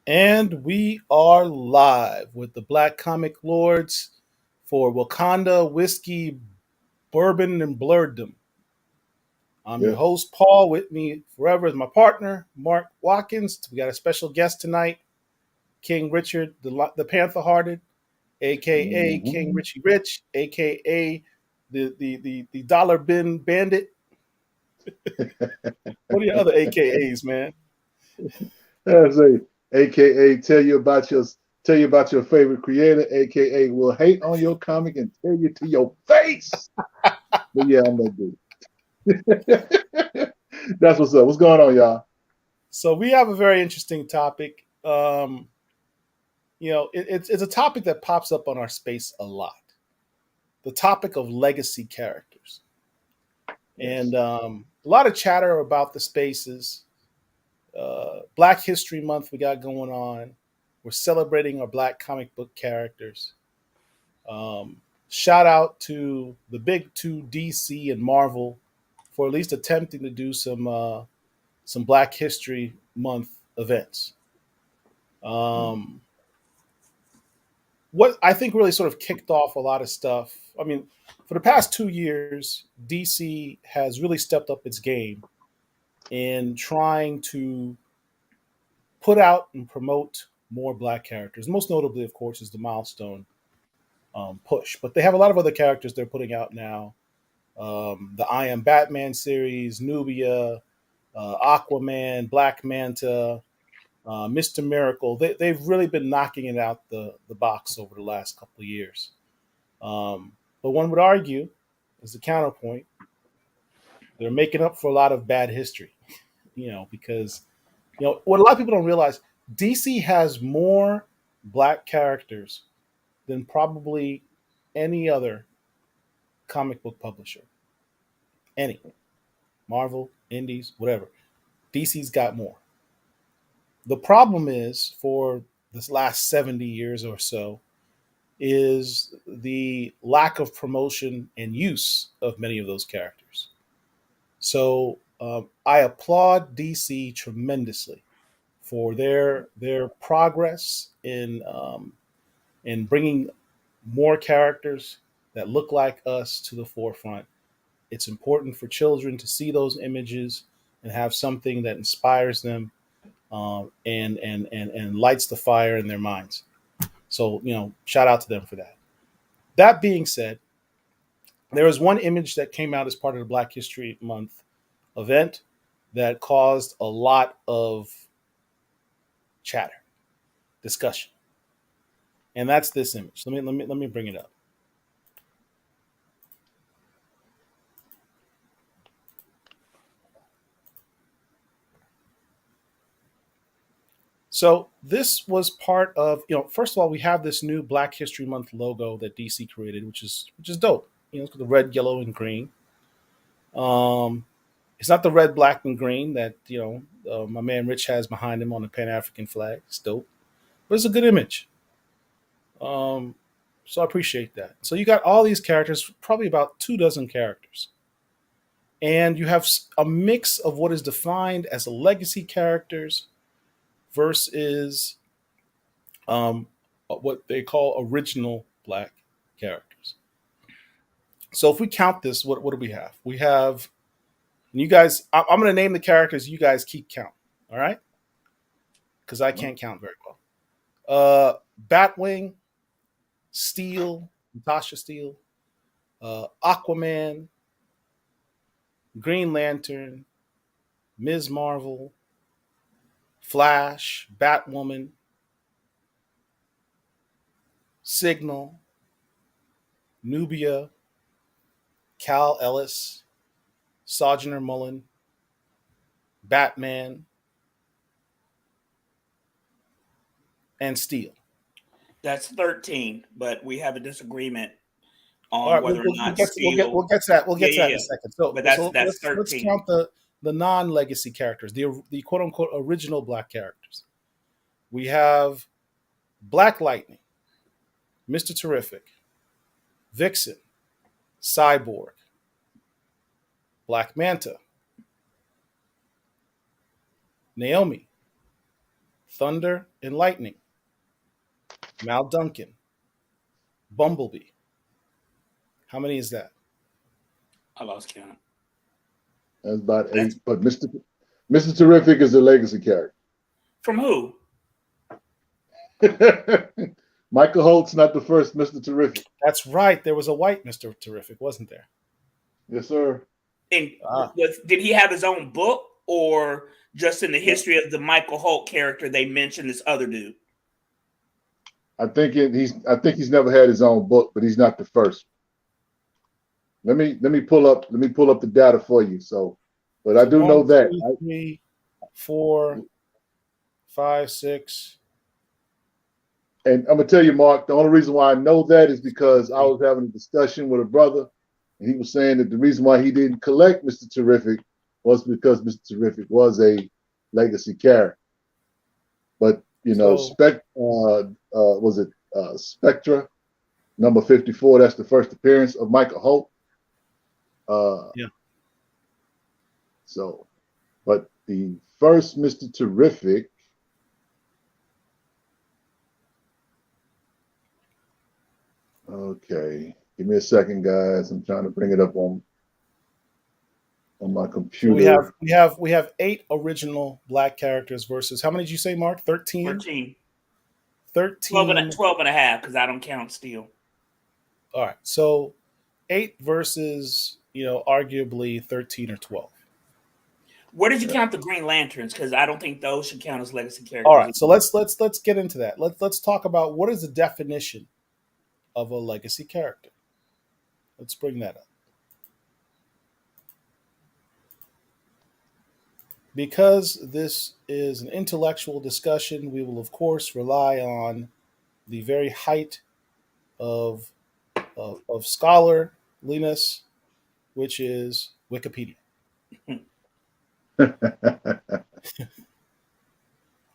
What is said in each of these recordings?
And we are live with the Black Comic Lords for Wakanda, Whiskey, Bourbon, and Blerddom. I'm your Yeah. host, Paul. With me forever is my partner, Mark Watkins. We got a special guest tonight, King Richard, the Panther Hearted, aka King hmm Richie Rich, aka the Dollar Bin Bandit. What are your other AKAs, man? I say, AKA tell you about your favorite creator, AKA will hate on your comic and tell you to your face. But yeah, I'm that dude. That's what's up. What's going on, y'all? So we have a very interesting topic. It's a topic that pops up on our space a lot. The topic of legacy characters, Yes. and a lot of chatter about the spaces. Black History Month we got going on. We're celebrating our Black comic book characters. Shout out to the big two, DC and Marvel, for at least attempting to do some Black History Month events. Um, what I think really sort of kicked off a lot of stuff. I mean, for the past 2 years, DC has really stepped up its game in trying to put out and promote more Black characters. Most notably, of course, is the Milestone push. But they have a lot of other characters they're putting out now. The I Am Batman series, Nubia, Aquaman, Black Manta, Mr. Miracle. They've really been knocking it out the box over the last couple of years. But one would argue, as a counterpoint, they're making up for a lot of bad history, because what a lot of people don't realize, DC has more Black characters than probably any other comic book publisher. Any. Marvel, Indies, whatever. DC's got more. The problem is, for this last 70 years or so, is the lack of promotion and use of many of those characters. So I applaud DC tremendously for their progress in bringing more characters that look like us to the forefront. It's important for children to see those images and have something that inspires them, and lights the fire in their minds. So shout out to them for that. That being said, there was one image that came out as part of the Black History Month event that caused a lot of chatter, discussion, and that's this image. Let me bring it up. So this was part of, first of all, we have this new Black History Month logo that DC created, which is dope. It's got the red, yellow, and green. Um, it's not the red, black, and green that my man Rich has behind him on the Pan African flag. It's dope, but it's a good image. Um, so I appreciate that. So you got all these characters, probably about 2 dozen characters, and you have a mix of what is defined as a legacy characters versus um, what they call original Black characters. So if we count this, what do we have? We have, and you guys, I'm going to name the characters. You guys keep count, all right? Because I Well, can't count very well. Batwing, Steel, Natasha Steel, Aquaman, Green Lantern, Ms. Marvel, Flash, Batwoman, Signal, Nubia, Cal Ellis, Sojourner Mullen, Batman, and Steel. That's 13, but we have a disagreement All on right, whether or we'll not get to, we'll get we'll Steel. get to that. We'll Yeah, get to that yeah, in a yeah. second. So But so that's let's 13. count the non legacy characters, the quote unquote original Black characters. We have Black Lightning, Mister Terrific, Vixen, Cyborg, Black Manta, Naomi, Thunder and Lightning, Mal Duncan, Bumblebee. How many is that? I lost count. That's about That's 8. But Mr. Terrific is a legacy character. from who? Michael Holt's not the first Mr. Terrific. That's right. There was a white Mr. Terrific, wasn't there? Yes, sir. And Ah. did he have his own book, or just in the history of the Michael Holt character they mentioned this other dude? I think he's never had his own book, but he's not the first. Let me pull up the data for you. So, but I do know that. 1, 2, 3, 4, 5, 6. And I'm gonna tell you, Mark, the only reason why I know that is because I was having a discussion with a brother, and he was saying that the reason why he didn't collect Mr. Terrific was because Mr. Terrific was a legacy character. But you know, was it Spectra number 54? That's the first appearance of Michael Holt. Yeah. So, but the first Mr. Terrific. Okay, give me a second, guys. I'm trying to bring it up on my computer. So we have 8 original black characters versus how many did you say, Mark? 13? 13. 13. 12 and a half, because I don't count Steel. All right. So 8 versus, arguably 13 or 12. Where did you count the Green Lanterns? Because I don't think those should count as legacy characters. All right. So let's get into that. Let's talk about what is the definition of a legacy character. Let's bring that up. Because this is an intellectual discussion, we will of course rely on the very height of scholarliness, which is Wikipedia.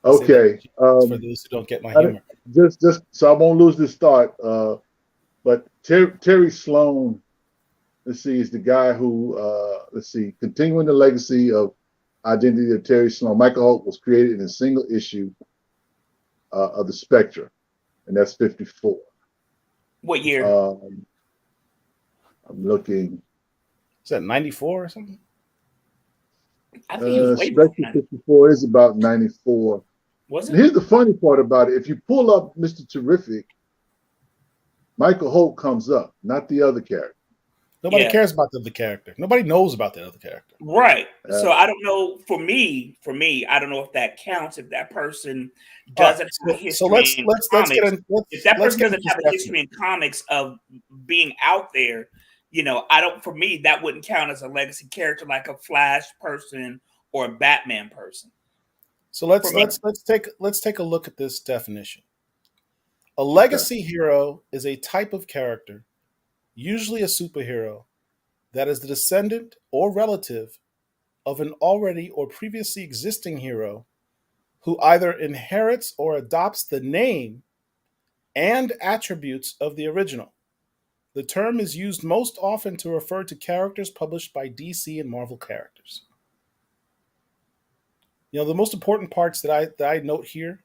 Okay. For those who don't get my humor. Just so I won't lose this thought. But Terry Sloan, let's see, is the guy who continuing the legacy of identity of Terry Sloan. Michael Holt was created in a single issue of the Spectra, and that's 54. What year? I'm looking. Is that 94 or something? I think it was way before Spectra 54 is about 94. Was it? And here's the funny part about it. If you pull up Mr. Terrific, Michael Holt comes up, not the other character. Nobody cares about the other character. Nobody knows about that other character. Right. So I don't know. For me, I don't know if that counts. If that person doesn't have a history in comics, if that person doesn't have a history in comics of being out there, I don't. For me, that wouldn't count as a legacy character like a Flash person or a Batman person. So let's take a look at this definition. A legacy hero is a type of character, usually a superhero, that is the descendant or relative of an already or previously existing hero who either inherits or adopts the name and attributes of the original. The term is used most often to refer to characters published by DC and Marvel characters. The most important parts that I note here,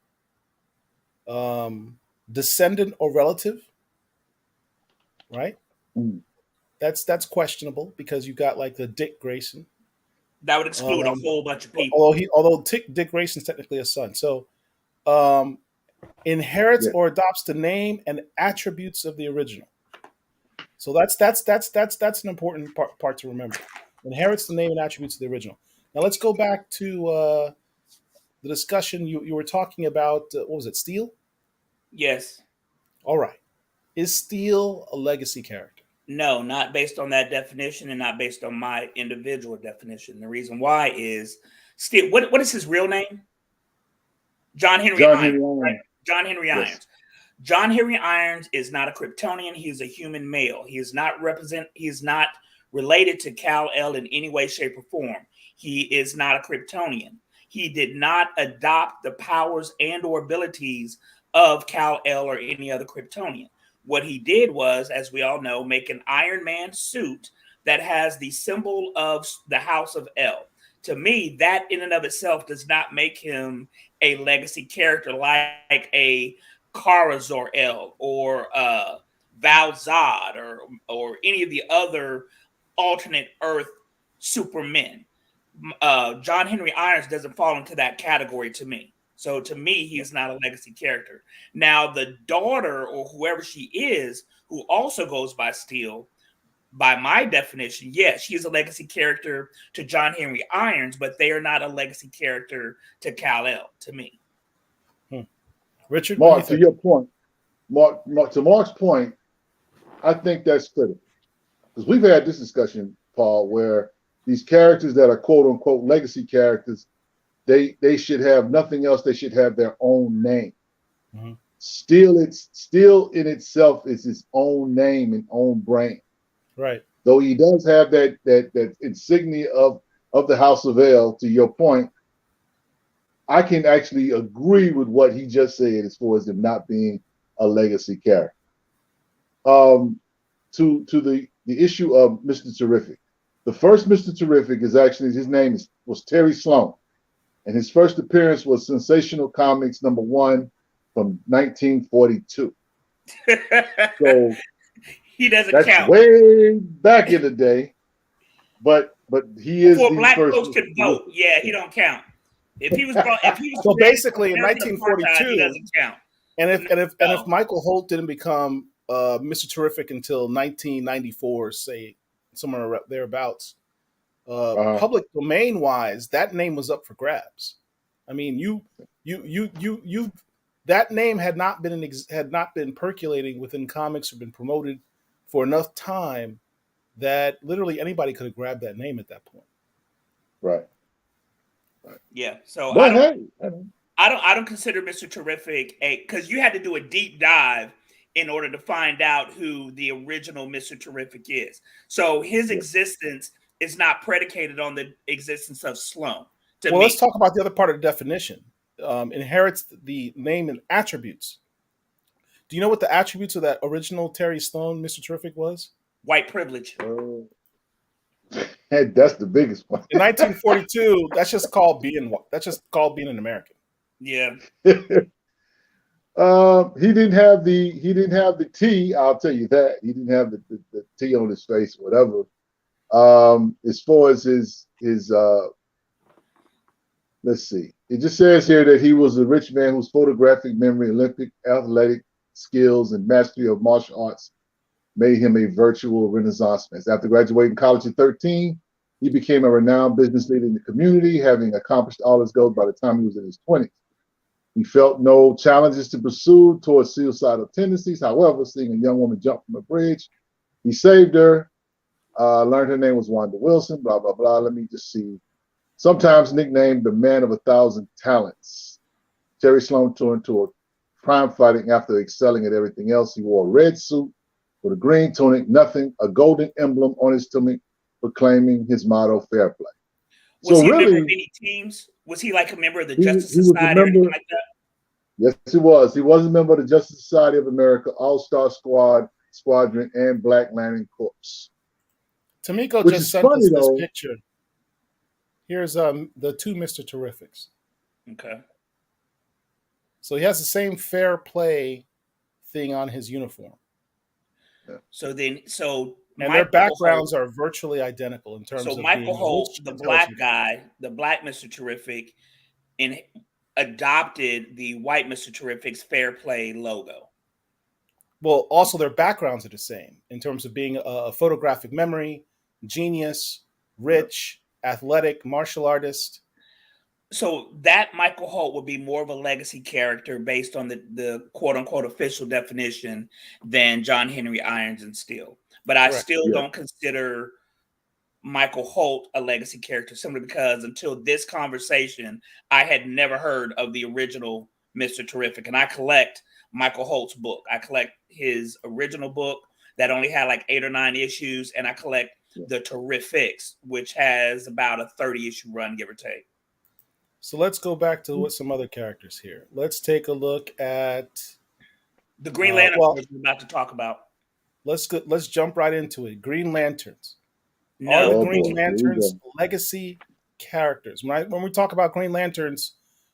descendant or relative, right? That's questionable because you got like the Dick Grayson. That would exclude a whole bunch of people. Although Dick Grayson's technically a son. So inherits or adopts the name and attributes of the original. So that's an important part to remember. Inherits the name and attributes of the original. Now let's go back to the discussion you were talking about. What was it, Steel? Yes. All right. Is Steel a legacy character? No, not based on that definition and not based on my individual definition. The reason why is Steel. What is his real name? John Henry Irons. Right? John Henry Irons. John Henry Irons is not a Kryptonian. He is a human male. He is not related to Kal-El in any way, shape, or form. He is not a Kryptonian. He did not adopt the powers and or abilities of Kal-El or any other Kryptonian. What he did was, as we all know, make an Iron Man suit that has the symbol of the House of El. To me, that in and of itself does not make him a legacy character like a Kara Zor-El or Val-Zod or any of the other alternate Earth Supermen. John Henry Irons doesn't fall into that category to me. So to me, he's not a legacy character. Now, the daughter or whoever she is, who also goes by Steel, by my definition, yes, she is a legacy character to John Henry Irons, but they are not a legacy character to Kal-El, to me. Richard, Mark, to your point, to Mark's point, I think that's critical. Because we've had this discussion, Paul, where these characters that are quote unquote legacy characters, they should have nothing else. They should have their own name. Mm-hmm. Steel in itself is his own name and own brand. Right. Though he does have that insignia of the House of El, to your point, I can actually agree with what he just said as far as him not being a legacy character. To the issue of Mr. Terrific. The first Mr. Terrific is actually, his name was Terry Sloan. And his first appearance was Sensational Comics #1 from 1942. So he doesn't that's count. Way back in the day. But he is before the black first folks could vote. Yeah, he don't count. If he was so basically in 1942, he doesn't count. And if Michael Holt didn't become Mr. Terrific until 1994, say somewhere thereabouts, public domain wise, that name was up for grabs. I mean, you that name had not been percolating within comics or been promoted for enough time that literally anybody could have grabbed that name at that point. Right. Yeah. So but I don't consider Mr. Terrific because you had to do a deep dive in order to find out who the original Mr. Terrific is. So his existence is not predicated on the existence of Sloan. Let's talk about the other part of the definition. Inherits the name and attributes. Do you know what the attributes of that original Terry Sloan, Mr. Terrific, was? White privilege. That's the biggest one. In 1942, that's just called being an American. Yeah. He didn't have the T. I'll tell you that he didn't have the T on his face, or whatever. As far as his let's see. It just says here that he was a rich man whose photographic memory, Olympic athletic skills, and mastery of martial arts made him a virtual Renaissance man. After graduating college at 13, he became a renowned business leader in the community, having accomplished all his goals by the time he was in his 20s. He felt no challenges to pursue towards suicidal tendencies. However, seeing a young woman jump from a bridge, he saved her, learned her name was Wanda Wilson, blah, blah, blah. Let me just see. Sometimes nicknamed the man of 1,000 talents. Terry Sloan turned to a crime fighting after excelling at everything else. He wore a red suit with a green tunic, a golden emblem on his tunic, proclaiming his motto, fair play. Was he a member of any teams? Was he like a member of the Justice Society or anything like that? Yes, he was. He was a member of the Justice Society of America, All-Star Squadron, and Black Lantern Corps. Tamiko just sent us this picture. Here's the two Mr. Terrifics. Okay. So he has the same fair play thing on his uniform. So and their backgrounds are virtually identical in terms of. So Michael Holt, the black guy, the black Mr. Terrific, adopted the white Mr. Terrific's fair play logo. Well, also their backgrounds are the same in terms of being a photographic memory, genius, rich, athletic, martial artist. So that Michael Holt would be more of a legacy character based on the quote-unquote official definition than John Henry Irons and Steel. But I still don't consider Michael Holt a legacy character simply because until this conversation, I had never heard of the original Mr. Terrific. And I collect Michael Holt's book. I collect his original book that only had like 8 or 9 issues. And I collect the Terrifics, which has about a 30-issue run, give or take. So let's go back to some other characters here. Let's take a look at the Green Lantern we're about to talk about. Let's jump right into it. Green Lanterns. Are the Green Lanterns legacy characters? When we talk about Green Lanterns,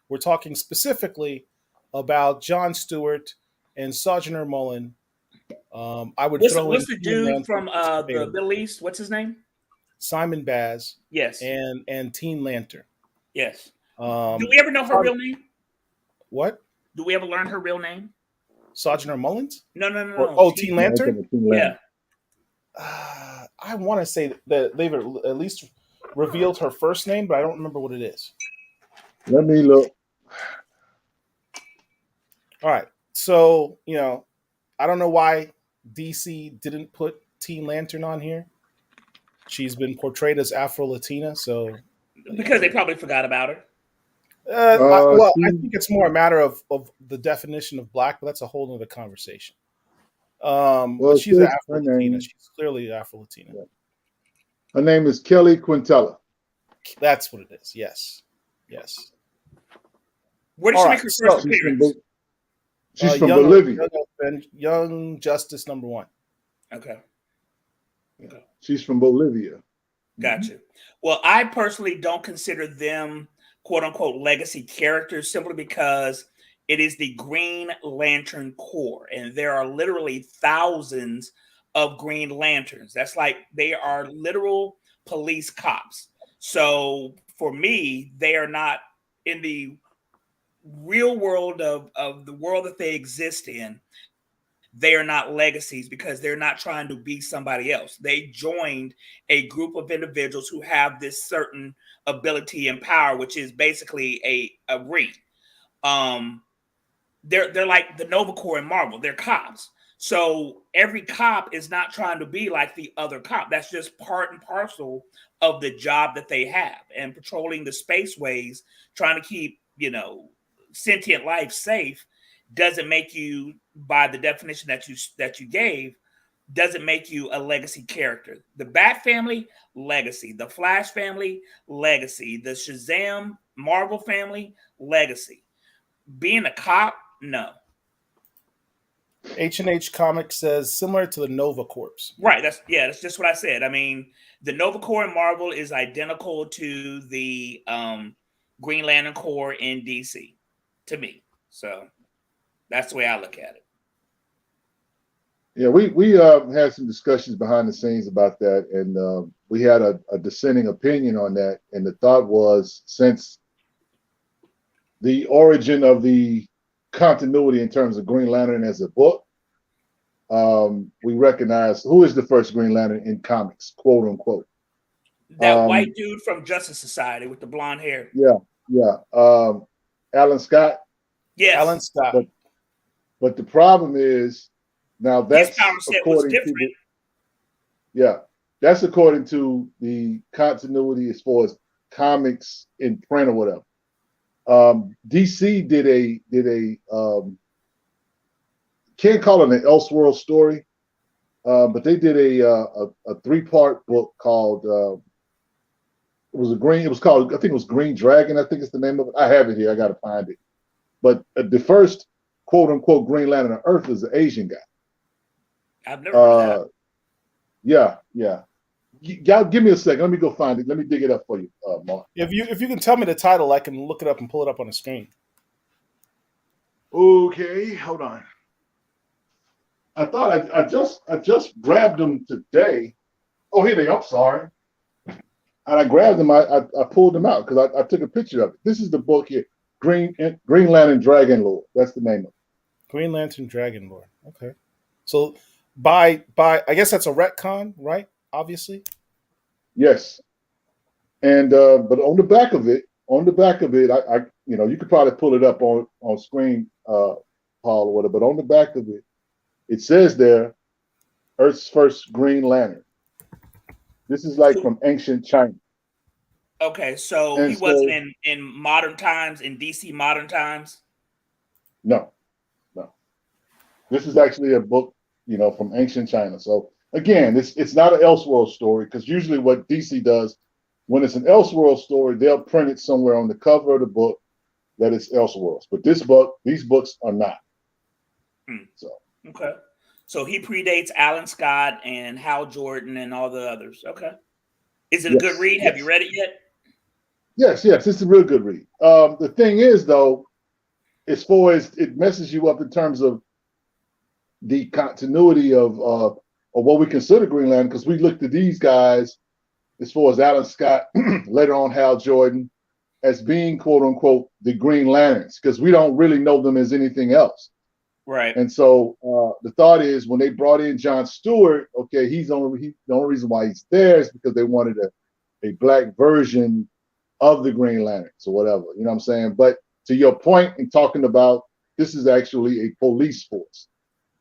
We're talking specifically about John Stewart and Sojourner Mullen. I would throw in What's the dude from the Tatum, Middle East? What's his name? Simon Baz, Yes. and Teen Lantern. Yes. Do we ever know her real name? What? Do we ever learn her real name? Sojourner Mullins? No. Teen Lantern? Yeah. I want to say that they've at least revealed her first name, but I don't remember what it is. Let me look. All right. So, I don't know why DC didn't put Teen Lantern on here. She's been portrayed as Afro-Latina, so... Because they probably forgot about her. I think it's more a matter of the definition of black, but that's a whole other conversation. But she's an Afro-Latina. She's clearly Afro-Latina. Yeah. Her name is Kelly Quintella. That's what it is. Yes. Where did she make her first appearance? She's from Bolivia. Young Justice #1. Okay. She's from Bolivia. Gotcha. Well, I personally don't consider them quote unquote legacy characters simply because it is the Green Lantern Corps, and there are literally thousands of Green Lanterns. That's like they are literal police cops. So for me, they are not in the real world of the world that they exist in. They are not legacies because they're not trying to be somebody else. They joined a group of individuals who have this certain ability and power, which is basically a ring. They're like the Nova Corps in Marvel. They're cops. So every cop is not trying to be like the other cop. That's just part and parcel of the job that they have. And patrolling the spaceways, trying to keep, sentient life safe doesn't make you, by the definition that you gave, doesn't make you a legacy character. The Bat family, legacy. The Flash family, legacy. The Shazam Marvel family, legacy. Being a cop, no. H&H Comics says similar to the Nova Corps. Right. That's just what I said. I mean, the Nova Corps in Marvel is identical to the Green Lantern Corps in DC, to me. So that's the way I look at it. Yeah, we had some discussions behind the scenes about that, and we had a dissenting opinion on that. And the thought was, since the origin of the continuity in terms of Green Lantern as a book, we recognize who is the first Green Lantern in comics, quote unquote. That white dude from Justice Society with the blonde hair. Yeah. Alan Scott. Yes. Alan Scott. But the problem is, now that's his power set was different. That's according to the continuity as far as comics in print or whatever. DC did a can't call it an Elseworld story, but they did a 3-part book called it was called, I think it was Green Dragon, I think it's the name of it. I have it here, I gotta find it. But the first quote unquote Green Lantern on Earth is an Asian guy. I've never heard of that. Yeah. Y'all give me a second. Let me go find it. Let me dig it up for you, Mark. If you can tell me the title, I can look it up and pull it up on the screen. Okay, hold on. I thought I just grabbed them today. Oh, here they are. I'm sorry. And I grabbed them. I pulled them out because I took a picture of it. This is the book here, Green Lantern Dragon Lord. That's the name of it. Green Lantern Dragon Lord. Okay. So by I guess that's a retcon, right? Obviously. Yes. And but on the back of it, I you could probably pull it up on screen, Paul or whatever. But on the back of it, it says there, Earth's first Green Lantern. This is like from ancient China. Okay, so he wasn't in modern times, in DC modern times? No. This is actually a book, from ancient China. So again, it's not an Elseworld story, because usually what DC does, when it's an Elseworld story, they'll print it somewhere on the cover of the book that it's Elseworlds. But these books are not. So okay. So he predates Alan Scott and Hal Jordan and all the others. Okay. Is it a good read? Have you read it yet? Yes, yes, it's a real good read. The thing is, though, as far as it messes you up in terms of the continuity of what we consider Green Lantern, because we looked at these guys as far as Alan Scott, later on Hal Jordan, as being quote unquote the Green Lanterns, because we don't really know them as anything else. Right. And so the thought is when they brought in John Stewart, okay, the only reason why he's there is because they wanted a black version of the Green Lanterns or whatever. You know what I'm saying? But to your point in talking about this is actually a police force.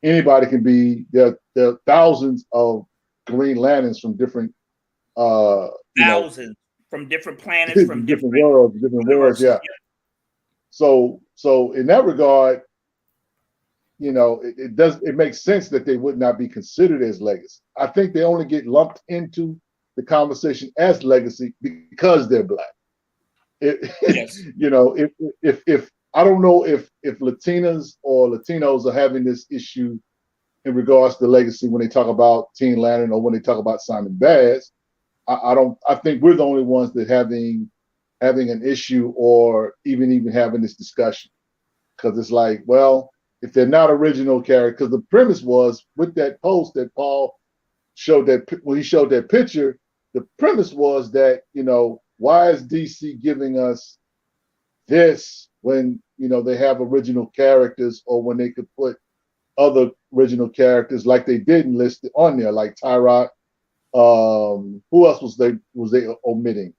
Anybody can be there. There are thousands of Green Lanterns from different, Thousands from different planets, from different different worlds. universes. Yeah. So in that regard, it makes sense that they would not be considered as legacy. I think they only get lumped into the conversation as legacy because they're black. Yes. If I don't know if Latinas or Latinos are having this issue in regards to legacy when they talk about Teen Lantern or when they talk about Simon Baz. I don't. I think we're the only ones that having an issue or even having this discussion, because it's like, well, if they're not original characters, because the premise was with that post that Paul showed, that when he showed that picture, the premise was that why is DC giving us this when they have original characters, or when they could put other original characters like they didn't list it on there, like Tyrok. Who else was they omitting?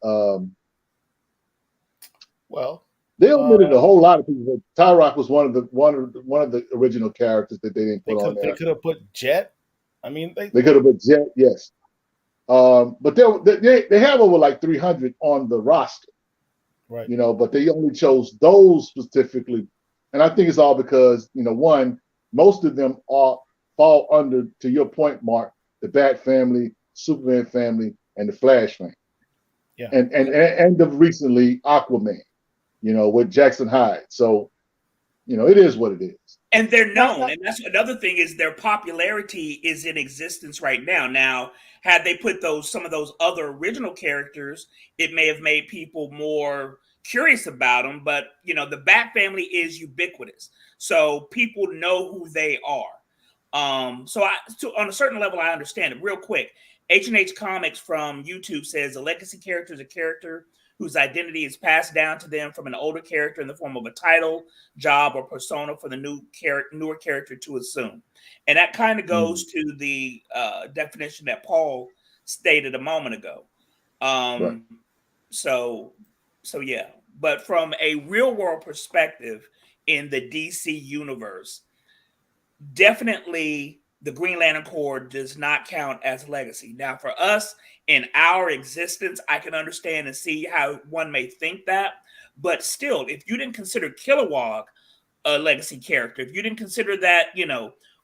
Well, They omitted a whole lot of people. Tyrok was one of the original characters that they didn't put on there. They could have put Jet. I mean, they could have put Jet, yes. But they have over like 300 on the roster, right? But they only chose those specifically, and I think it's all because one, most of them fall under, to your point, Mark, the Bat family, Superman family, and the Flash family. Yeah. And of recently Aquaman, with Jackson Hyde. So, it is what it is. And they're known. And that's another thing, is their popularity is in existence right now. Now, had they put some of those other original characters, it may have made people more curious about them. But, the Bat family is ubiquitous. So people know who they are. So on a certain level, I understand it. Real quick, H&H Comics from YouTube says a legacy character is a character whose identity is passed down to them from an older character in the form of a title, job, or persona for the newer character to assume. And that kind of goes to the definition that Paul stated a moment ago. Right. So yeah. But from a real world perspective in the DC universe, definitely the Green Lantern Corps does not count as legacy. Now, for us in our existence, I can understand and see how one may think that. But still, if you didn't consider Kilowog a legacy character, if you didn't consider that,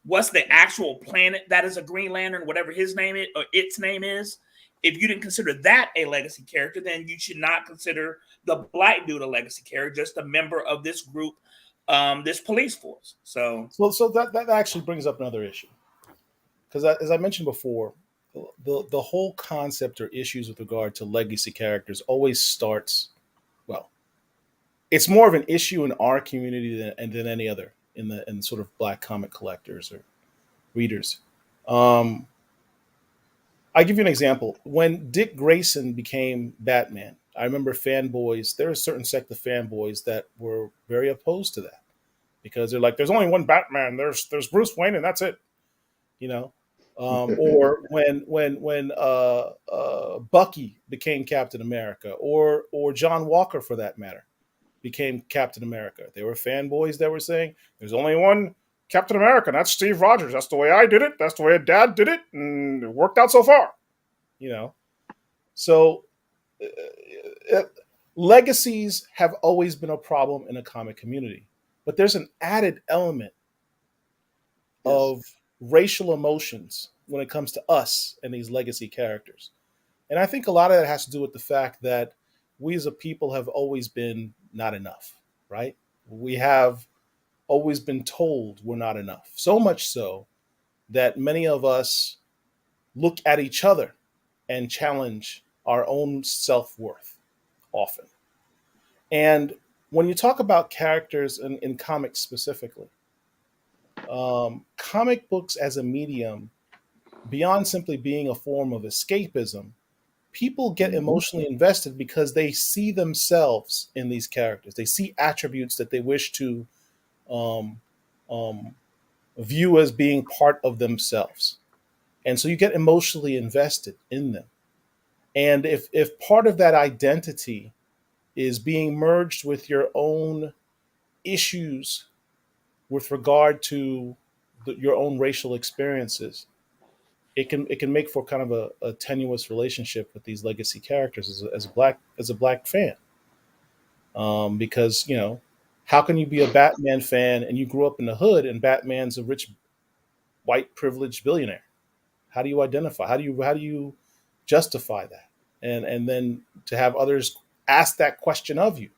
what's the actual planet that is a Green Lantern, whatever his name is, or its name is, if you didn't consider that a legacy character, then you should not consider the Black Dude a legacy character, just a member of this group, this police force. So that actually brings up another issue, because as I mentioned before, the whole concept or issues with regard to legacy characters always starts, well, it's more of an issue in our community than any other in sort of Black comic collectors or readers. I give you an example. When Dick Grayson became Batman, I remember fanboys. There was a certain sect of fanboys that were very opposed to that, because they're like, "There's only one Batman. There's Bruce Wayne, and that's it." Or when Bucky became Captain America, or John Walker, for that matter, became Captain America, there were fanboys that were saying, "There's only one Captain America, and that's Steve Rogers. That's the way I did it. That's the way Dad did it, and it worked out so far." So legacies have always been a problem in a comic community, but there's an added element of racial emotions when it comes to us and these legacy characters. And I think a lot of that has to do with the fact that we as a people have always been not enough, right? We have always been told we're not enough. So much so that many of us look at each other and challenge our own self-worth often. And when you talk about characters in comics specifically, comic books as a medium, beyond simply being a form of escapism, people get Hmm. emotionally invested because they see themselves in these characters. They see attributes that they wish to um, um, view as being part of themselves. And so you get emotionally invested in them. And if part of that identity is being merged with your own issues with regard to your own racial experiences, it can make for kind of a tenuous relationship with these legacy characters as a black fan, because how can you be a Batman fan and you grew up in the hood and Batman's a rich white privileged billionaire? How do you identify? How do you justify that? And then to have others ask that question of you.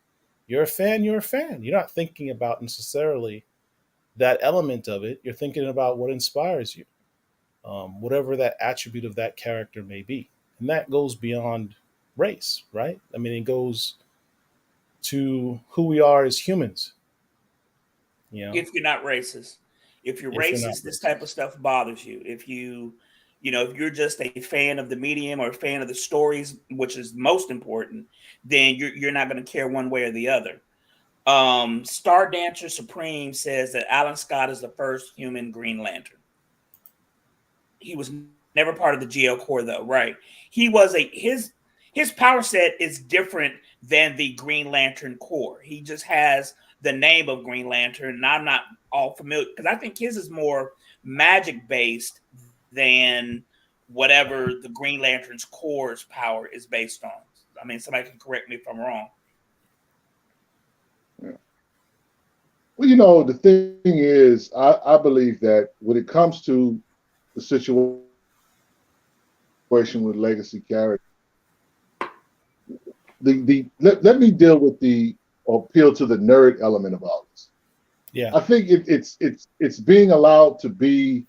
You're a fan, you're a fan. You're not thinking about necessarily that element of it. You're thinking about what inspires you, whatever that attribute of that character may be. And that goes beyond race, right? I mean, it goes to who we are as humans, you know, If you're not racist. If you're if you're not racist, this type racist. of stuff bothers you. If you're just a fan of the medium or a fan of the stories, which is most important, then you're not going to care one way or the other. Star Dancer Supreme says that Alan Scott is the first human Green Lantern. He was never part of the GL Corps, though, right? He was a his power set is different than the Green Lantern Corps. He just has the name of Green Lantern, and I'm not all familiar because I think his is more magic based than whatever the Green Lantern's Corps' power is based on. I mean, somebody can correct me if I'm wrong. Yeah. Well, the thing is, I believe that when it comes to the situation with legacy characters, let me deal with the or appeal to the nerd element of all this. Yeah. I think it's being allowed to be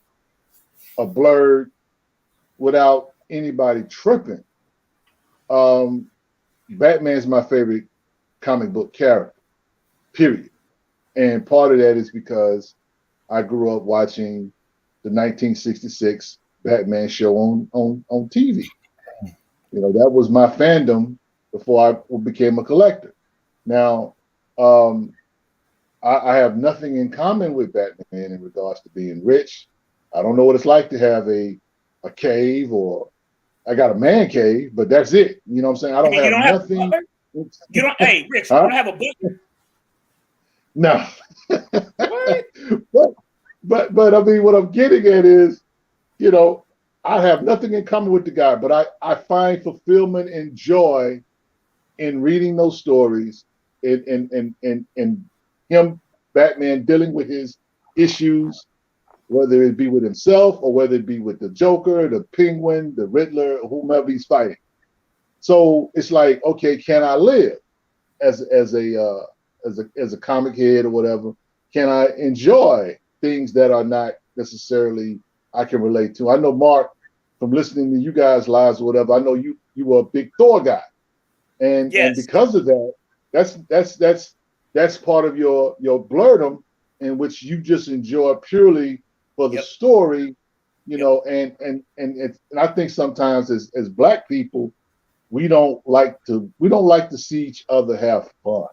a blurred without anybody tripping. Um, Batman's my favorite comic book character, period. And part of that is because I grew up watching the 1966 Batman show on TV. That was my fandom before I became a collector. Now, um, I have nothing in common with Batman in regards to being rich. I don't know what it's like to have a cave, or I got a man cave, but that's it. You know what I'm saying? I don't Hey, you have don't have a nothing. butler? You don't. Hey, Rich, you Huh? don't have a butler? No. What? but but I mean, what I'm getting at is, you know, I have nothing in common with the guy, but I find fulfillment and joy in reading those stories, and him, Batman, dealing with his issues, whether it be with himself or whether it be with the Joker, the Penguin, the Riddler, whomever he's fighting. So it's like, okay, can I live as a comic head or whatever? Can I enjoy things that are not necessarily I can relate to? I know, Mark, from listening to you guys lives or whatever, I know you were a big Thor guy, and Yes. because of that, that's part of your Blerddom, in which you just enjoy purely for the Yep. story, Yep. and I think sometimes as black people, we don't like to see each other have fun.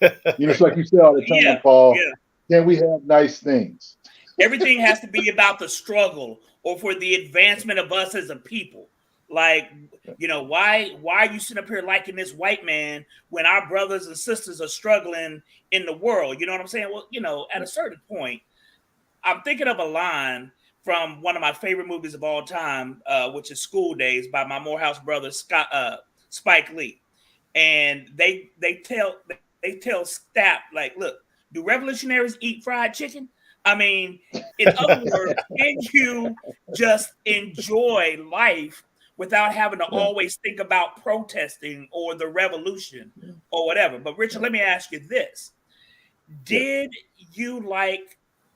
It's like you say all the Yeah. time, Paul. Yeah. Can we have nice things? Everything has to be about the struggle or for the advancement of us as a people. Like, why are you sitting up here liking this white man when our brothers and sisters are struggling in the world? You know what I'm saying? Well, at a certain point, I'm thinking of a line from one of my favorite movies of all time, which is School Days by my Morehouse brother Spike Lee, and they tell Stapp, like, look, do revolutionaries eat fried chicken? I mean, in other words, can you just enjoy life without having to Yeah, always think about protesting or the revolution or whatever? But Richard, let me ask you this: yeah. did you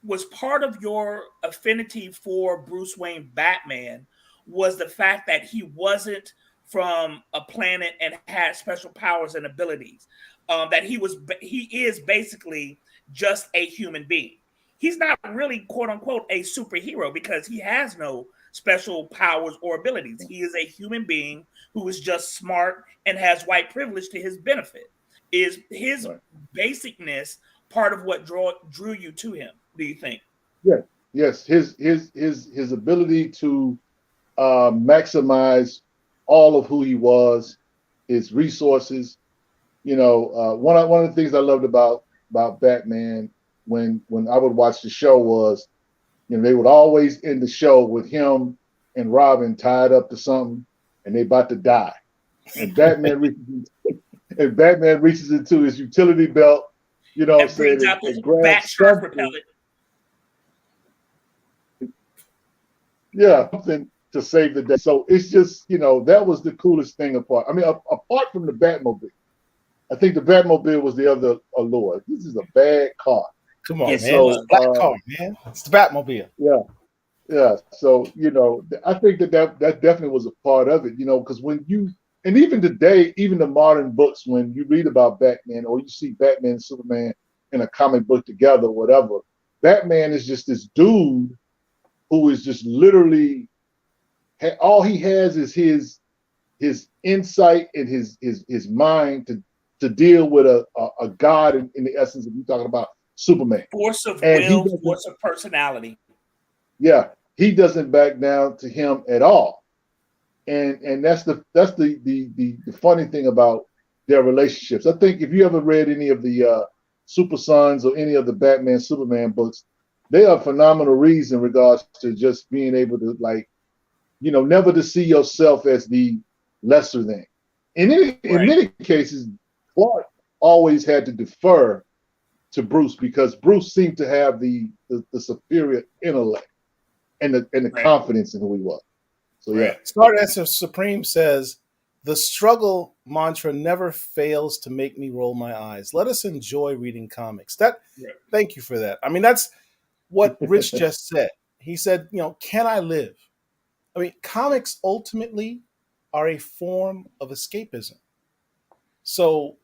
was part of your affinity for Bruce Wayne Batman was the fact that he wasn't from a planet and had special powers and abilities? that he is basically just a human being. He's not really quote unquote a superhero because he has no special powers or abilities. He is a human being who is just smart and has white privilege to his benefit. Is his Right. basicness part of what drew you to him? Do you think? Yeah. Yes. His ability to maximize all of who he was, his resources. One of the things I loved about Batman when I would watch the show was, they would always end the show with him and Robin tied up to something, and they about to die, and Batman reaches into his utility belt, And brings out and the bat grabs shark something. repellent. Yeah, something to save the day. So it's just, that was the coolest thing apart. I mean, apart from the Batmobile, I think the Batmobile was the other allure. This is a bad car. Come on, Yes, man. so, It's a black car, man. It's the Batmobile. Yeah, yeah. So, I think that definitely was a part of it, because and even today, even the modern books, when you read about Batman or you see Batman and Superman in a comic book together, whatever, Batman is just this dude who is just literally, all he has is his insight and his mind to deal with a god in the essence of you talking about Superman. Force of And will, force of personality. Yeah, he doesn't back down to him at all. And that's the funny thing about their relationships. I think if you ever read any of the Super Sons or any of the Batman Superman books, they are phenomenal reads in regards to just being able to, like, never to see yourself as the lesser than. In many cases, Clark always had to defer to Bruce because Bruce seemed to have the superior intellect and the confidence in who he was. So yeah. Stardust Supreme says the struggle mantra never fails to make me roll my eyes. Let us enjoy reading comics. Thank you for that. I mean, that's what Rich just said. He said, can I live? I mean, comics ultimately are a form of escapism. So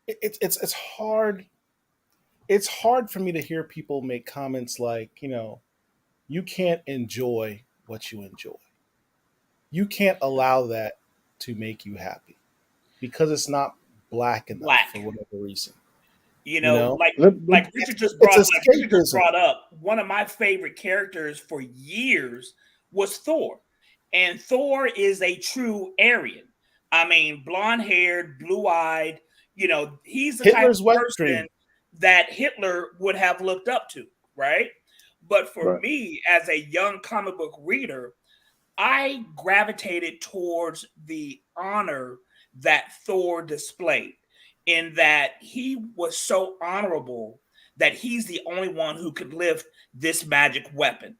it's hard. It's hard for me to hear people make comments like, you can't enjoy what you enjoy. You can't allow that to make you happy because it's not black enough for whatever reason. Like Richard just brought up, one of my favorite characters for years was Thor. And Thor is a true Aryan. I mean, blonde haired, blue eyed, he's the Hitler's type of person that Hitler would have looked up to, right? But for me, as a young comic book reader, I gravitated towards the honor that Thor displayed, in that he was so honorable that he's the only one who could lift this magic weapon.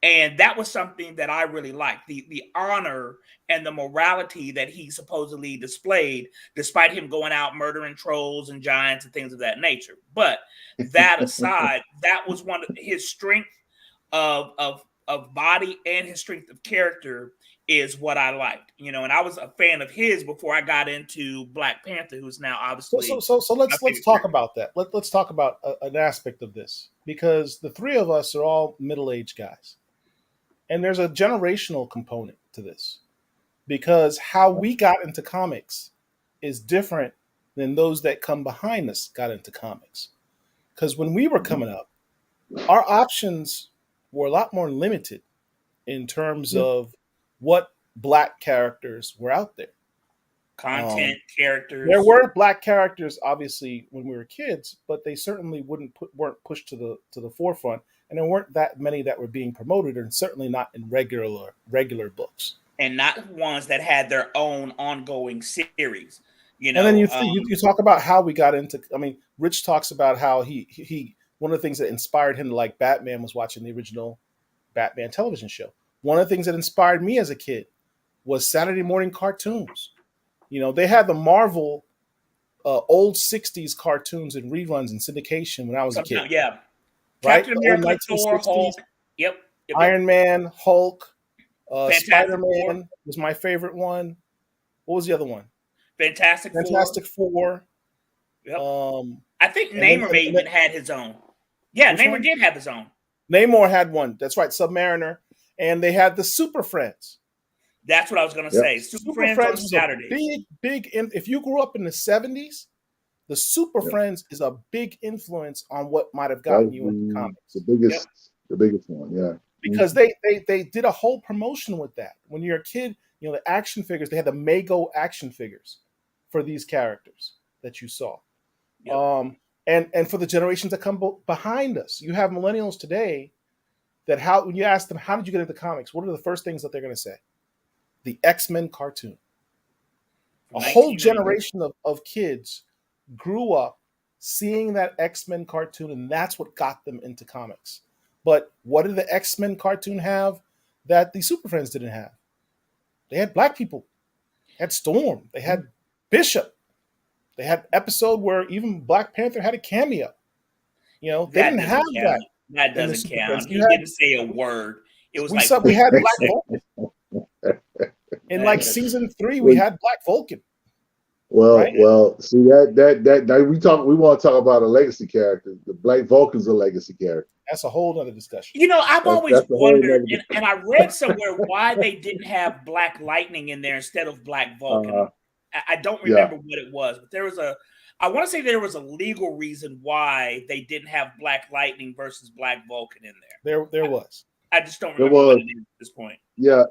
And that was something that I really liked, the honor and the morality that he supposedly displayed, despite him going out murdering trolls and giants and things of that nature. But that aside, that was one of his strength of body and his strength of character is what I liked, and I was a fan of his before I got into Black Panther, who's now obviously. So let's talk about that. Let's talk about an aspect of this, because the three of us are all middle-aged guys, and there's a generational component to this, because how we got into comics is different than those that come behind us got into comics. Because when we were coming up, our options were a lot more limited in terms of what black characters were out there. Content, characters. There were black characters, obviously, when we were kids, but they certainly weren't pushed to the forefront, and there weren't that many that were being promoted, and certainly not in regular books, and not ones that had their own ongoing series. And then you talk about how we got into. I mean, Rich talks about how he one of the things that inspired him to like Batman was watching the original Batman television show. One of the things that inspired me as a kid was Saturday morning cartoons. They had the Marvel old 60s cartoons and reruns and syndication when I was a kid. Yeah. Right? Captain America, Thor, Hulk. Yep. Iron Man, Hulk, Spider-Man was my favorite one. What was the other one? Fantastic Four. Yep. Um, I think and then, Namor may even had his own. Yeah, Namor did have his own. Namor had one. That's right, Submariner, and they had the Super Friends. That's what I was going to say. Super Friends was Saturdays. A big. If you grew up in the 70s, the Super Friends is a big influence on what might have gotten you into comics. The biggest one, yeah. Because they did a whole promotion with that. When you're a kid, the action figures, they had the Mego action figures for these characters that you saw. Yep. And for the generations that come behind us, you have millennials today that when you ask them, how did you get into comics? What are the first things that they're going to say? The X-Men cartoon. A whole generation of kids grew up seeing that X-Men cartoon, and that's what got them into comics. But what did the X-Men cartoon have that the Super Friends didn't have? They had black people. They had Storm. They had Bishop. They had an episode where even Black Panther had a cameo. They didn't have that. That doesn't count. He didn't say a word. It was we had Black Vulcan. In season 3, we had Black Vulcan. Well, see that we want to talk about a legacy character. The Black Vulcan's a legacy character. That's a whole other discussion. I've always wondered, and I read somewhere why they didn't have Black Lightning in there instead of Black Vulcan. I don't remember what it was, but I want to say there was a legal reason why they didn't have Black Lightning versus Black Vulcan in there. There was. I just don't remember what it is at this point. Yeah,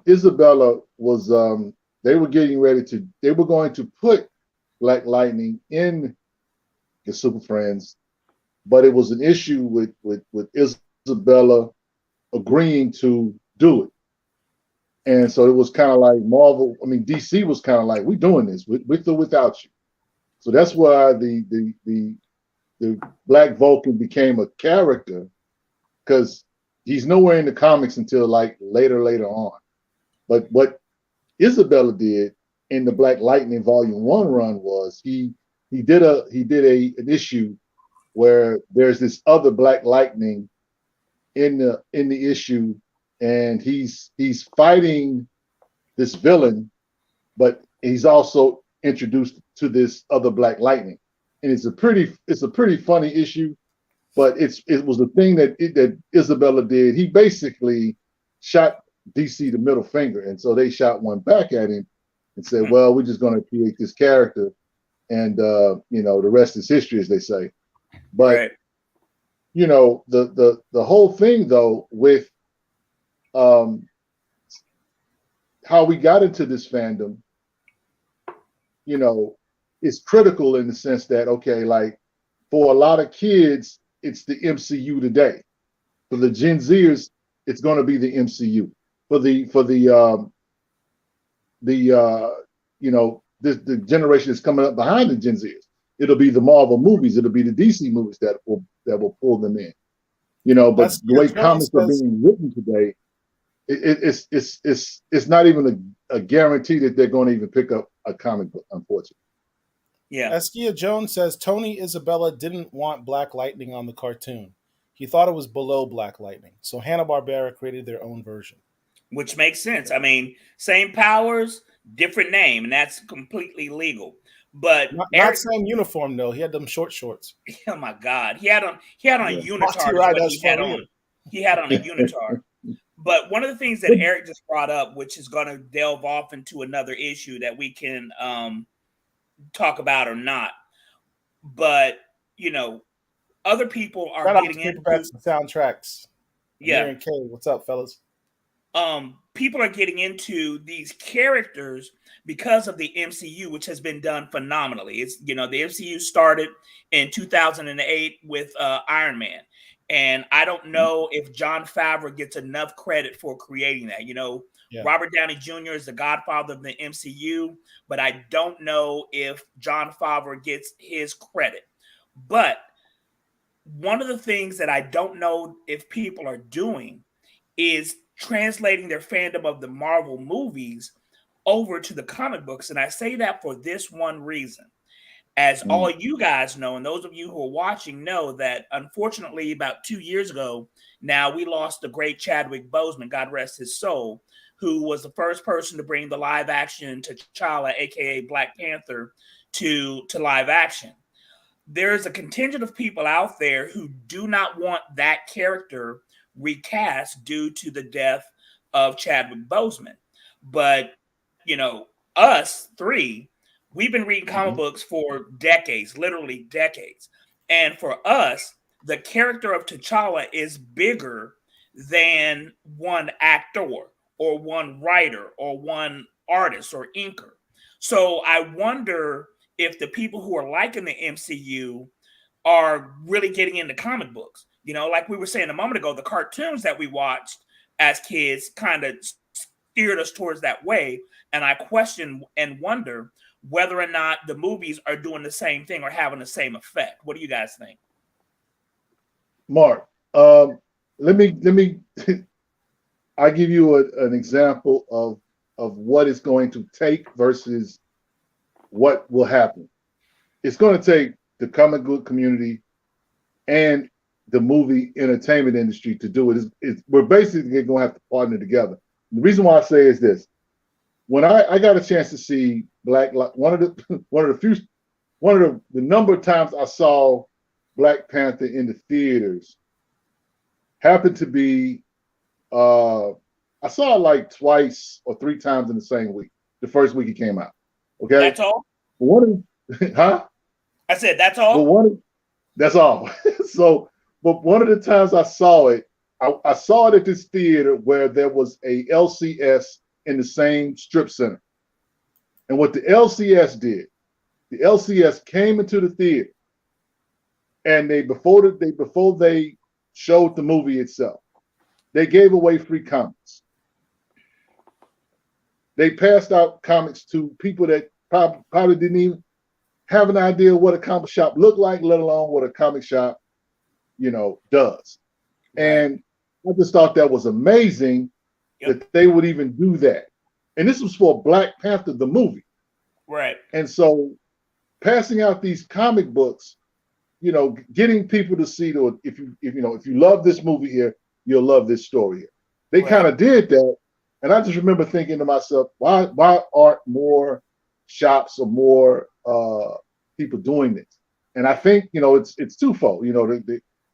Isabella was. They were going to put Black Lightning in the Super Friends, but it was an issue with Isabella agreeing to do it. And so it was kind of like DC was kind of like, we're doing this with or without you. So that's why the Black Vulcan became a character, because he's nowhere in the comics until later on. But what Isabella did in the Black Lightning Volume 1 run was he did an issue where there's this other Black Lightning in the issue, and he's fighting this villain, but he's also introduced to this other Black Lightning, and it's a pretty funny issue, but it was the thing that Isabella did. He basically shot DC the middle finger, and so they shot one back at him and said, well, we're just going to create this character, and the rest is history, as they say. But the whole thing though with how we got into this fandom, is critical in the sense that, for a lot of kids, it's the MCU today. For the Gen Zers, it's going to be the MCU. For the generation that's coming up behind the Gen Zers, it'll be the Marvel movies, it'll be the DC movies that will pull them in. But the way comics are being written today, it's not even a guarantee that they're going to even pick up a comic book, unfortunately. Yeah. Askia Jones says Tony Isabella didn't want Black Lightning on the cartoon. He thought it was below Black Lightning. So Hanna-Barbera created their own version. Which makes sense. I mean, same powers, different name, and that's completely legal. But not same uniform though. He had them short shorts. Oh my God. He had on a unitard. He had on a unitard. But one of the things that Eric just brought up, which is going to delve off into another issue that we can talk about or not, but other people are getting into soundtracks. Yeah. And K, what's up, fellas? People are getting into these characters because of the MCU, which has been done phenomenally. It's the MCU started in 2008 with Iron Man. And I don't know if Jon Favreau gets enough credit for creating that. Robert Downey Jr. is the godfather of the MCU, but I don't know if Jon Favreau gets his credit. But one of the things that I don't know if people are doing is translating their fandom of the Marvel movies over to the comic books. And I say that for this one reason. As all you guys know, and those of you who are watching know, that unfortunately about 2 years ago, now we lost the great Chadwick Boseman, God rest his soul, who was the first person to bring the live action T'Challa, aka Black Panther, to live action. There's a contingent of people out there who do not want that character recast due to the death of Chadwick Boseman. But, us three, we've been reading comic books for decades, literally decades. And for us, the character of T'Challa is bigger than one actor or one writer or one artist or inker. So I wonder if the people who are liking the MCU are really getting into comic books. Like we were saying a moment ago, the cartoons that we watched as kids kind of steered us towards that way. And I question and wonder whether or not the movies are doing the same thing or having the same effect. What do you guys think? Mark, let me I give you an example of what it's going to take versus what will happen. It's going to take the comic book community and the movie entertainment industry to do it. We're basically going to have to partner together. The reason why I say is this: when I got a chance to see one of the number of times I saw Black Panther in the theaters happened to be I saw it like twice or three times in the same week. The first week it came out. Okay, that's all. Huh? I said that's all. That's all. But one of the times I saw it, I saw it at this theater where there was a LCS in the same strip center. And what the LCS did, the LCS came into the theater, and before they showed the movie itself, they gave away free comics. They passed out comics to people that probably didn't even have an idea what a comic shop looked like, let alone what a comic shop, does. Right. And I just thought that was amazing that they would even do that. And this was for Black Panther, the movie. Right. And so passing out these comic books, getting people to see if you love this movie here, you'll love this story here. They kind of did that. And I just remember thinking to myself, why aren't more shops or more people doing this? And I think, it's twofold.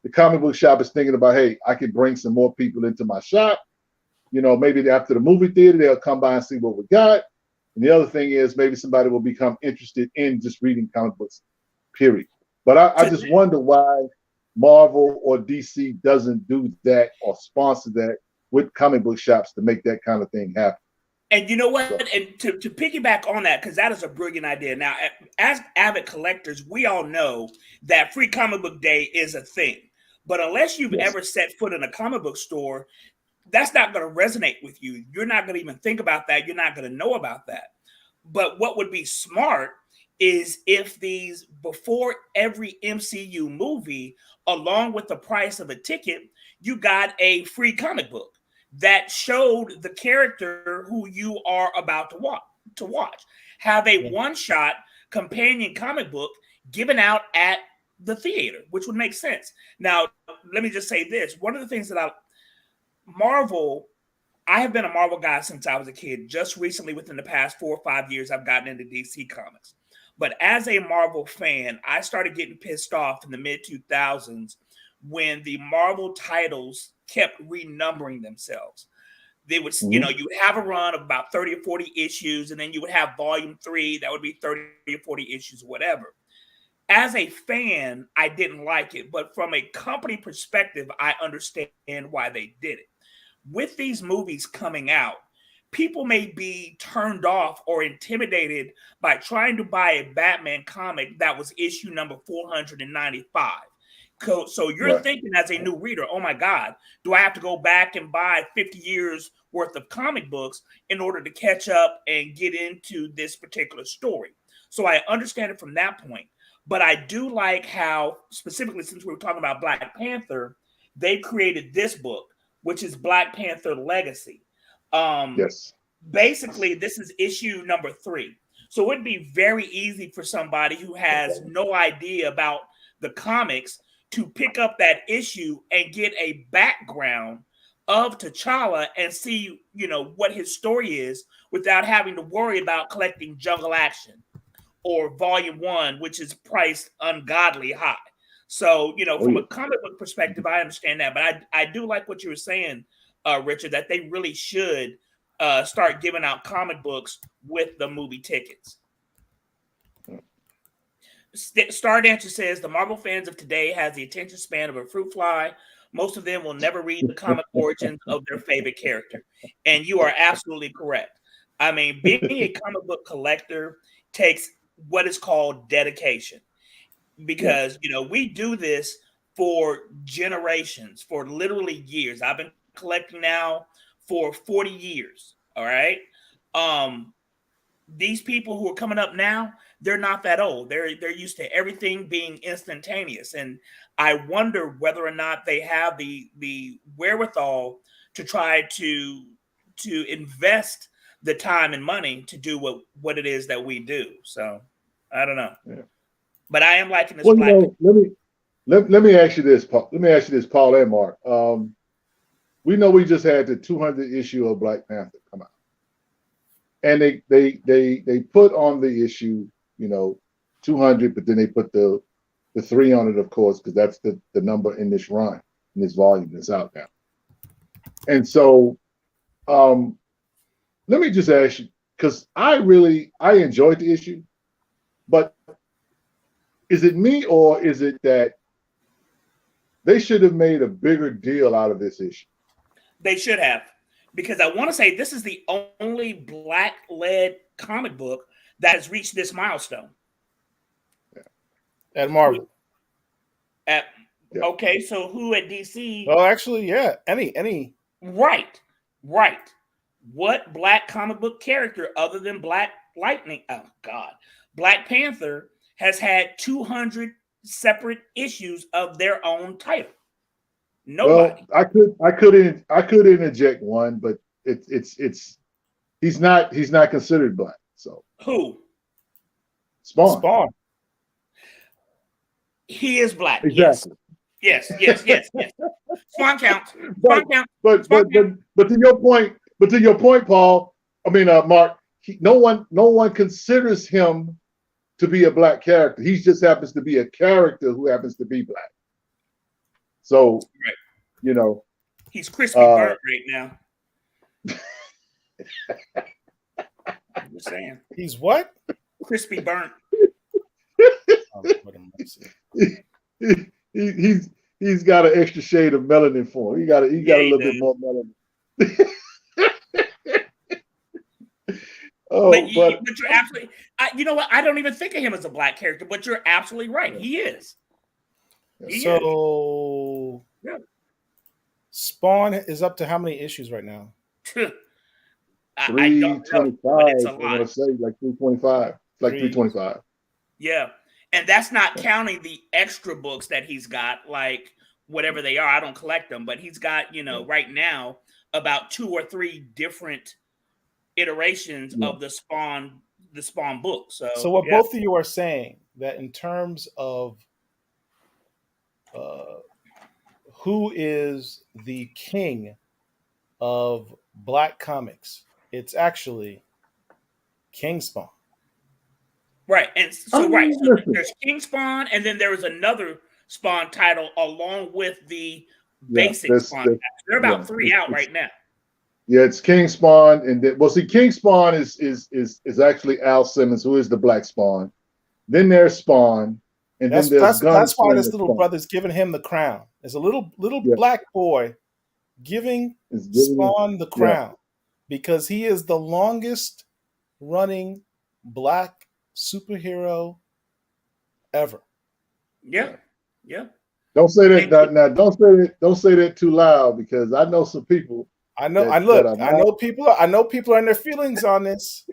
The comic book shop is thinking about, hey, I could bring some more people into my shop. Maybe after the movie theater, they'll come by and see what we got. And the other thing is maybe somebody will become interested in just reading comic books, period. But I just wonder why Marvel or DC doesn't do that or sponsor that with comic book shops to make that kind of thing happen. And you know what? So, and to piggyback on that, because that is a brilliant idea. Now, as avid collectors, we all know that Free Comic Book Day is a thing. But unless you've ever set foot in a comic book store, that's not going to resonate with you. You're not going to even think about that. You're not going to know about that. But what would be smart is if these, before every MCU movie, along with the price of a ticket, you got a free comic book that showed the character who you are about to watch. Have a one-shot companion comic book given out at the theater, which would make sense. Now, let me just say this. One of the things that I have been a Marvel guy since I was a kid. Just recently, within the past 4 or 5 years, I've gotten into DC Comics. But as a Marvel fan, I started getting pissed off in the mid-2000s when the Marvel titles kept renumbering themselves. They would, you would have a run of about 30 or 40 issues, and then you would have volume 3, that would be 30 or 40 issues, whatever. As a fan, I didn't like it, but from a company perspective, I understand why they did it. With these movies coming out, people may be turned off or intimidated by trying to buy a Batman comic that was issue number 495. So you're thinking as a new reader, oh my God, do I have to go back and buy 50 years worth of comic books in order to catch up and get into this particular story? So I understand it from that point. But I do like how, specifically since we were talking about Black Panther, they created this book, which is Black Panther Legacy. Yes. Basically, this is issue number 3. So it would be very easy for somebody who has no idea about the comics to pick up that issue and get a background of T'Challa and see, what his story is without having to worry about collecting Jungle Action or Volume 1, which is priced ungodly high. So, from a comic book perspective, I understand that. But I do like what you were saying, Richard, that they really should start giving out comic books with the movie tickets. Star Dancer says the Marvel fans of today has the attention span of a fruit fly. Most of them will never read the comic origins of their favorite character. And you are absolutely correct. I mean, being a comic book collector takes what is called dedication, because we do this for generations, for literally years. I've been collecting now for 40 years. All right. These people who are coming up now, they're not that old. They're used to everything being instantaneous. And I wonder whether or not they have the wherewithal to try to invest the time and money to do what it is that we do. So I don't know. Yeah. But I am liking this. Well, let me ask you this, Paul. Let me ask you this, Paul and Mark. We know we just had the 200th issue of Black Panther come out. And they put on the issue, 200, but then they put the 3 on it, of course, because that's the number in this run, in this volume that's out now. And so, let me just ask you, because I enjoyed the issue, but is it me or is it that they should have made a bigger deal out of this issue? They should have. Because I want to say this is the only Black-led comic book that has reached this milestone. At Marvel. Okay, so who at DC? Oh, actually, yeah. Any. Right. What Black comic book character other than Black Lightning? Oh, God. Black Panther has had 200 separate issues of their own title. Nobody. Well, I could interject one, but he's not considered Black. So who? Spawn. He is Black. Exactly. Yes. Spawn counts. But to your point, Paul. I mean, Mark. No one considers him to be a Black character. He just happens to be a character who happens to be Black. So, right. He's crispy burnt right now. I'm just saying. He's what? Crispy burnt. He's got an extra shade of melanin for him. He got a little bit more melanin. But you're absolutely. You know what? I don't even think of him as a Black character, but you're absolutely right. Yeah. He is. Yeah. Spawn is up to how many issues right now? 325. I want to say like 325. Like 325. Yeah. And that's not counting the extra books that he's got, like whatever they are. I don't collect them, but he's got, right now about 2 or 3 different iterations of the Spawn book. So what both of you are saying, that in terms of who is the king of Black comics, it's actually King Spawn. Right. And so there's King Spawn, and then there was another Spawn title along with the basic Spawn. There are about 3 out right now. Yeah, it's King Spawn, and then, King Spawn is actually Al Simmons, who is the Black Spawn. Then there's Spawn, and then there's that's why this little brother's giving him the crown. There's a little Black boy giving Spawn the crown because he is the longest running Black superhero ever. Yeah. Don't say that now. Don't say that too loud, because I know some people. I know people are in their feelings on this.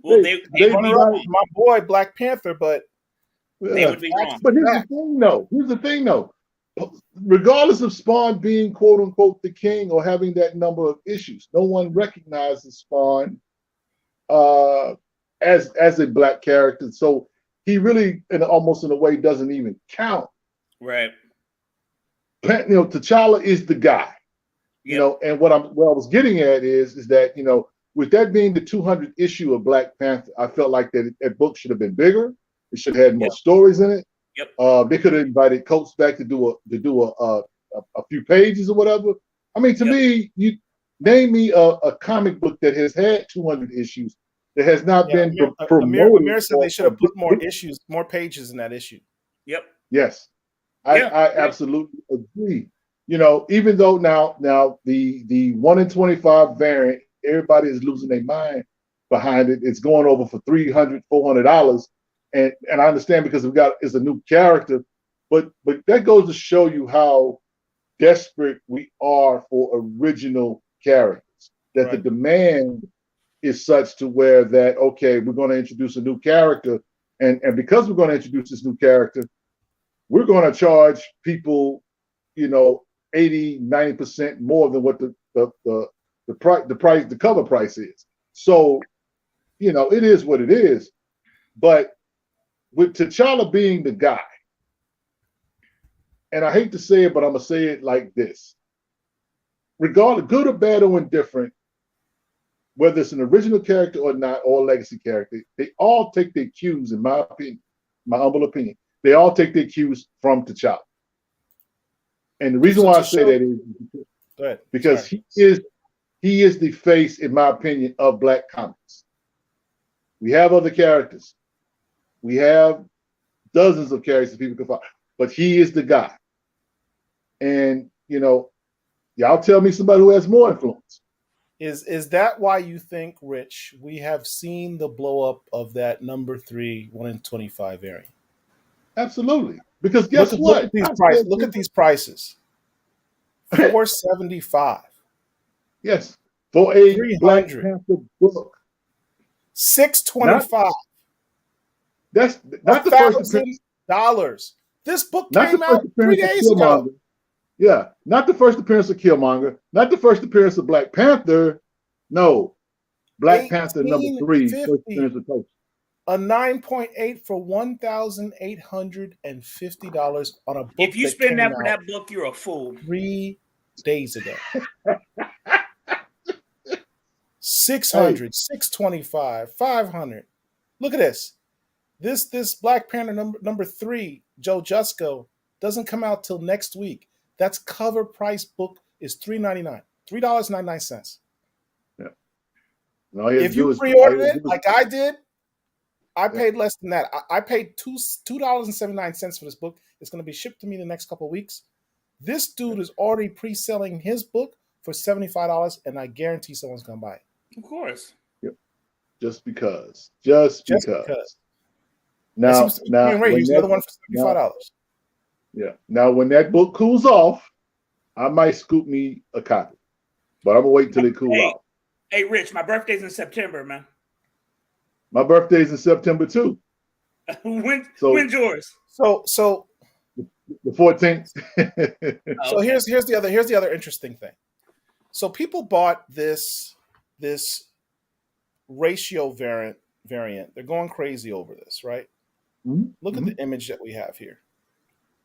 Well, they run around with my boy Black Panther, but they would be wrong. But here's the thing though. Regardless of Spawn being quote unquote the king or having that number of issues, no one recognizes Spawn as a Black character. So he really, almost in a way, doesn't even count. Right. T'Challa is the guy. And what I was getting at is that, with that being the 200th issue of Black Panther, I felt like that book should have been bigger. It should have had more stories in it. They could have invited Coates back to do a few pages or whatever. I mean, to me, you name me a comic book that has had 200 issues that has not been promoted. Amir said they should have put more issues, more pages in that issue. Yes, I absolutely agree. Even though now the 1 in 25 variant, everybody is losing their mind behind it. It's going over for $300-$400, and I understand because it's a new character, but that goes to show you how desperate we are for original characters. That the demand is such to where that, okay, we're going to introduce a new character, and because we're going to introduce this new character, we're going to charge people, 80-90% more than what the cover price is. So, it is what it is. But with T'Challa being the guy, and I hate to say it, but I'm gonna say it like this: regardless, good or bad or indifferent, whether it's an original character or not, or a legacy character, they all take their cues, in my opinion, my humble opinion, they all take their cues from T'Challa. And the reason why I say that is because he is the face, in my opinion, of Black comics. We have other characters. We have dozens of characters people can find, but he is the guy. And y'all tell me somebody who has more influence. Is that why you think, Rich, we have seen the blow up of that number 3 1 in 25 variant? Absolutely. Because guess what? Look at these prices. $475. Yes. For a Black Panther book. $625. That's not the first appearance. This book came out 3 days ago. Yeah. Not the first appearance of Killmonger. Not the first appearance of Black Panther. No. Black Panther number 3. First appearance of Coach. A 9.8 for $1,850 on a book. If you spend that for that book, you're a fool. 3 days ago. 600, 625, 500. Look at this. This Black Panther number 3, Joe Jusko, doesn't come out till next week. That's cover price book is $3.99. $3.99. Yeah. If you pre-ordered it like I did, I paid less than that. I paid $2.79 for this book. It's going to be shipped to me the next couple of weeks. This dude is already pre-selling his book for $75, and I guarantee someone's going to buy it. Of course. Yep. Just because. Now, he's the other one for $75. Yeah. Now, when that book cools off, I might scoop me a copy, but I'm gonna wait till it cools off. Hey, Rich, my birthday's in September, man. My birthday's in September too. When's yours? So the 14th. So here's the other interesting thing. So people bought this ratio variant. They're going crazy over this, right? Mm-hmm. Look at the image that we have here.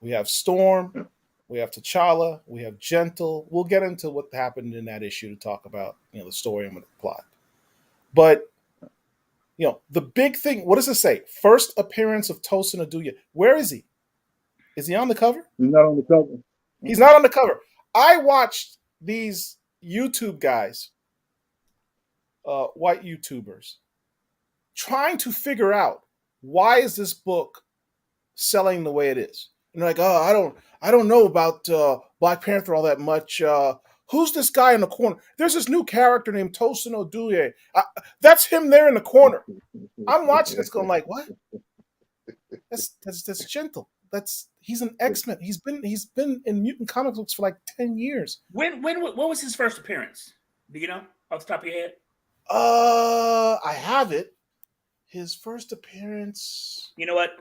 We have Storm, we have T'Challa, we have Gentle. We'll get into what happened in that issue to talk about, the story and the plot. But the big thing, what does it say? First appearance of Tosin Aduya. Where is he? Is he on the cover? He's not on the cover. He's not on the cover. I watched these YouTube guys, white YouTubers, trying to figure out why is this book selling the way it is. And they're like, oh, I don't know about Black Panther all that much. Who's this guy in the corner? There's this new character named Tosin Aduye. That's him there in the corner. I'm watching this going like, what? That's Gentle. He's an X-Men. He's been in mutant comic books for like 10 years. What was his first appearance? Do you know off the top of your head? I have it. His first appearance. You know what?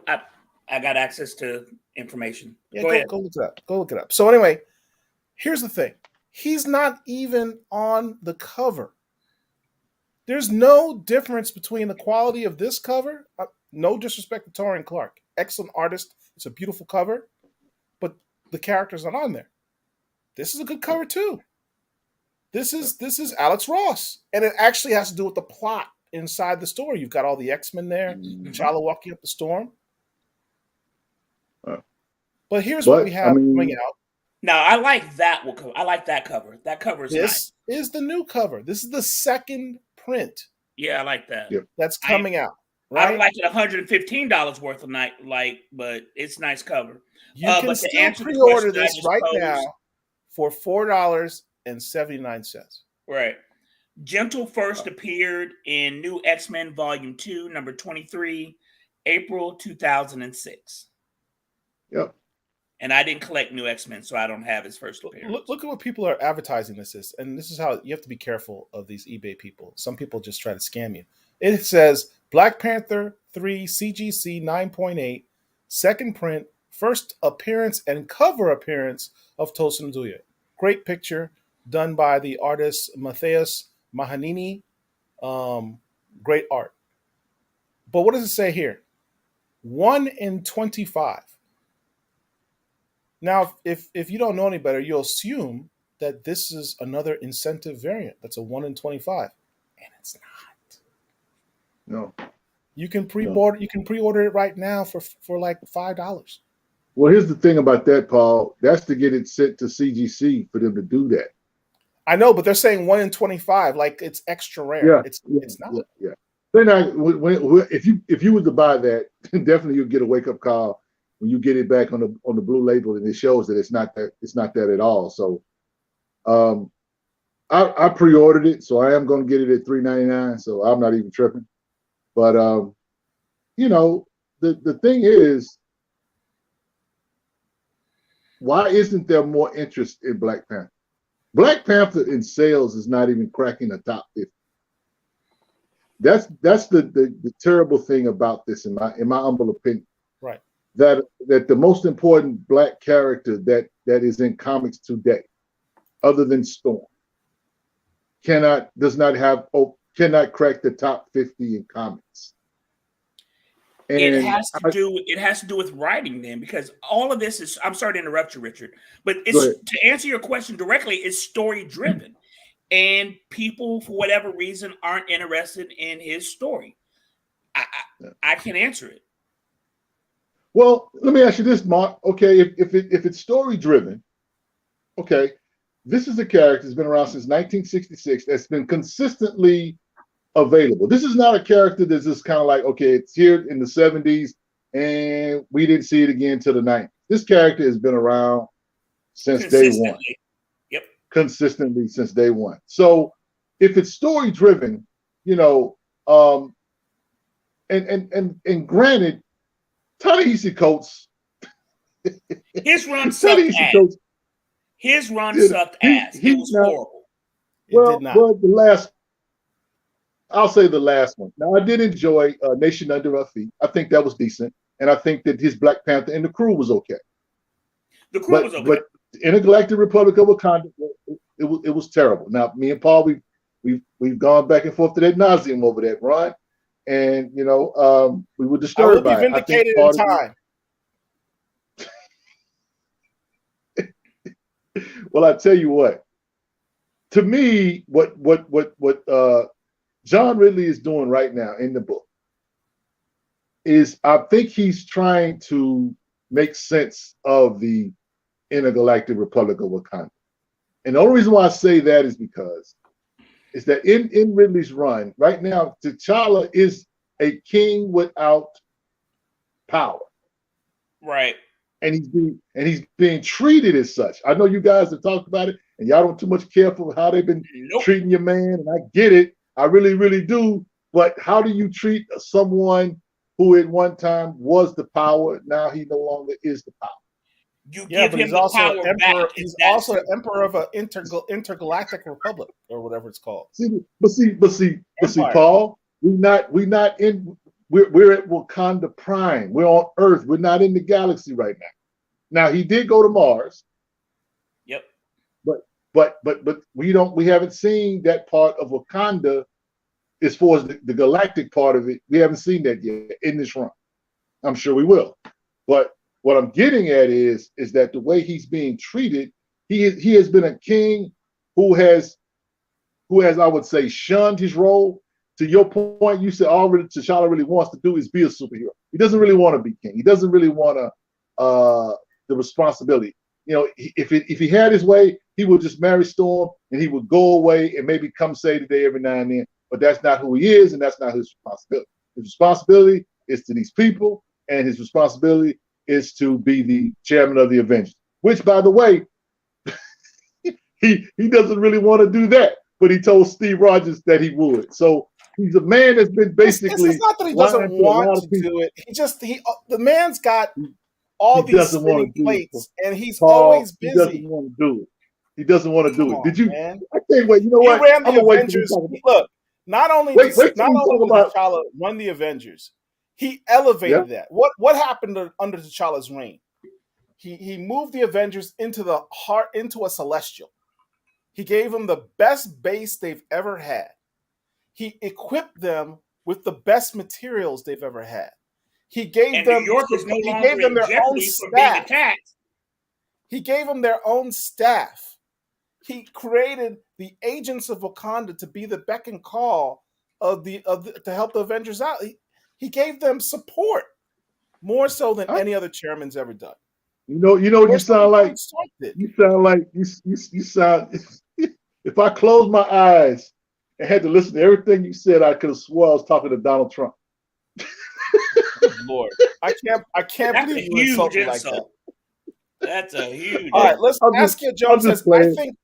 I got access to information. Yeah, go look it up. Go look it up. So anyway, here's the thing. He's not even on the cover. There's no difference between the quality of this cover. No disrespect to Torian Clark. Excellent artist. It's a beautiful cover. But the character's not on there. This is a good cover too. This is Alex Ross, and it actually has to do with the plot inside the story. You've got all the X-Men there, T'Challa walking up the storm. But here's what we have coming out. Now I like that. I like that cover. That cover is nice. This is the new cover. This is the second print. Yeah, I like that. That's coming out. Right? I don't like it $115 worth of night, but it's nice cover. You can still pre-order this right now for $4.79. Right. Gentle first appeared in New X-Men Volume 2, number 23, April 2006. Yep. And I didn't collect New X-Men, so I don't have his first appearance. Look at what people are advertising this is. And this is how you have to be careful of these eBay people. Some people just try to scam you. It says Black Panther 3 CGC 9.8, second print, first appearance and cover appearance of Tosin Nduye. Great picture done by the artist Matthias Mahanini. Great art. But what does it say here? 1 in 25. Now, if you don't know any better, you'll assume that this is another incentive variant. That's a 1 in 25. And it's not. No. You can pre-order. You can pre-order it right now for like $5. Well, here's the thing about that, Paul. That's to get it sent to CGC for them to do that. I know, but they're saying 1 in 25, like it's extra rare. Yeah, it's not. Yeah. They're not. If you were to buy that, definitely you'll get a wake up call when you get it back on the blue label, and it shows that it's not that at all. So, I pre-ordered it, so I am going to get it at $3.99. So I'm not even tripping. But the thing is, why isn't there more interest in Black Panther? Black Panther in sales is not even cracking the top 50. That's the terrible thing about this, in my humble opinion. Right. That the most important Black character that is in comics today, other than Storm, cannot crack the top 50 in comics. And it has to do with writing then, because all of this is, I'm sorry to interrupt you, Richard, but it's to answer your question directly, it's story driven. And people, for whatever reason, aren't interested in his story. I can answer it. Well, let me ask you this, Mark. Okay, if it's story driven, okay, this is a character that's been around since 1966 that's been consistently available. This is not a character that's just kind of like, okay, it's here in the 70s and we didn't see it again till the 90s. This character has been around since day one. Yep. Consistently since day one. So if it's story driven, and granted, Ta-Nehisi Coates, his run sucked ass. His run sucked ass. It was horrible. Well, I'll say the last one. Now, I did enjoy Nation Under Our Feet. I think that was decent. And I think that his Black Panther and the crew was okay. The crew was okay. But Intergalactic Republic of Wakanda, it was terrible. Now, me and Paul, we've gone back and forth to that nauseum over that, Ron. And, we were disturbed by it. I think in time. Well, I tell you what. To me, what John Ridley is doing right now in the book is, I think he's trying to make sense of the Intergalactic Republic of Wakanda. And the only reason why I say that is because is that in Ridley's run right now, T'Challa is a king without power. Right. And he's being treated as such. I know you guys have talked about it, and y'all don't too much care for how they've been treating your man, and I get it. I really, really do. But how do you treat someone who at one time was the power? Now he no longer is the power. You give him the power back. He's also the emperor of an intergalactic republic, or whatever it's called. See, Paul, we're at Wakanda Prime. We're on Earth. We're not in the galaxy right now. Now he did go to Mars. Yep. But we haven't seen that part of Wakanda as far as the galactic part of it. We haven't seen that yet in this run. I'm sure we will. But what I'm getting at is that the way he's being treated, he has been a king who has who has, I would say, shunned his role. To your point, you said all T'Challa really wants to do is be a superhero. He doesn't really want to be king. He doesn't really want the responsibility. You know, if he had his way, he would just marry Storm and he would go away and maybe come save the day every now and then. But that's not who he is, and that's not his responsibility. His responsibility is to these people, and his responsibility is to be the chairman of the Avengers. Which, by the way, he doesn't really want to do that, but he told Steve Rogers that he would. So he's a man that's been basically. It's not that he doesn't want to do it. The man's got all these spinning plates, and he's always busy. He doesn't want to do it. He doesn't want to do it. Did you? Man. I can't wait. You know what? He ran the Avengers. Look, not only did T'Challa run the Avengers, he elevated that. What happened under T'Challa's reign? He moved the Avengers into a celestial. He gave them the best base they've ever had. He equipped them with the best materials they've ever had. He gave them their own staff. He gave them their own staff. He created the agents of Wakanda to be the beck and call to help the Avengers out. He gave them support more so than any other chairman's ever done. You know what you sound like? You sound like you sound. If I closed my eyes and had to listen to everything you said, I could have swore I was talking to Donald Trump. Lord, I can't believe you insulted like that. That's a huge. All right, Askia Jones says,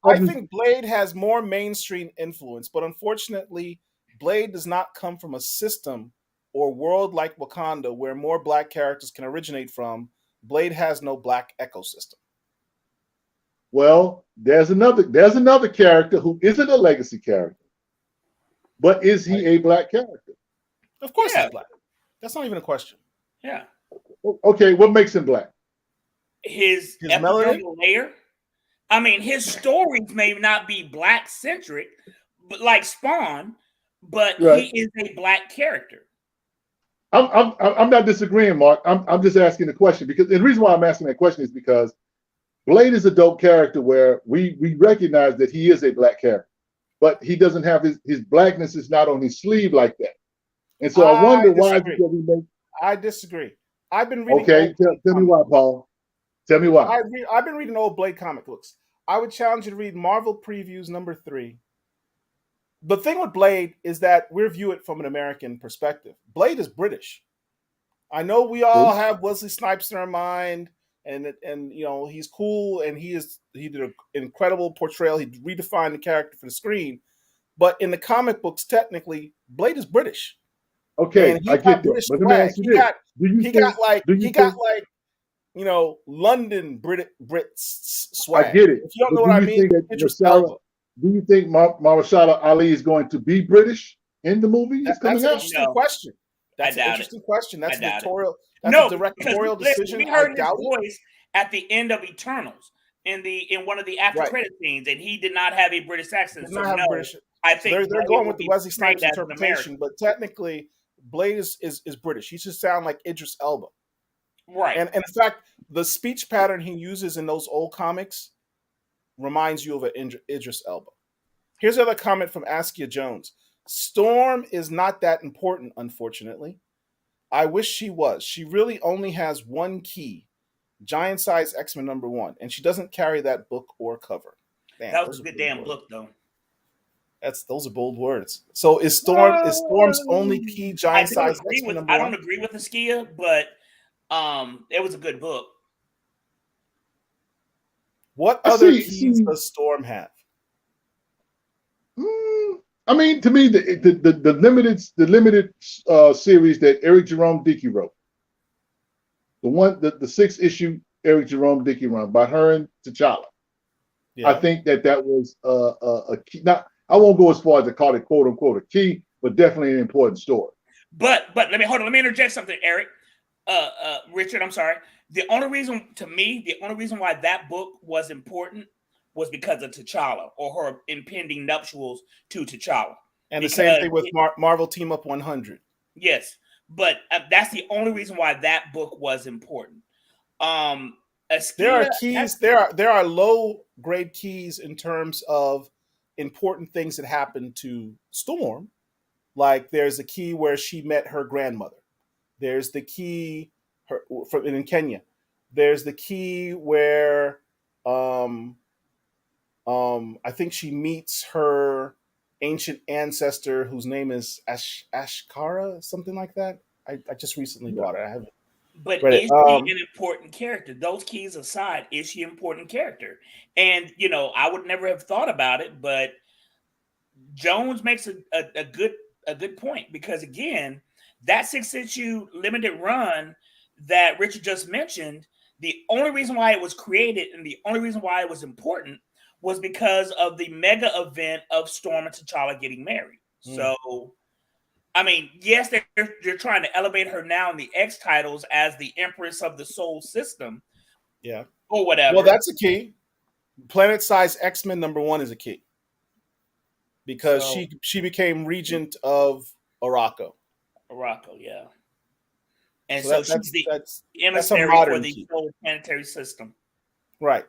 I think Blade has more mainstream influence, but unfortunately, Blade does not come from a system or world like Wakanda where more black characters can originate from. Blade has no black ecosystem. Well, there's another character who isn't a legacy character, but is he a black character? Of course he's black. That's not even a question. Yeah. Okay, what makes him black? His epidermal layer. I mean, his stories may not be black centric, but like Spawn, but he is a black character. I'm not disagreeing, Mark. I'm just asking the question because the reason why I'm asking that question is because Blade is a dope character where we recognize that he is a black character, but he doesn't have his blackness is not on his sleeve like that. And so I wonder why I disagree. I've been reading. Okay, tell me why, Paul. Tell me why. I've been reading old Blade comic books. I would challenge you to read Marvel Previews #3. The thing with Blade is that we view it from an American perspective. Blade is British. I know we all have Wesley Snipes in our mind, and you know he's cool, and he did an incredible portrayal. He redefined the character for the screen, but in the comic books, technically, Blade is British. Okay, I get that. But let me ask you this: he got like you know London Brit swag. I get it. If you don't know what I mean, do you think Mahershala Ali is going to be British in the movie? That's an interesting question. That's an interesting question. That's a directorial decision. We heard his voice at the end of Eternals in one of the after credit scenes, and he did not have a British accent. I think they're going with the Wesley Snipes interpretation, but technically, Blade is British. He should sound like Idris Elba, right? And in fact, the speech pattern he uses in those old comics reminds you of an Idris Elba. Here's another comment from Askia Jones. Storm is not that important, unfortunately. I wish she was. She really only has one key, Giant Size X-Men #1, and she doesn't carry that book or cover. Damn, that was a good damn book, though. Those are bold words. So is Storm's only key Giant Size X-Men #1? I don't agree with Askia, but it was a good book. What other keys does Storm have? I mean, to me, the limited series that Eric Jerome Dickey wrote, the 6-issue Eric Jerome Dickey run by her and T'Challa. Yeah. I think that was a key. Not, I won't go as far as to call it "quote unquote" a key, but definitely an important story. But let me interject something, Eric. Richard, I'm sorry. The only reason why that book was important was because of T'Challa or her impending nuptials to T'Challa. And the same thing with Marvel Team Up 100. Yes, but that's the only reason why that book was important. There are keys. There are low grade keys in terms of important things that happened to Storm. Like there's a key where she met her grandmother. There's the key in Kenya. There's the key where I think she meets her ancient ancestor whose name is Ashkara, something like that. I just recently bought it. I haven't But read is it. she an important character? Those keys aside, is she an important character? And I would never have thought about it, but Jones makes a good point, because again, that 6-issue limited run that Richard just mentioned, the only reason why it was created and the only reason why it was important was because of the mega event of Storm and T'Challa getting married. So, I mean, yes, they're trying to elevate her now in the X titles as the Empress of the Soul System. Yeah. Or whatever. Well, that's a key. Planet Size X-Men #1 is a key. Because she became regent of Arakko. Arakko, yeah. And so she's the that's a emissary for the key. solar planetary system. Right.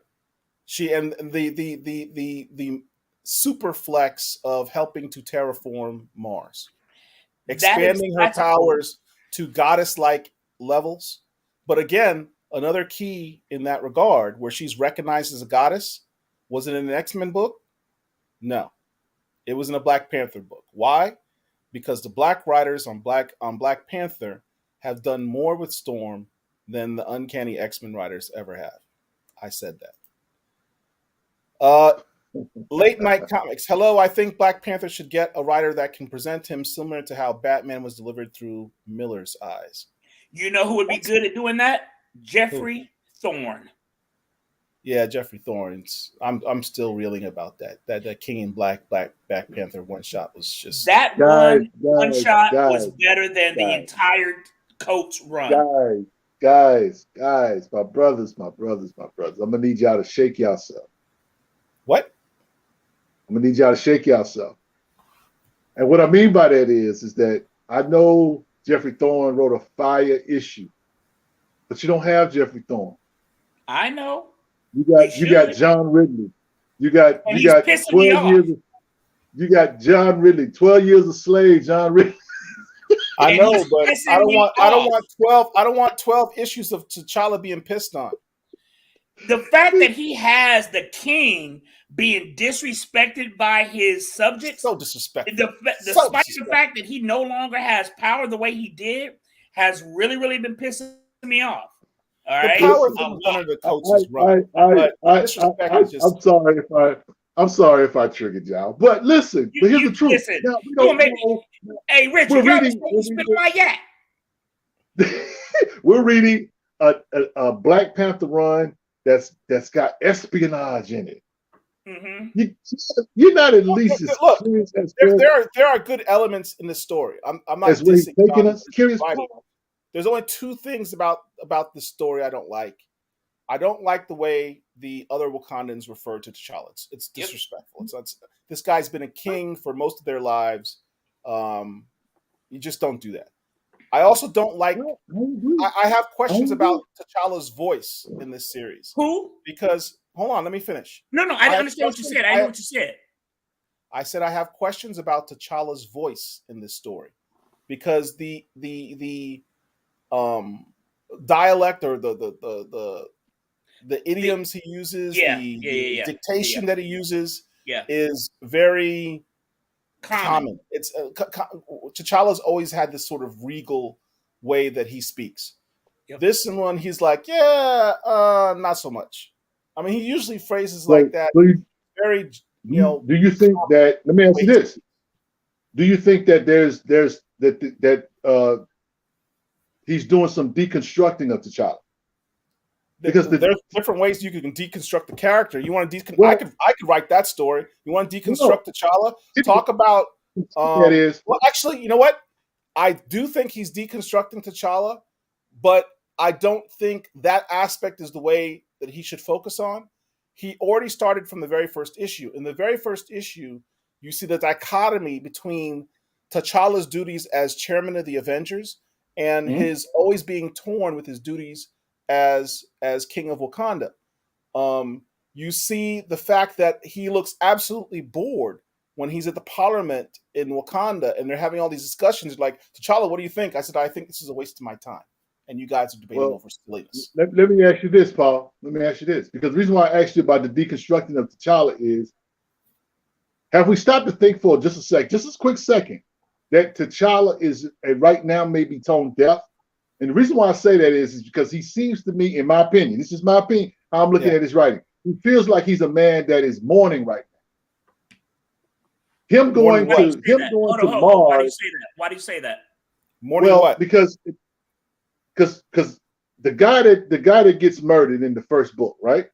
She and the super flex of helping to terraform Mars. Expanding her powers to goddess-like levels. But again, another key in that regard, where she's recognized as a goddess, was it in an X-Men book? No. It was in a Black Panther book. Why? Because the Black writers on Black Panther have done more with Storm than the Uncanny X-Men writers ever have. I said that. Late Night Comics. Hello, I think Black Panther should get a writer that can present him similar to how Batman was delivered through Miller's eyes. You know who would be good at doing that? Jeffrey Thorne. Yeah, Jeffrey Thorne's. I'm still reeling about that. That King in Black Panther one shot was just that one shot was better than the entire Coates run. Guys, my brothers. I'm gonna need y'all to shake yourself. What? I'm gonna need y'all to shake yourself. And what I mean by that is that I know Jeffrey Thorne wrote a fire issue, but you don't have Jeffrey Thorne. I know. You got John Ridley. You got 12 years. You got John Ridley, 12 years a slave, John Ridley. I know, but I don't want 12 issues of T'Challa being pissed on. The fact that he has the king being disrespected by his subjects, so disrespectful. Despite the fact that he no longer has power the way he did, has really, really been pissing me off. All right, the power thing under the Coates' run. I'm sorry if I triggered y'all. But listen, but here's the truth. Listen, hey, Richard, you spit my yak. We're reading a Black Panther run that's got espionage in it. Mm-hmm. You're not at least as look. There are good elements in the story. I'm not dissing. There's only two things about the story I don't like. I don't like the way the other Wakandans refer to T'Challa. It's disrespectful. This guy's been a king for most of their lives. You just don't do that. I also don't like. I have questions about T'Challa's voice in this series. Who? Because hold on, let me finish. No, I didn't understand what you said. I know what you said. I said I have questions about T'Challa's voice in this story because the dialect or the idioms he uses, the dictation that he uses, is very common. It's T'Challa's always had this sort of regal way that he speaks. Yep. This one, he's like, not so much. I mean, he usually phrases like that. Very, Do you think that? Let me ask you this: do you think that there's he's doing some deconstructing of T'Challa? Because there's different ways you can deconstruct the character. You want to I could write that story. You want to deconstruct T'Challa? Talk about that is. Well, actually, you know what? I do think he's deconstructing T'Challa, but I don't think that aspect is the way that he should focus on. He already started from the very first issue. In the very first issue, you see the dichotomy between T'Challa's duties as chairman of the Avengers and his always being torn with his duties as king of Wakanda. You see the fact that he looks absolutely bored when he's at the Parliament in Wakanda and they're having all these discussions, like, T'Challa, what do you think? I said, I think this is a waste of my time. And you guys are debating over silliness. Let me ask you this, Paul. Let me ask you this. Because the reason why I asked you about the deconstructing of T'Challa is, have we stopped to think for just a quick second, that T'Challa is right now maybe tone deaf? And the reason why I say that is because he seems to me, in my opinion, this is my opinion, how I'm looking at his writing. He feels like he's a man that is mourning right now. Him going to Mars. Why do you say that? Why do you say that? Mourning what? Because the guy that gets murdered in the first book, right?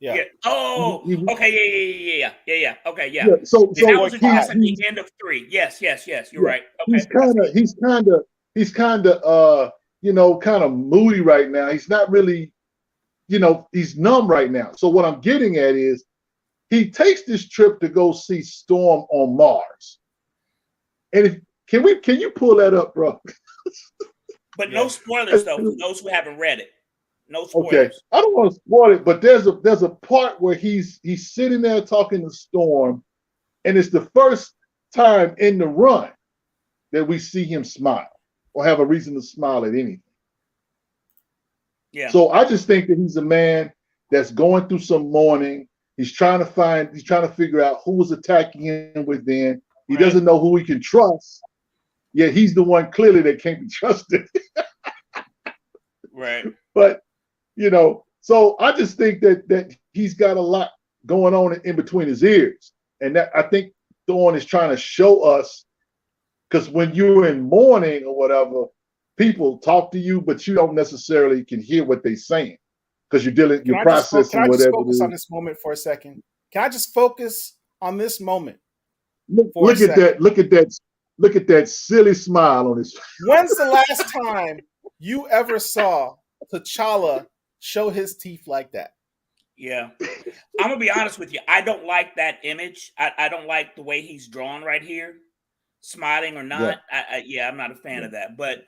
Yeah. Oh, okay. Yeah. Okay, yeah. So that was addressed at the end of 3. Yes. You're right. Okay. He's kind of kind of moody right now. He's not really, he's numb right now. So what I'm getting at is, he takes this trip to go see Storm on Mars. And can you pull that up, bro? But no spoilers though for those who haven't read it. No spoilers. Okay, I don't want to spoil it, but there's a part where he's sitting there talking to Storm, and it's the first time in the run that we see him smile or have a reason to smile at anything. Yeah. So I just think that he's a man that's going through some mourning. He's trying to figure out who was attacking him within. He doesn't know who he can trust. Yet he's the one clearly that can't be trusted. Right. But so I just think that he's got a lot going on in between his ears. And that I think Thorne is trying to show us, because when you're in mourning or whatever, people talk to you, but you don't necessarily can hear what they're saying, because you're processing whatever. Can I just focus on this moment for a second? Can I just focus on this moment? Look at that silly smile on his face. When's the last time you ever saw T'Challa show his teeth like that? Yeah. I'm gonna be honest with you. I don't like that image. I don't like the way he's drawn right here, smiling or not. Yeah. I'm not a fan of that. But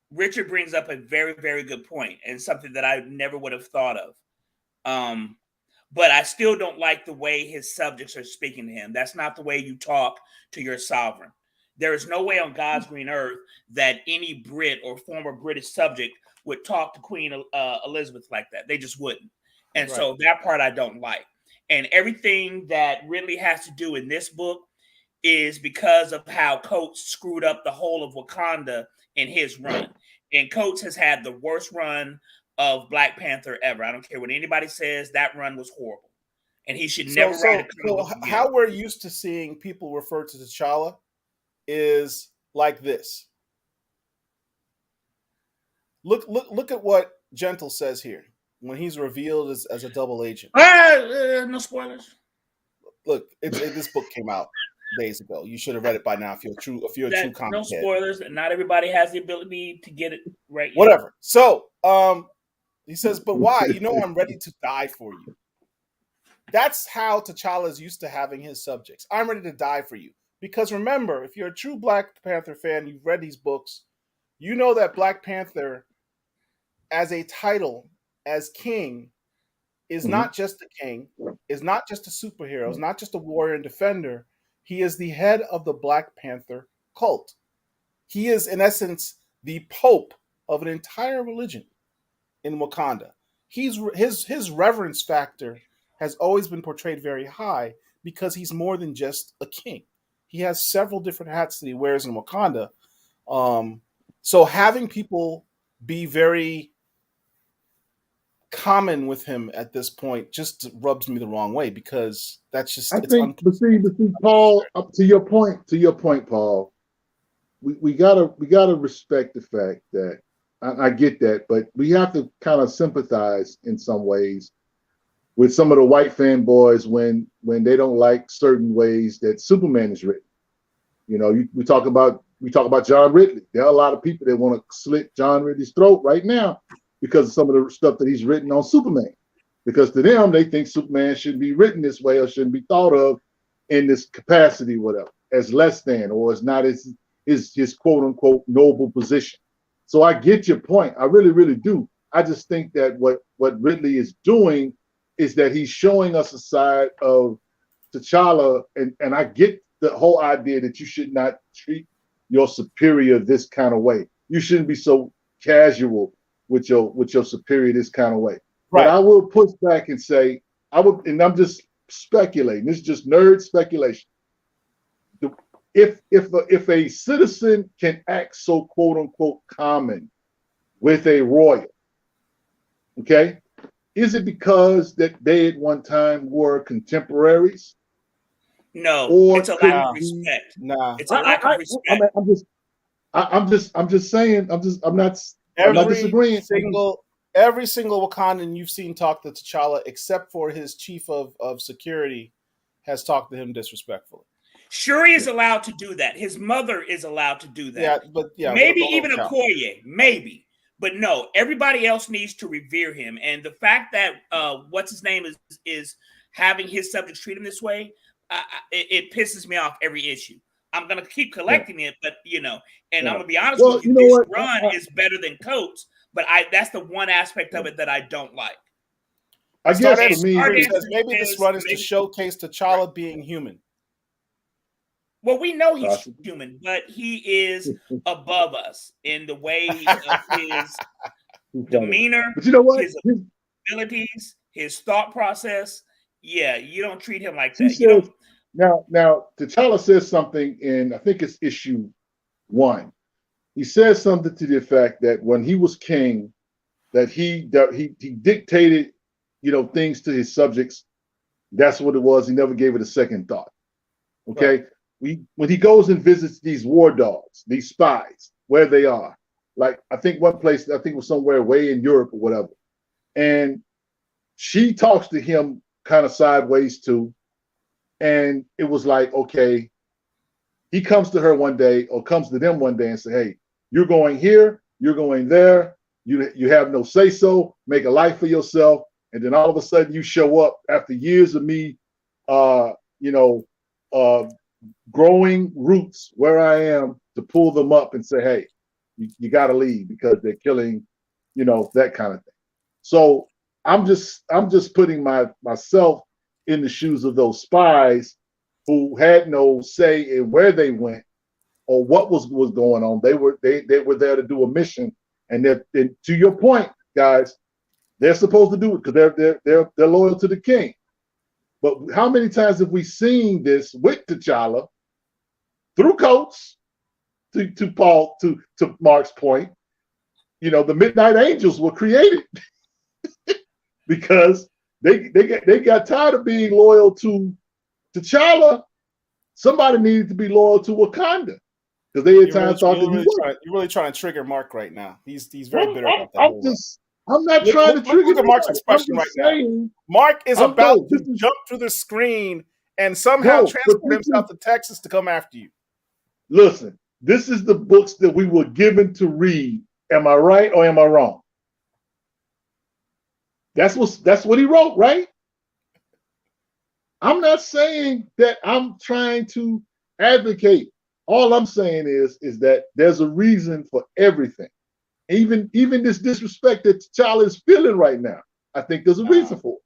Richard brings up a very, very good point, and something that I never would have thought of. But I still don't like the way his subjects are speaking to him. That's not the way you talk to your sovereign. There is no way on God's green earth that any Brit or former British subject would talk to Queen Elizabeth like that. They just wouldn't. And so that part I don't like. And everything that really has to do in this book is because of how Coates screwed up the whole of Wakanda in his run. And Coates has had the worst run of Black Panther ever. I don't care what anybody says, that run was horrible. And he should never write a comic book again. How we're used to seeing people refer to T'Challa is like this. Look at what Gentle says here when he's revealed as a double agent. No spoilers. Look, this book came out days ago. You should have read it by now if you're a true comic No spoilers. Head. Not everybody has the ability to get it right. Whatever. So he says, but why? I'm ready to die for you. That's how T'Challa is used to having his subjects. I'm ready to die for you. Because remember, if you're a true Black Panther fan, you've read these books, you know that Black Panther, as a title, as king, is not just a king, is not just a superhero, is not just a warrior and defender. He is the head of the Black Panther cult. He is, in essence, the pope of an entire religion in Wakanda. His reverence factor has always been portrayed very high because he's more than just a king. He has several different hats that he wears in Wakanda. So having people be very common with him at this point just rubs me the wrong way, because that's just. But see, Paul. To your point, Paul. We gotta respect the fact that I get that, but we have to kind of sympathize in some ways with some of the white fanboys when they don't like certain ways that Superman is written. We talk about John Ridley. There are a lot of people that want to slit John Ridley's throat right now because of some of the stuff that he's written on Superman. Because to them, they think Superman shouldn't be written this way or shouldn't be thought of in this capacity, whatever, as less than, or as not as his quote unquote noble position. So I get your point. I really, really do. I just think that what Ridley is doing is that he's showing us a side of T'Challa, and I get the whole idea that you should not treat your superior this kind of way. You shouldn't be so casual with your superior this kind of way. Right. But I will push back and say, and I'm just speculating. This is just nerd speculation. If a citizen can act so quote unquote common with a royal, okay, is it because that they at one time were contemporaries? No, or it's a lack of respect. Nah, it's a lack of respect. I'm just saying. I'm not disagreeing. Every single Wakandan you've seen talk to T'Challa, except for his chief of security, has talked to him disrespectfully. Shuri is allowed to do that. His mother is allowed to do that. Yeah, but maybe even Okoye, maybe. But no, everybody else needs to revere him. And the fact that what's his name is having his subjects treat him this way, it pisses me off every issue. I'm gonna keep collecting it, but I'm gonna be honest with you. This run is better than Coates, but that's the one aspect of it that I don't like. I guess for me, maybe this run is to showcase T'Challa being human. Well, we know he's human, but he is above us in the way of his demeanor, but you know what? His abilities, his thought process. Yeah, you don't treat him like that. Says, now, T'Challa says something in, I think it's issue 1. He says something to the effect that when he was king, that he dictated, things to his subjects. That's what it was. He never gave it a second thought. Okay. Right. When he goes and visits these war dogs, these spies, where they are, like I think one place, I think it was somewhere way in Europe or whatever, and she talks to him kind of sideways too, and it was like, okay, he comes to her one day or comes to them one day and say, hey, you're going here, you're going there, you have no say so, make a life for yourself, and then all of a sudden you show up after years of me, growing roots where I am to pull them up and say, hey, you got to leave because they're killing, that kind of thing. So I'm just putting myself in the shoes of those spies who had no say in where they went or what was going on. They were there to do a mission, and to your point, guys, they're supposed to do it because they're loyal to the king. But how many times have we seen this with T'Challa through Coates to Mark's point? The Midnight Angels were created because they got tired of being loyal to T'Challa. Somebody needed to be loyal to Wakanda because they at times thought that you're really trying to trigger Mark right now. He's very bitter about that. I'm not trying to trigger Mark's expression right now. Mark is about to jump through the screen and somehow transport himself to Texas to come after you. Listen, this is the books that we were given to read. Am I right or am I wrong? That's what he wrote, right? I'm not saying that I'm trying to advocate. All I'm saying is that there's a reason for everything. Even this disrespect that T'Challa is feeling right now, I think there's a reason for it.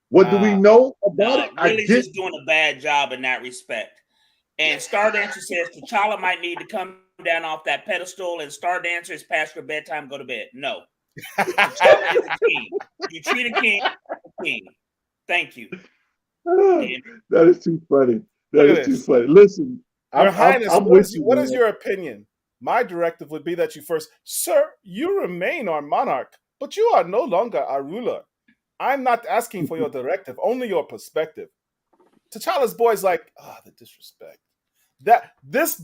What do we know about it? Really just doing a bad job in that respect. And Star Dancer says T'Challa might need to come down off that pedestal, and Star Dancer is past your bedtime, go to bed. No. T'Challa is a king. You treat a king as a king. Thank you. That is too funny. That is too funny. Listen, Your Highness, what is your opinion? My directive would be that you first, sir, you remain our monarch, but you are no longer our ruler. I'm not asking for your directive, only your perspective. T'Challa's boy's like, the disrespect. This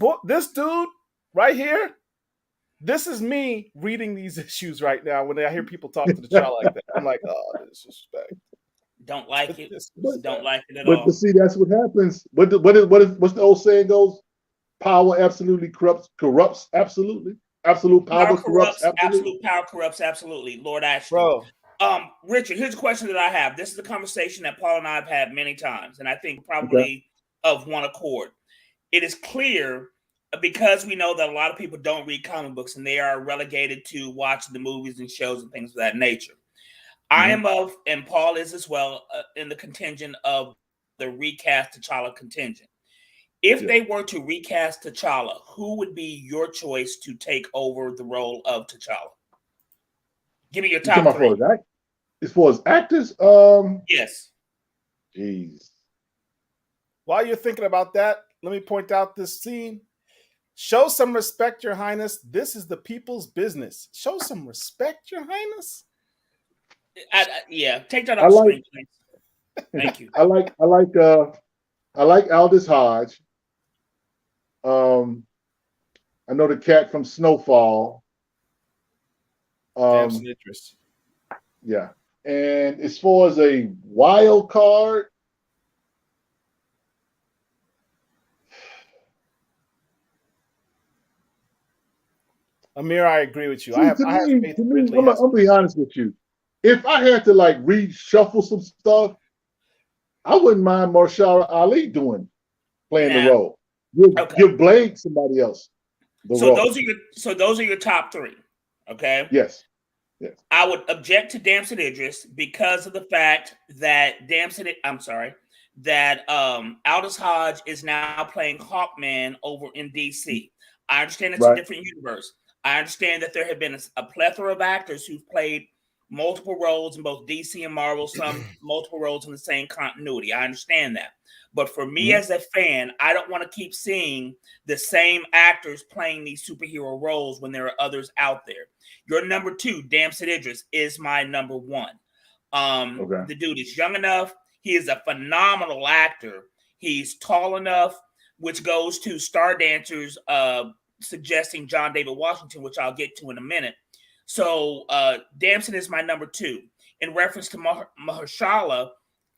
dude right here, this is me reading these issues right now when I hear people talk to T'Challa like that. I'm like, disrespect. Don't like it. Don't like it at all. But see, that's what happens. What's the old saying goes? Power absolutely corrupts absolutely. Absolute power corrupts absolutely. Absolute power corrupts absolutely. Lord Ashley. Bro. Richard, here's a question that I have. This is a conversation that Paul and I have had many times, and I think probably of one accord. It is clear, because we know that a lot of people don't read comic books and they are relegated to watching the movies and shows and things of that nature. I am of, and Paul is as well, in the contingent of the recast T'Challa contingent. If they were to recast T'Challa, who would be your choice to take over the role of T'Challa? Give me your top three. As far as actors, yes. Jeez. While you're thinking about that, let me point out this scene. Show some respect, Your Highness. This is the people's business. Show some respect, Your Highness. Take that off screen, please. Thank you. I like Aldous Hodge. I know the cat from Snowfall. Damson Idris. Yeah. And as far as a wild card, Amir, I agree with you. See, I have faith in Ridley. I'm gonna be honest with you. If I had to like reshuffle some stuff, I wouldn't mind Mahershala Ali playing the role. Give Blade somebody else the role. Those are your top three. Okay. Yes. I would object to Damson Idris because of the fact that Aldous Hodge is now playing Hawkman over in DC. I understand it's a different universe. I understand that there have been a plethora of actors who've played multiple roles in both DC and Marvel, some multiple roles in the same continuity. I understand that. But for me as a fan, I don't want to keep seeing the same actors playing these superhero roles when there are others out there. Your number two, Damson Idris, is my number one. The dude is young enough. He is a phenomenal actor. He's tall enough, which goes to Star Dancers suggesting John David Washington, which I'll get to in a minute. So Damson is my number two. In reference to Mahershala,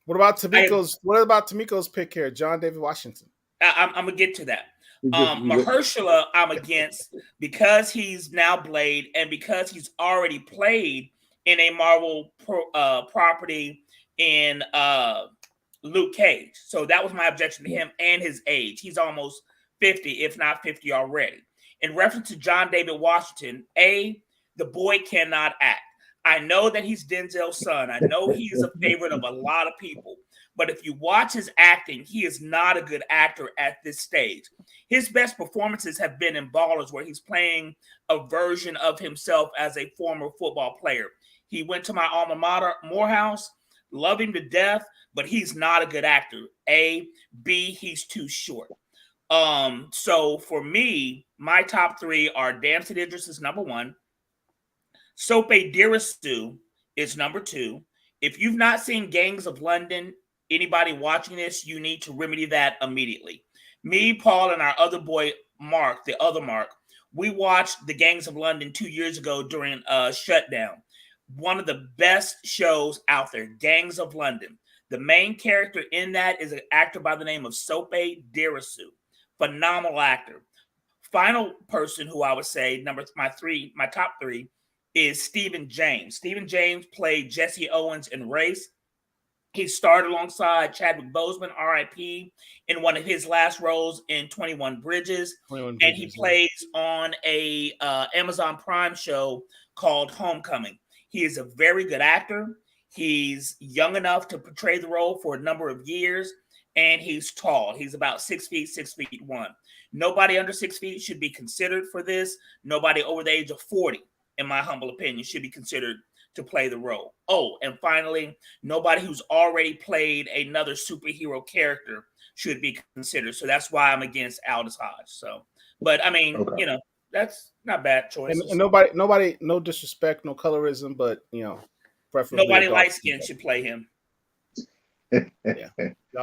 what about Tamiko's pick here, John David Washington? I'm gonna get to that. Mahershala, I'm against because he's now Blade and because he's already played in a Marvel property in Luke Cage. So that was my objection to him and his age. He's almost 50, if not 50 already. In reference to John David Washington, the boy cannot act. I know that he's Denzel's son. I know he is a favorite of a lot of people. But if you watch his acting, he is not a good actor at this stage. His best performances have been in Ballers, where he's playing a version of himself as a former football player. He went to my alma mater, Morehouse, love him to death, but he's not a good actor. B, he's too short. So for me, my top three are Damson Idris is number one. Sope Dirisu is number two. If you've not seen Gangs of London, anybody watching this, you need to remedy that immediately. Me, Paul, and our other boy, Mark, the other Mark, we watched the Gangs of London 2 years ago during shutdown. One of the best shows out there, Gangs of London. The main character in that is an actor by the name of Sope Dirisu. Phenomenal actor. Final person who I would say, my top three, is Stephen James. Stephen James played Jesse Owens in Race. He starred alongside Chadwick Boseman, R.I.P., in one of his last roles in 21 Bridges. And he plays on a Amazon Prime show called Homecoming. He is a very good actor. He's young enough to portray the role for a number of years, and he's tall. He's about 6 feet, 6'1". Nobody under 6 feet should be considered for this. Nobody over the age of 40, in my humble opinion, should be considered to play the role. Oh, and finally, nobody who's already played another superhero character should be considered. So that's why I'm against Aldous Hodge. So, but I mean, that's not bad choices. And nobody, no disrespect, no colorism, but preferably nobody light skinned should play him. Yeah,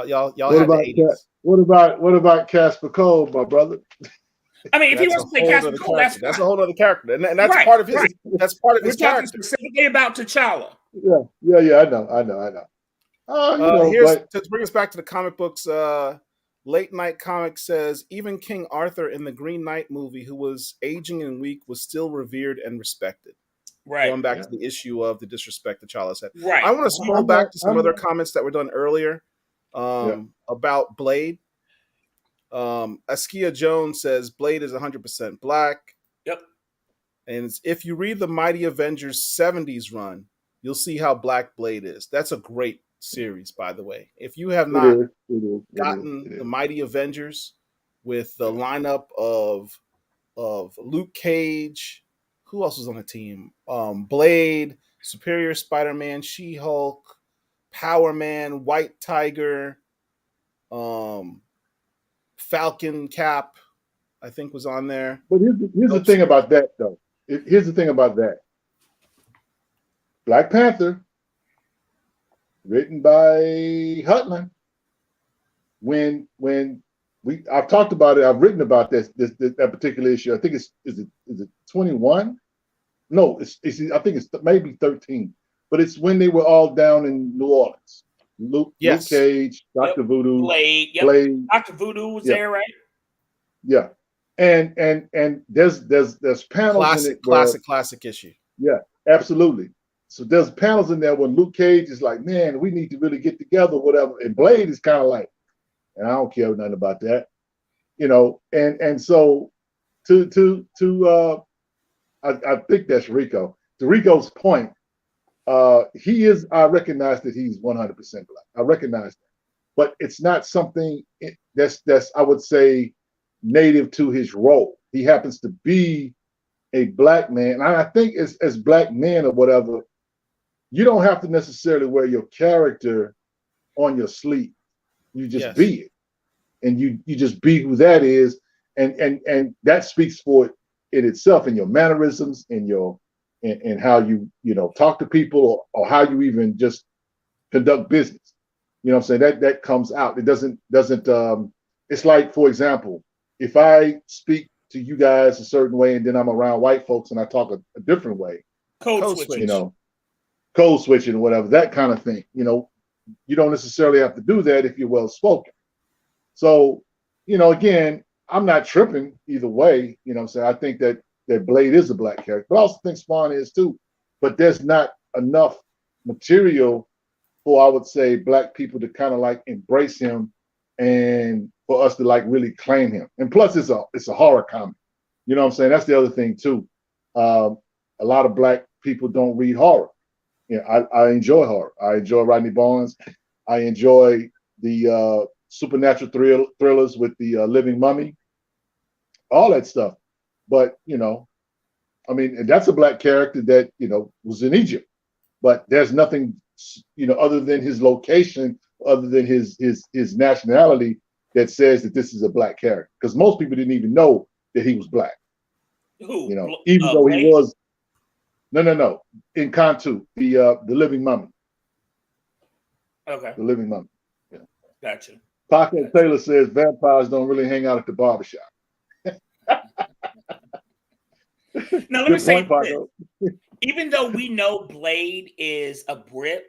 y'all had the 80s. What about Casper Cole, my brother? I mean, if he wants to play Casper Cole, that's a whole other character, and that's part of his. Right. That's part of his character. Specifically about T'Challa. Yeah. I know. To bring us back to the comic books, Late Night Comics says even King Arthur in the Green Knight movie, who was aging and weak, was still revered and respected. Right. Going back to the issue of the disrespect that T'Challa said. Right. I want to scroll back to some other comments that were done earlier about Blade. Askia Jones says Blade is 100% black. Yep. And if you read the Mighty Avengers 70s run, you'll see how black Blade is. That's a great series, by the way. If you have not gotten the Mighty Avengers, with the lineup of Luke Cage. Who else was on the team? Blade, Superior Spider-Man, She-Hulk, Power Man, White Tiger, um, Falcon Cap, I think was on there. But here's the thing about that, though. Here's the thing about that. Black Panther, written by Hutland. When I've talked about it, I've written about that particular issue. I think is it 21? No, I think it's maybe 13. But it's when they were all down in New Orleans. Luke Cage, Dr. Voodoo, Blade. Yep. Blade. Dr. Voodoo was there, right? Yeah. And there's panels in it. Classic issue. Yeah, absolutely. So there's panels in there when Luke Cage is like, man, we need to really get together, whatever. And Blade is kind of like, and I don't care nothing about that, And so I think that's Rico. To Rico's point, I recognize that he's 100% black. I recognize that, but it's not something that's I would say native to his role. He happens to be a black man, and I think as black men or whatever, you don't have to necessarily wear your character on your sleeve. You just be it, and you just be who that is, and that speaks for it in itself, in your mannerisms, in your and how you talk to people, or how you even just conduct business. You know what I'm saying? That comes out. It doesn't. It's like, for example, if I speak to you guys a certain way, and then I'm around white folks and I talk a different way, code switching, code switching, whatever, that kind of thing. You don't necessarily have to do that if you're well spoken. So, again, I'm not tripping either way. You know what I'm saying? I think that Blade is a black character, but I also think Spawn is too. But there's not enough material for, I would say, black people to kind of like embrace him, and for us to like really claim him. And plus, it's a horror comic. You know what I'm saying? That's the other thing too. A lot of black people don't read horror. I enjoy horror. I enjoy Rodney Barnes. I enjoy the supernatural thrillers with the Living Mummy, all that stuff. But and that's a black character that was in Egypt. But there's nothing other than his location, other than his nationality, that says that this is a black character. Because most people didn't even know that he was black. Who? Even though he was. No. In Kantu, the Living Mummy. Okay. The Living Mummy. Yeah. Gotcha. Paco Taylor says vampires don't really hang out at the barbershop. Now, let me say this. Even though we know Blade is a Brit,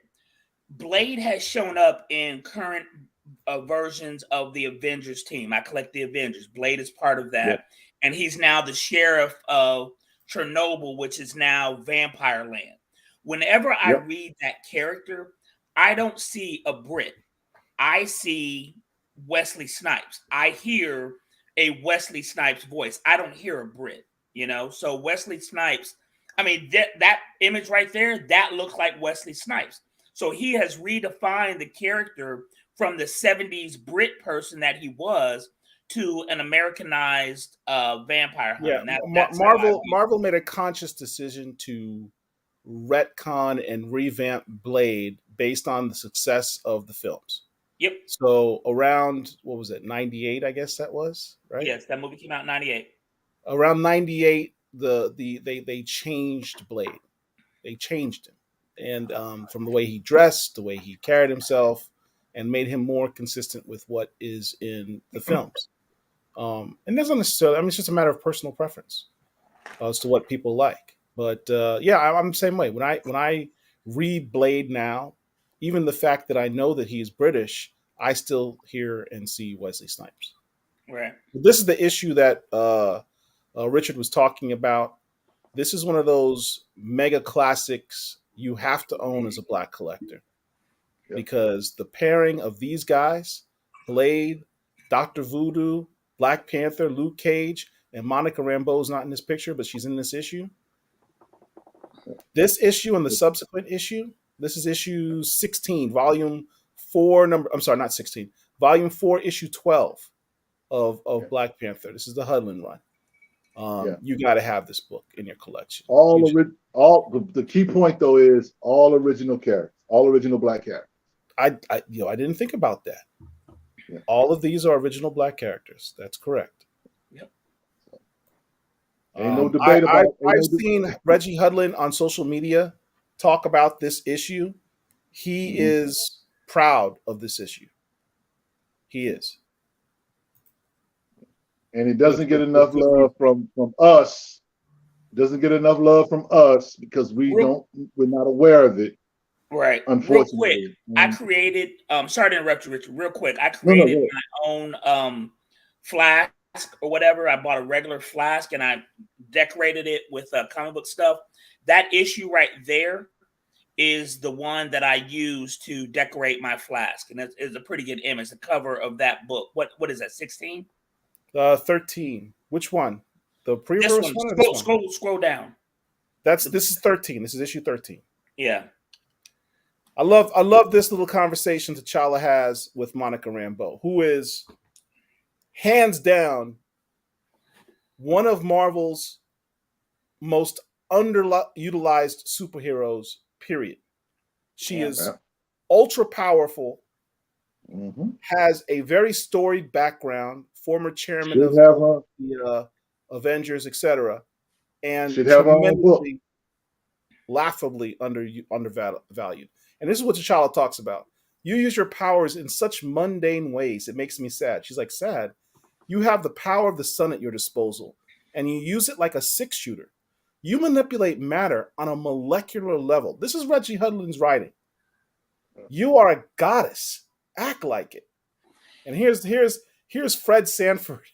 Blade has shown up in current versions of the Avengers team. I collect the Avengers. Blade is part of that. Yep. And he's now the sheriff of Chernobyl, which is now Vampire Land. Whenever I read that character, I don't see a Brit. I see Wesley Snipes. I hear a Wesley Snipes voice. I don't hear a Brit, So Wesley Snipes, that image right there, that looks like Wesley Snipes. So he has redefined the character from the 70s Brit person that he was to an Americanized vampire hunter. Yeah, Marvel made a conscious decision to retcon and revamp Blade based on the success of the films. Yep. So around, what was it, 98, I guess that was, right? Yes, that movie came out in 98. Around 98, they changed Blade. They changed him. And from the way he dressed, the way he carried himself, and made him more consistent with what is in the films. And that's not necessarily, it's just a matter of personal preference as to what people like. But I'm the same way. When I read Blade now, even the fact that I know that he is British, I still hear and see Wesley Snipes. Right. This is the issue that Richard was talking about. This is one of those mega classics you have to own as a black collector. Yep. Because the pairing of these guys, Blade, Dr. Voodoo, Black Panther, Luke Cage, and Monica Rambeau's not in this picture, but she's in this issue. This issue and the subsequent issue, this is issue 16, volume 4, volume 4, issue 12 of Black Panther. This is the Hudlin run. You got to have this book in your collection. The key point though is all original characters, all original Black characters. I didn't think about that. Yeah. All of these are original Black characters. That's correct. Yep. Ain't no debate about it. I've seen Reggie Hudlin on social media talk about this issue. He is proud of this issue. He is. And it doesn't get enough love from us. It doesn't get enough love from us because we're not aware of it. Right. Unfortunately. Real quick, I created, sorry to interrupt you, Richard, real quick. I created my own flask or whatever. I bought a regular flask and I decorated it with comic book stuff. That issue right there is the one that I use to decorate my flask. And it's a pretty good image, the cover of that book. What is that, 16? 13. Which one? The pre-verse one? Scroll down. This is 13. This is issue 13. Yeah. I love this little conversation T'Challa has with Monica Rambeau, who is hands down one of Marvel's most underutilized superheroes, period. She is ultra powerful, has a very storied background, former chairman of the Avengers, etc., and tremendously, laughably undervalued. And this is what T'Challa talks about. You use your powers in such mundane ways, it makes me sad. She's like, sad? You have the power of the sun at your disposal, and you use it like a six-shooter. You manipulate matter on a molecular level. This is Reggie Hudlin's writing. You are a goddess. Act like it. And here's Fred Sanford.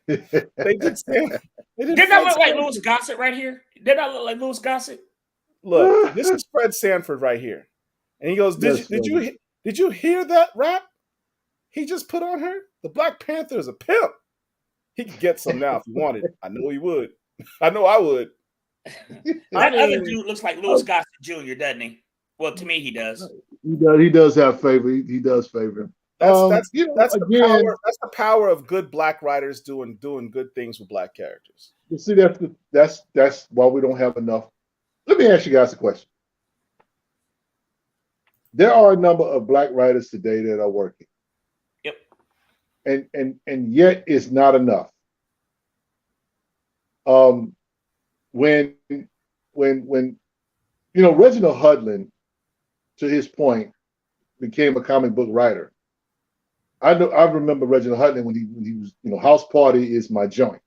They did not look like Louis Gossett right here? Did not look like Louis Gossett? Look, this is Fred Sanford right here. And he goes, did you hear that rap he just put on her? The Black Panther is a pimp. He could get some now if he wanted. I know he would. I know I would. That other dude looks like Louis Gossett Jr., doesn't he? Well, to me, he does. He does have favor. He does favor. That's the power of good Black writers doing good things with Black characters. You see, that's why we don't have enough. Let me ask you guys a question. There are a number of Black writers today that are working. Yep. And yet it's not enough. When Reginald Hudlin, to his point, became a comic book writer. I remember Reginald Hudlin when he was, House Party is my joint.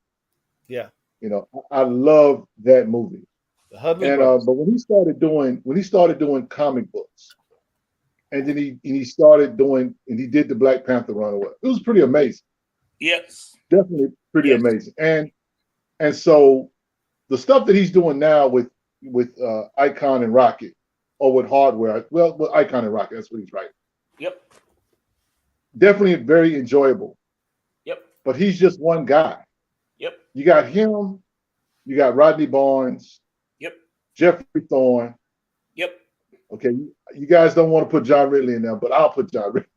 Yeah. I love that movie. The Hudlin but when he started doing comic books, and then he did the Black Panther run away. It was pretty amazing. Yes. Definitely pretty amazing. And so the stuff that he's doing now with Icon and Rocket, or with Hardware, with Icon and Rocket, that's what he's writing. Yep. Definitely very enjoyable. Yep. But he's just one guy. Yep. You got him, you got Rodney Barnes. Yep. Jeffrey Thorne. Yep. Okay, you guys don't want to put John Ridley in there, but I'll put John Ridley.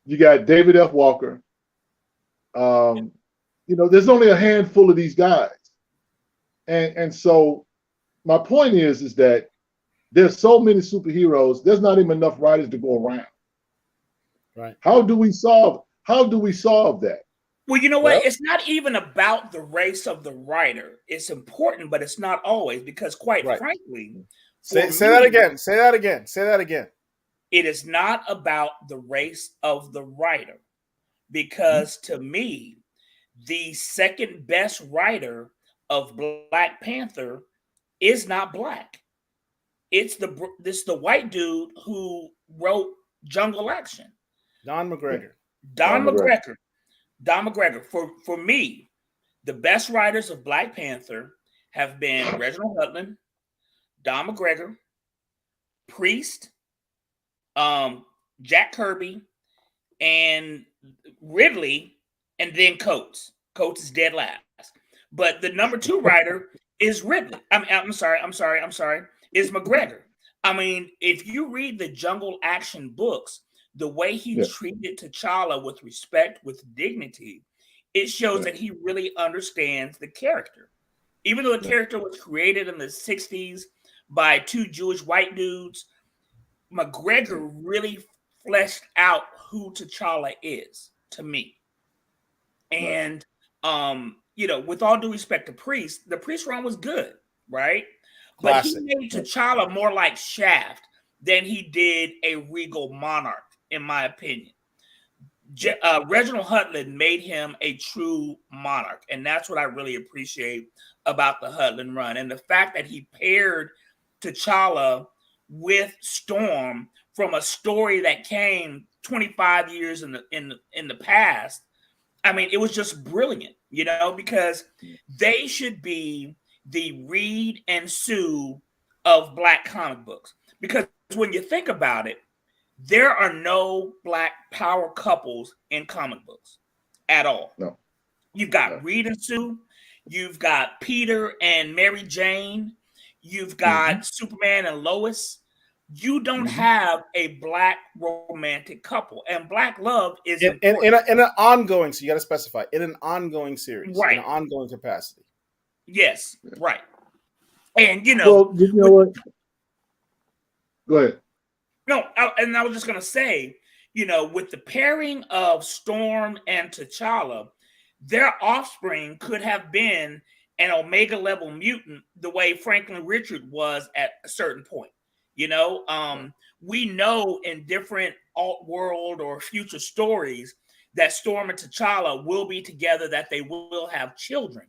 You got David F. Walker. There's only a handful of these guys. And so my point is that there's so many superheroes, there's not even enough writers to go around. Right. How do we solve that? Well, you know what? It's not even about the race of the writer. It's important, but it's not always, because quite frankly, say that again. Say that again. It is not about the race of the writer, because to me, the second best writer of Black Panther is not Black. It's the white dude who wrote Jungle Action. Don McGregor. Don McGregor. For me, the best writers of Black Panther have been Reginald Hudlin, Don McGregor, Priest, Jack Kirby, and Ridley, and then Coates. Coates is dead last. But the number 2 writer is Ridley. I'm sorry, is McGregor. I mean, if you read the Jungle Action books, the way he Yeah. treated T'Challa with respect, with dignity, it shows Right. that he really understands the character. Even though the Yeah. character was created in the 60s by two Jewish white dudes, McGregor really fleshed out who T'Challa is to me. Right. And with all due respect to Priest, the Priest run was good, right? But he Classic. made Right. T'Challa more like Shaft than he did a regal monarch, in my opinion. Yeah. Reginald Hudlin made him a true monarch, and that's what I really appreciate about the Hudlin run, and the fact that he paired T'Challa with Storm from a story that came 25 years in the past. I mean, it was just brilliant, because they should be the Reed and Sue of Black comic books. Because when you think about it, there are no Black power couples in comic books at all. No. You've got No. Reed and Sue, you've got Peter and Mary Jane, you've Mm-hmm. got Superman and Lois. You don't Mm-hmm. have a Black romantic couple, and Black love is In, important. in an ongoing, so you got to specify in an ongoing series, in Right. an ongoing capacity. Yes, Yeah. right. And Well, you know what? Go ahead. and I was just gonna say, with the pairing of Storm and T'Challa, their offspring could have been an Omega level mutant, the way Franklin Richard was at a certain point. Right. We know in different alt world or future stories that Storm and T'Challa will be together, that they will have children.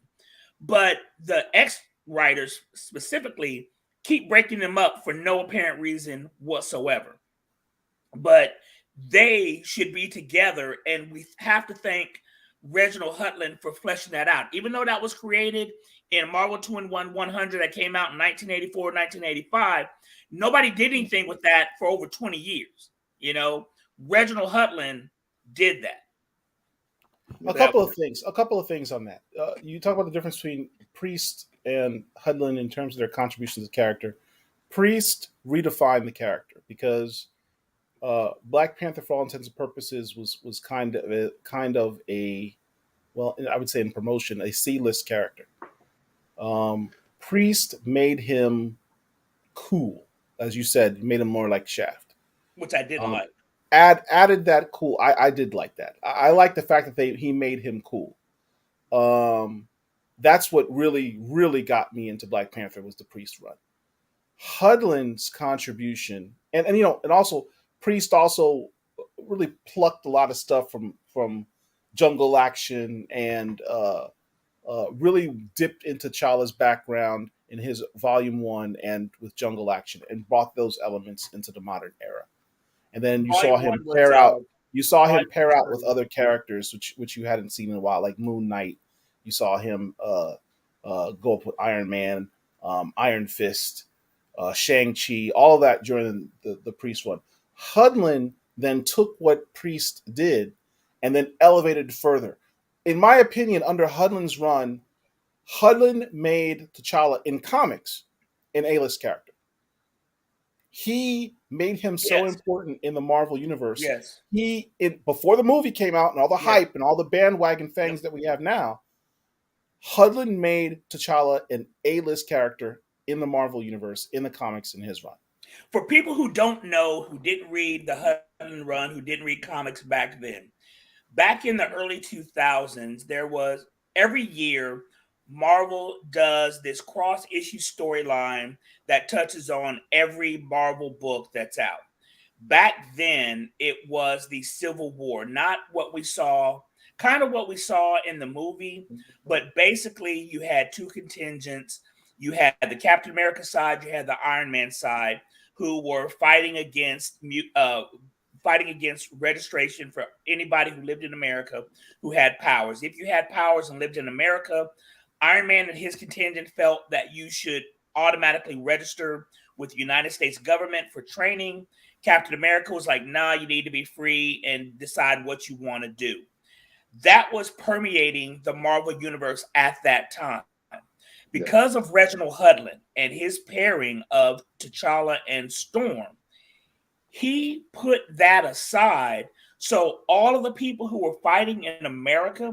But the X writers specifically keep breaking them up for no apparent reason whatsoever. But they should be together, and we have to thank Reginald Hudlin for fleshing that out. Even though that was created in Marvel 2-in-1 100 that came out in 1984, 1985, nobody did anything with that for over 20 years. Reginald Hudlin did that. A couple of things on that. You talk about the difference between Priest and Hudlin in terms of their contributions to the character. Priest redefined the character because Black Panther, for all intents and purposes, was kind of a well, I would say in promotion, a C-list character. Priest made him cool, as you said, made him more like Shaft. Which I didn't like. Added that cool. I did like that. I like the fact that he made him cool. That's what really got me into Black Panther was the Priest run. Hudlin's contribution, and also Priest also really plucked a lot of stuff from Jungle Action and really dipped into Chala's background in his Volume 1 and with Jungle Action and brought those elements into the modern era. And then you saw him pair out. You saw him pair out with other characters, which you hadn't seen in a while, like Moon Knight. You saw him go up with Iron Man, Iron Fist, Shang-Chi, all of that during the Priest one. Hudlin then took what Priest did and then elevated further. In my opinion, under Hudlin's run, Hudlin made T'Challa in comics an A-list character. He made him so important in the Marvel universe. Yes. Before the movie came out and all the hype and all the bandwagon things that we have now, Hudlin made T'Challa an A-list character in the Marvel universe, in the comics, in his run. For people who don't know, who didn't read the Hudlin run, who didn't read comics back then, back in the early 2000s, there was every year Marvel does this cross-issue storyline that touches on every Marvel book that's out. Back then, it was the Civil War, not what we saw, kind of what we saw in the movie, but basically you had two contingents. You had the Captain America side, you had the Iron Man side, who were fighting against registration for anybody who lived in America who had powers. If you had powers and lived in America, Iron Man and his contingent felt that you should automatically register with the United States government for training. Captain America was like, nah, you need to be free and decide what you want to do. That was permeating the Marvel universe at that time. Because of Reginald Hudlin and his pairing of T'Challa and Storm, He put that aside. So all of the people who were fighting in America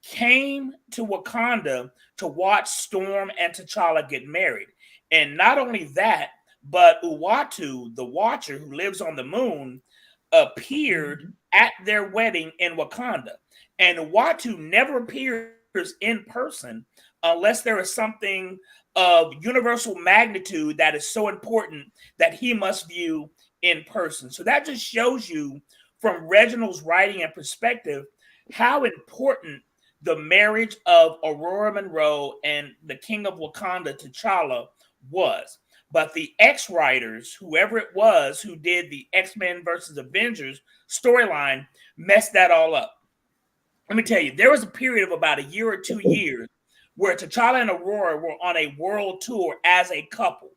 came to Wakanda to watch Storm and T'Challa get married. And not only that, but Uatu, the Watcher who lives on the moon, appeared at their wedding in Wakanda. And Uatu never appears in person unless there is something of universal magnitude that is so important that he must view in person. So that just shows you from Reginald's writing and perspective how important the marriage of Aurora Monroe and the King of Wakanda, T'Challa, was. But the X writers, whoever it was who did the X-Men versus Avengers storyline, messed that all up. Let me tell you, there was a period of about a year or 2 years where T'Challa and Aurora were on a world tour as a couple,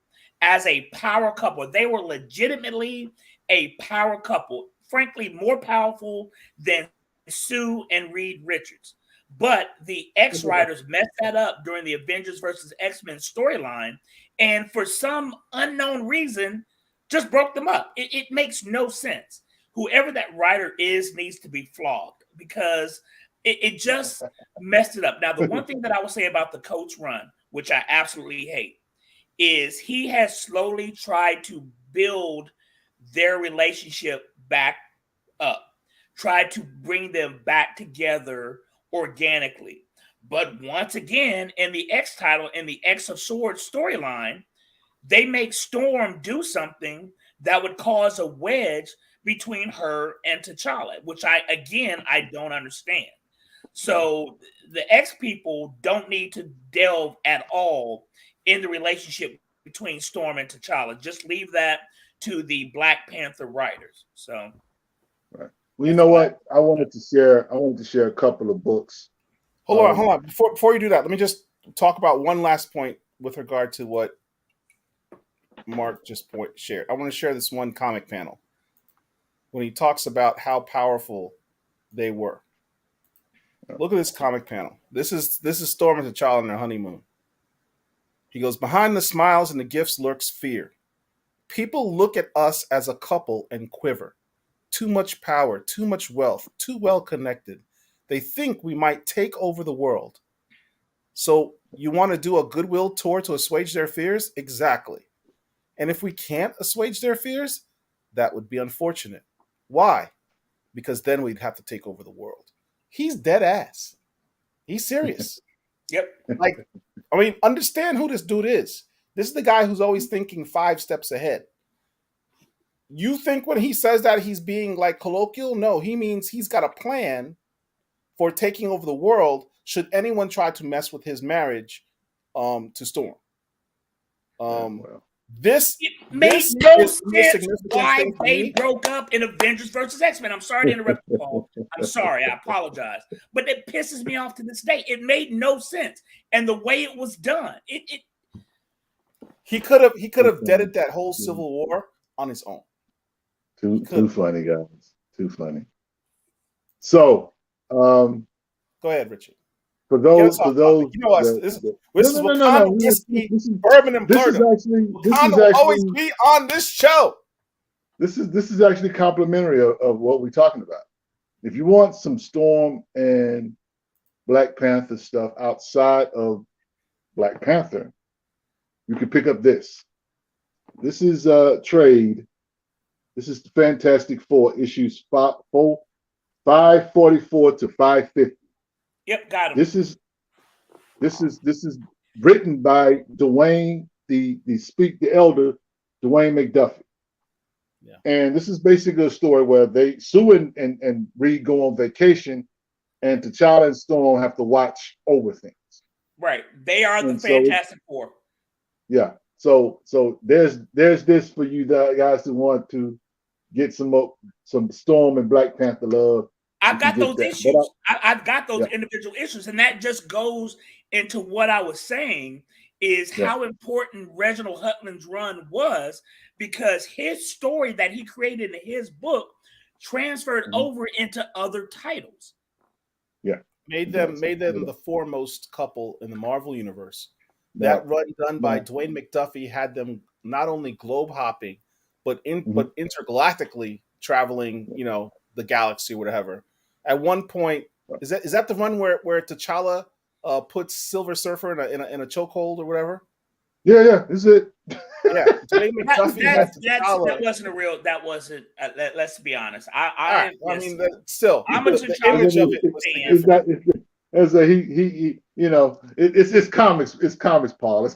as a power couple. They were legitimately a power couple, frankly, more powerful than Sue and Reed Richards. But the X writers messed that up during the Avengers versus X-Men storyline, and for some unknown reason, just broke them up. It makes no sense. Whoever that writer is needs to be flogged because it just messed it up. Now, the one thing that I will say about the Coach run, which I absolutely hate, is he has slowly tried to build their relationship back up, tried to bring them back together organically. But once again, in the X title, in the X of Swords storyline, they make Storm do something that would cause a wedge between her and T'Challa, which I don't understand. So the X people don't need to delve at all in the relationship between Storm and T'Challa. Just leave that to the Black Panther writers. So, right. Well, you know what? I wanted to share a couple of books. Hold on. Before you do that, let me just talk about one last point with regard to what Mark just shared. I want to share this one comic panel when he talks about how powerful they were. Look at this comic panel. This is Storm and T'Challa on their honeymoon. He goes, behind the smiles and the gifts lurks fear. People look at us as a couple and quiver. Too much power, too much wealth, too well connected. They think we might take over the world. So you want to do a goodwill tour to assuage their fears? Exactly. And if we can't assuage their fears, that would be unfortunate. Why? Because then we'd have to take over the world. He's dead ass. He's serious. Yep. Like, I mean, understand who this dude is. This is the guy who's always thinking 5 steps ahead. You think when he says that he's being like colloquial? No, he means he's got a plan for taking over the world should anyone try to mess with his marriage to Storm. This made no sense why they broke up in Avengers versus X-Men. I'm sorry to interrupt you, Paul. I'm sorry. I apologize. But it pisses me off to this day. It made no sense. And the way it was done, he could have deaded that whole Civil War on his own. Too funny, guys. Too funny. So go ahead, Richard. For those, you know us. This is Wakanda whiskey, Bourbon, and Blerddom. Wakanda will always be on this show. This is actually complimentary of what we're talking about. If you want some Storm and Black Panther stuff outside of Black Panther, you can pick up this. This is trade. This is the Fantastic Four issues 544 to 550. Yep, got him. This is written by Dwayne, the elder, Dwayne McDuffie. Yeah. And this is basically a story where Sue and Reed go on vacation, and T'Challa and Storm have to watch over things. Right. They are the Fantastic Four. Yeah. So there's this for you guys who want to get some Storm and Black Panther love. I've got those issues. I've got those individual issues, and that just goes into what I was saying is how important Reginald Hutland's run was, because his story that he created in his book transferred over into other titles. Yeah, made them the foremost couple in the Marvel universe. That run done by Dwayne McDuffie had them not only globe hopping, but intergalactically traveling, the galaxy or whatever. At one point, is that the one where T'Challa puts Silver Surfer in a chokehold or whatever? Yeah, this is it. Yeah, Dwayne McDuffie had T'Challa. That wasn't a real. That wasn't. Let's be honest. I mean, still, I'm a the image of it was significant. It's comics. It's comics, Paul.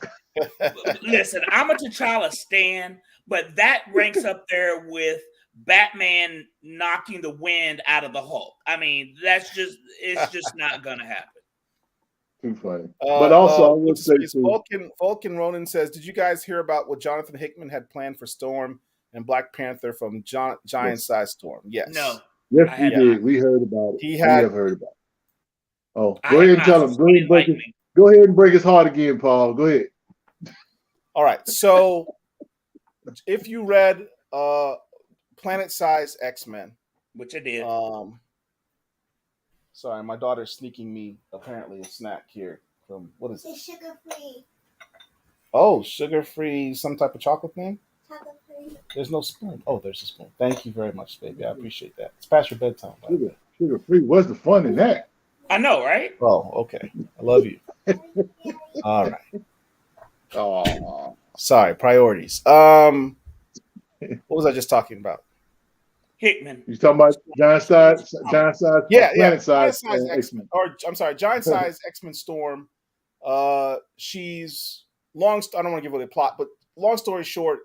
Listen, I'm a T'Challa stan, but that ranks up there with Batman knocking the wind out of the Hulk. I mean, it's just not gonna happen. Too funny. But also, I would say Vulcan Ronan says, "Did you guys hear about what Jonathan Hickman had planned for Storm and Black Panther from Giant Size Storm?" Yes. No. Yes, we did. We heard about it. We have heard about it. Oh, go ahead and tell him. Go ahead and break his heart again, Paul. Go ahead. All right. So, if you read Planet Size X-Men, which I did. Sorry, my daughter's sneaking me apparently a snack here from what is it? It's sugar-free. Oh, sugar-free, some type of chocolate thing? Chocolate-free. There's no spoon. Oh, there's a spoon. Thank you very much, baby. I appreciate that. It's past your bedtime. Sugar-free. What's the fun in that? I know, right? Oh, okay. I love you. All right. Oh, sorry. Priorities. What was I just talking about? Hickman. You talking about Giant Size? Yeah. Planet Size X-Men. Or I'm sorry, Giant Size X-Men Storm. She's long. I don't want to give away the plot, but long story short,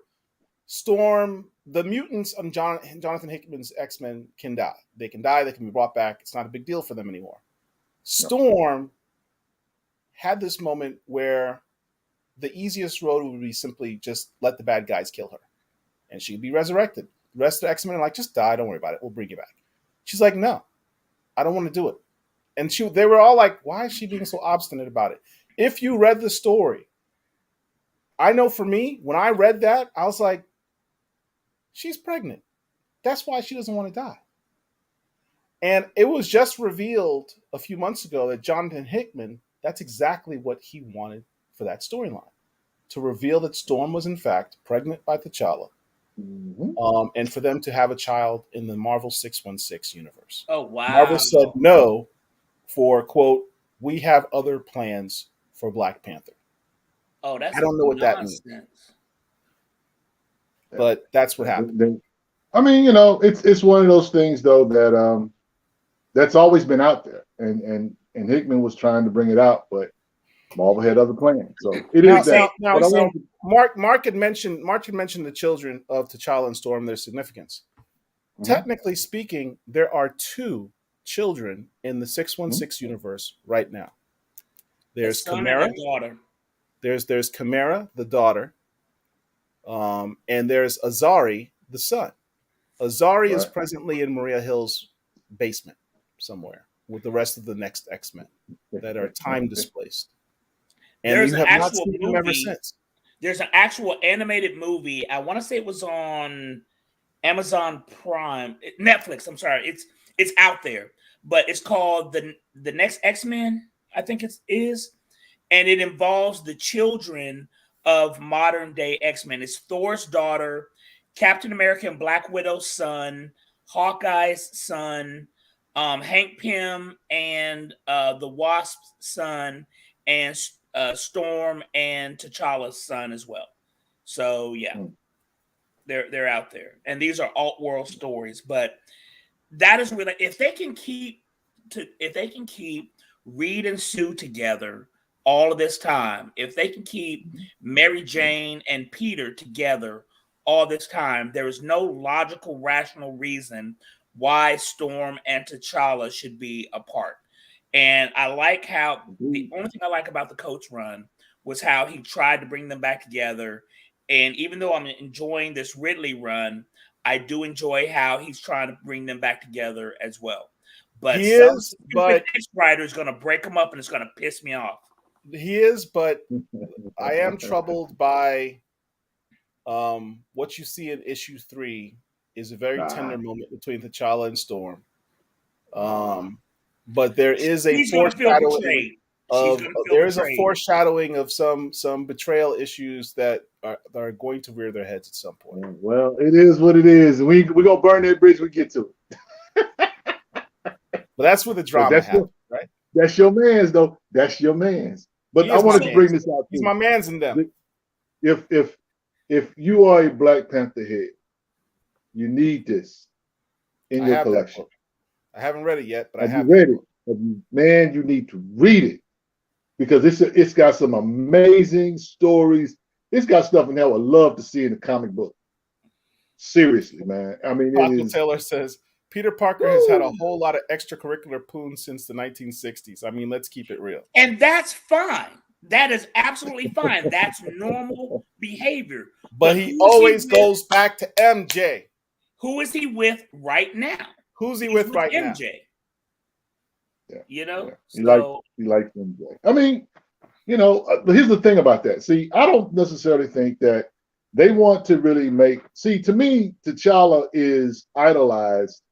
Storm. The mutants on Jonathan Hickman's X-Men can die. They can die. They can be brought back. It's not a big deal for them anymore. Storm had this moment where the easiest road would be simply just let the bad guys kill her, and she'd be resurrected. The rest of the X-Men are like, just die, don't worry about it, we'll bring you back. She's like, no, I don't want to do it. And they were all like, why is she being so obstinate about it? If you read the story, I know for me, when I read that, I was like, she's pregnant. That's why she doesn't want to die. And it was just revealed a few months ago that Jonathan Hickman, that's exactly what he wanted for that storyline. To reveal that Storm was in fact pregnant by T'Challa. Mm-hmm. And for them to have a child in the Marvel 616 universe. Oh, wow. Marvel said no for, quote, we have other plans for Black Panther. Oh, that's I don't know what that means. But that's what happened. I mean, it's one of those things, though, that that's always been out there. And Hickman was trying to bring it out, but Marvel had other plans. So it is that. Mark had mentioned the children of T'Challa and Storm, their significance. Mm-hmm. Technically speaking, there are 2 children in the 616 universe right now. There's Chimera. There's Chimera, the daughter. And there's Azari, the son. Azari is presently in Maria Hill's basement somewhere with the rest of the next X-Men that are time displaced. And there's you an have not actual seen them ever since. There's an actual animated movie. I want to say it was on Amazon Prime, Netflix. I'm sorry, it's out there, but it's called the Next X-Men. I think it is, and it involves the children of modern day X-Men. It's Thor's daughter, Captain America and Black Widow's son, Hawkeye's son, Hank Pym and the Wasp's son, and Storm and T'Challa's son as well. So yeah, they're out there, and these are alt-world stories. But that is really, if they can keep Reed and Sue together all of this time, if they can keep Mary Jane and Peter together all this time, there is no logical, rational reason why Storm and T'Challa should be apart. And I like how the only thing I like about the Coach run was how he tried to bring them back together. And even though I'm enjoying this Ridley run, I do enjoy how he's trying to bring them back together as well. But some stupid writer is going to break them up, and it's going to piss me off. He is, but I am troubled by what you see in issue 3 is a very tender moment between T'Challa and Storm. But there is a foreshadowing. She's going to feel there is a betrayed. foreshadowing of some betrayal issues that are going to rear their heads at some point. Well, it is what it is. We're going to burn that bridge when we get to it. But that's where the drama happens, right? That's your man's, though. That's your man's. But I wanted to bring this out. He's my man's in them. If you are a Black Panther head, you need this in your collection. I haven't read it yet, but I have read it. Man, you need to read it because it's got some amazing stories. It's got stuff in there I would love to see in the comic book. Seriously, man. I mean, Michael Taylor says Peter Parker has had a whole lot of extracurricular poons since the 1960s. I mean, let's keep it real. And that's fine. That is absolutely fine. That's normal behavior. But he always goes back to MJ. Who is he with right now? Who's he with right now? MJ. Yeah. You know? Yeah. He likes MJ. I mean, you know, here's the thing about that. See, I don't necessarily think that they want to really to me, T'Challa is idolized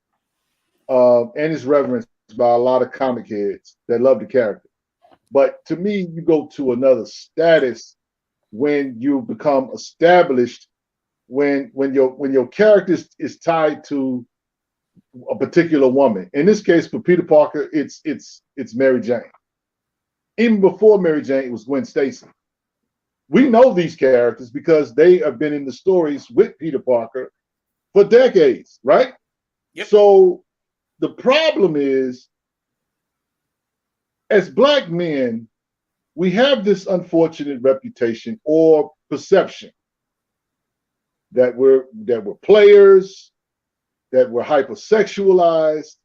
and is reverenced by a lot of comic heads that love the character. But to me, you go to another status when you become established, when your character is tied to a particular woman. In this case, for Peter Parker, it's Mary Jane. Even before Mary Jane, it was Gwen Stacy. We know these characters because they have been in the stories with Peter Parker for decades, right? Yep. So the problem is, as Black men, we have this unfortunate reputation or perception that we're players, that we're hypersexualized,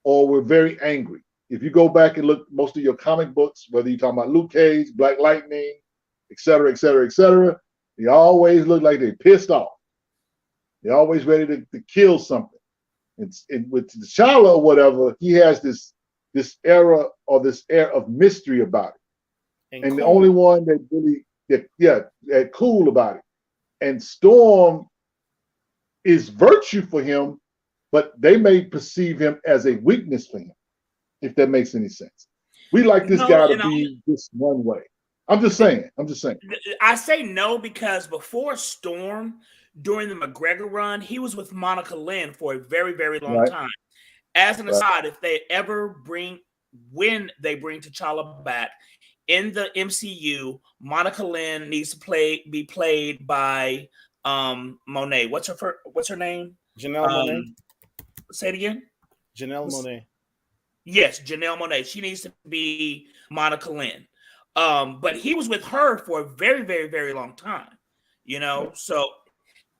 or we're very angry. If you go back and look most of your comic books, whether you're talking about Luke Cage, Black Lightning, et cetera, et cetera, et cetera, they always look like they're pissed off. They're always ready to kill something. And with T'Challa or whatever, he has this air of mystery about it. And cool. The only one that really, that cool about it. And Storm is virtue for him, but they may perceive him as a weakness for him, if that makes any sense. We like this guy to be this one way. I'm just saying. I say no because before Storm, during the McGregor run, he was with Monica Lynn for a very, very long time. As an aside, if they ever when they bring T'Challa back in the MCU, Monica Lynn needs to be played by Monet. What's her name? Janelle Monet. Say it again. Janelle Monet. Yes, Janelle Monet. She needs to be Monica Lynn. But he was with her for a very, very, very long time. You know, so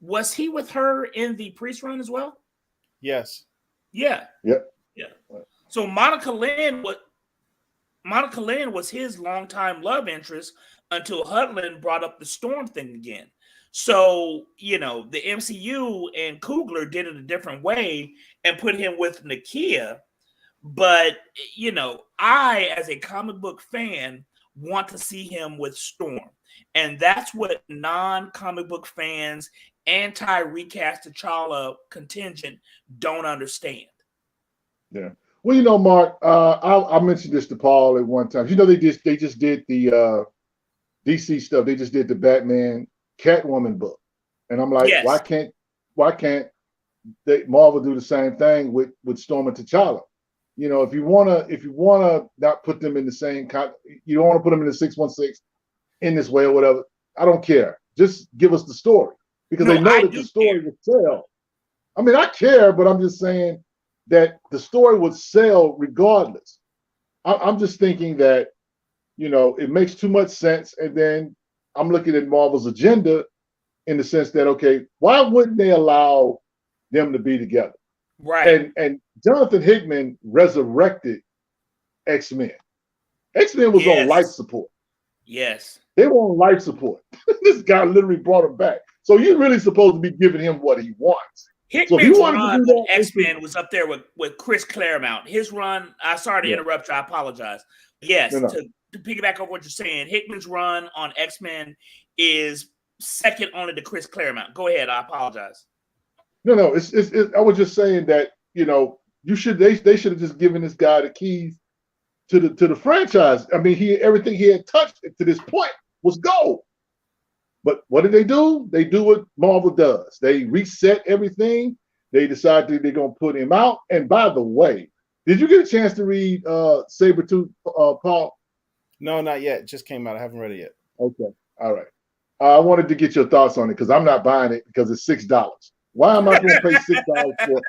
was he with her in the Priest run as well? Yes. Yeah. Yep. Yeah. So Monica Lynn was his longtime love interest until Hudlin brought up the Storm thing again. So, you know, the MCU and Coogler did it a different way and put him with Nakia. But, you know, I, as a comic book fan, want to see him with Storm. And that's what non-comic book fans, anti-recast T'Challa contingent don't understand. Yeah. Well, you know, Mark, I mentioned this to Paul at one time. You know, they just did the DC stuff. They just did the Batman Catwoman book, and I'm like, why can't Marvel do the same thing with Storm and T'Challa? You know, if you wanna not put them in the same you don't want to put them in the 616 in this way or whatever. I don't care. Just give us the story because they know that the story would sell. I mean, I care, but I'm just saying that the story would sell regardless. I'm just thinking that, you know, it makes too much sense. And then I'm looking at Marvel's agenda in the sense that, okay, why wouldn't they allow them to be together? Right. And Jonathan Hickman resurrected X-Men. X-Men was on life support. Yes. They were on life support. This guy literally brought him back. So you're really supposed to be giving him what he wants. Hickman's run on X-Men was up there with Chris Claremont. His run, sorry to interrupt you, I apologize. Yes, no. To piggyback on what you're saying, Hickman's run on X-Men is second only to Chris Claremont. Go ahead, I apologize. No, it's I was just saying that, you know, they should have just given this guy the keys to the franchise. I mean, everything he had touched to this point was gold. But what did they do? They do what Marvel does. They reset everything. They decided they're going to put him out. And by the way, did you get a chance to read Sabretooth, Paul? No, not yet. It just came out. I haven't read it yet. Okay. All right. I wanted to get your thoughts on it because I'm not buying it because it's $6. Why am I going to pay $6 for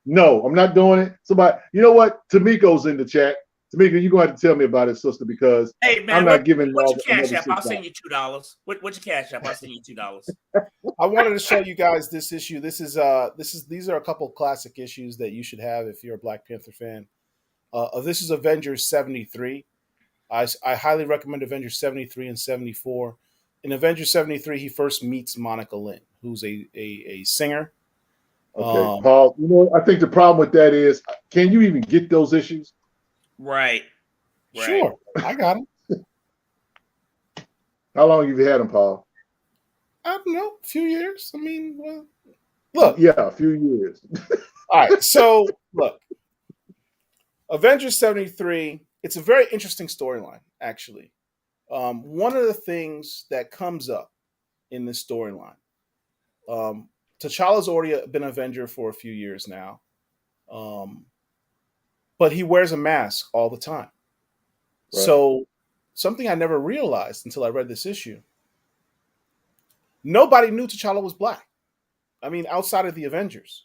No, I'm not doing it. Somebody, you know what? Tamiko's in the chat. Tamika, you're going to have to tell me about it, sister, because hey, man, I'm not giving what's Marvel your cash app? $6. I'll send you $2. What's your cash app? I'll send you $2. I wanted to show you guys this issue. These are a couple of classic issues that you should have if you're a Black Panther fan. This is Avengers 73. I highly recommend Avengers 73 and 74. In Avengers 73, he first meets Monica Lynn, who's a singer. Okay, Paul, you know, I think the problem with that is, can you even get those issues? Right. Sure, I got them. How long have you had them, Paul? I don't know, a few years. I mean, well, look. Yeah, a few years. All right, so look. Avengers 73, it's a very interesting storyline, actually. One of the things that comes up in this storyline, T'Challa's already been an Avenger for a few years now, but he wears a mask all the time. Right. So something I never realized until I read this issue, nobody knew T'Challa was Black. I mean, outside of the Avengers.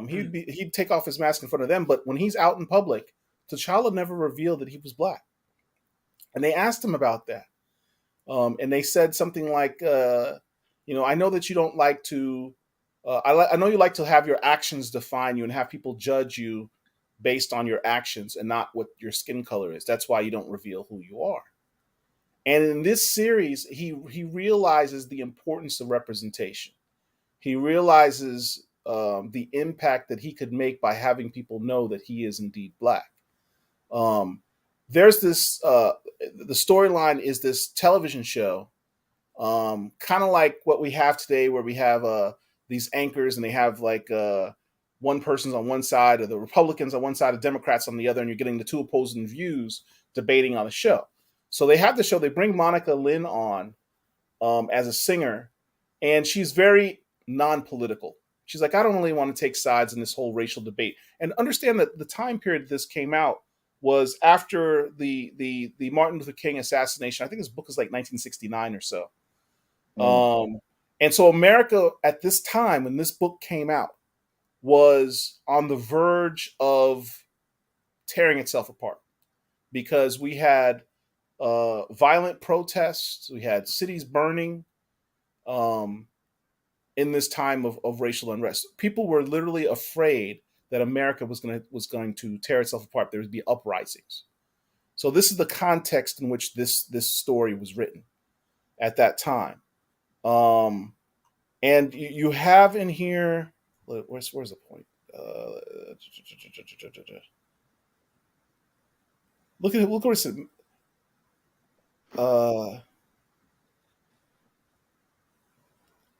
He'd take off his mask in front of them, but when he's out in public, T'Challa never revealed that he was Black. And they asked him about that. And they said something like, I know that you don't like to, I know you like to have your actions define you and have people judge you based on your actions and not what your skin color is. That's why you don't reveal who you are. And in this series, he realizes the importance of representation. He realizes the impact that he could make by having people know that he is indeed Black. There's this, the storyline is this television show, kind of like what we have today, where we have these anchors and they have like one person's on one side, or the Republicans on one side, the Democrats on the other, and you're getting the two opposing views debating on the show. So they have the show, they bring Monica Lynn on as a singer, and she's very non-political. She's like, I don't really want to take sides in this whole racial debate. And understand that the time period this came out was after the Martin Luther King assassination. I think his book is like 1969 or so. And so America at this time, when this book came out, was on the verge of tearing itself apart, because we had violent protests, we had cities burning in this time of racial unrest. People were literally afraid that America was going to tear itself apart. There would be uprisings. So this is the context in which this story was written at that time. And you have in here, where's the point? Look what it said.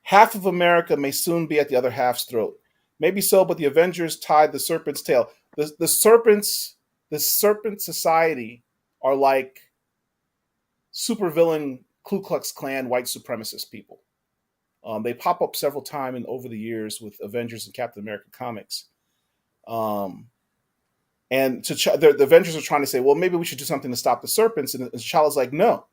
Half of America may soon be at the other half's throat. Maybe so, but the Avengers tied the serpent's tail. The serpent society are like supervillain Ku Klux Klan white supremacist people. They pop up several times over the years with Avengers and Captain America comics. And the Avengers are trying to say, well, maybe we should do something to stop the serpents. And T'Challa's like, no,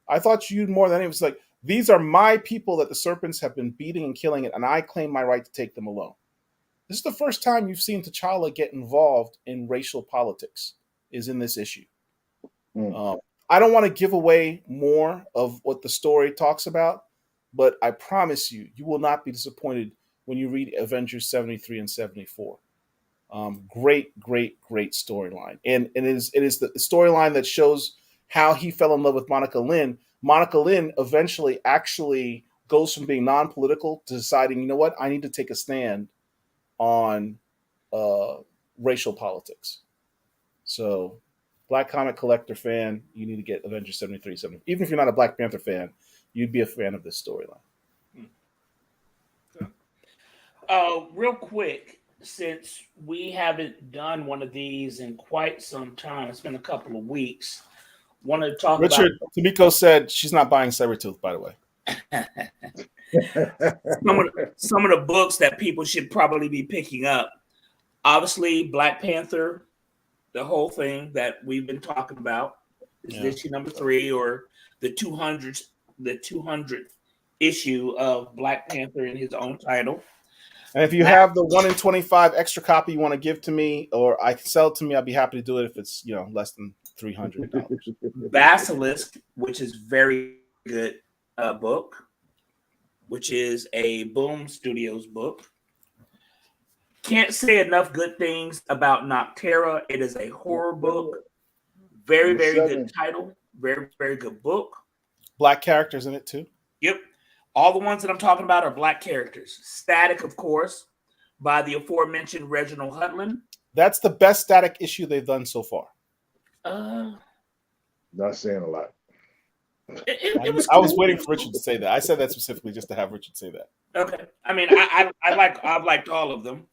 I thought you more than anything. It was like, these are my people that the serpents have been beating and killing it, and I claim my right to take them alone. This is the first time you've seen T'Challa get involved in racial politics, is in this issue. I don't want to give away more of what the story talks about, but I promise you, you will not be disappointed when you read Avengers 73 and 74. Great storyline. And it is the storyline that shows how he fell in love with Monica Lynn. Monica Lynn eventually actually goes from being non-political to deciding, you know what, I need to take a stand on racial politics. So, Black Comic Collector fan, you need to get Avengers 73, 70. Even if you're not a Black Panther fan, you'd be a fan of this storyline. Real quick, since we haven't done one of these in quite some time, it's been a couple of weeks. Want to talk about Richard, Tamiko said she's not buying Sabretooth, by the way. some of the books that people should probably be picking up. Obviously, Black Panther, the whole thing that we've been talking about is issue number 3, or the 200th issue of Black Panther in his own title. And if you have the 1 in 25 extra copy you want to give to me, or I can sell it to me, I'd be happy to do it if it's less than $300. Basilisk, which is very good book, which is a Boom Studios book. Can't say enough good things about Noctera. It is a horror book. Very, very good title. Very, very good book. Black characters in it too. Yep. All the ones that I'm talking about are black characters. Static, of course, by the aforementioned Reginald Hudlin. That's the best Static issue they've done so far. Not saying a lot. It was I was waiting for Richard to say that. I said that specifically just to have Richard say that. Okay. I mean, I've liked all of them.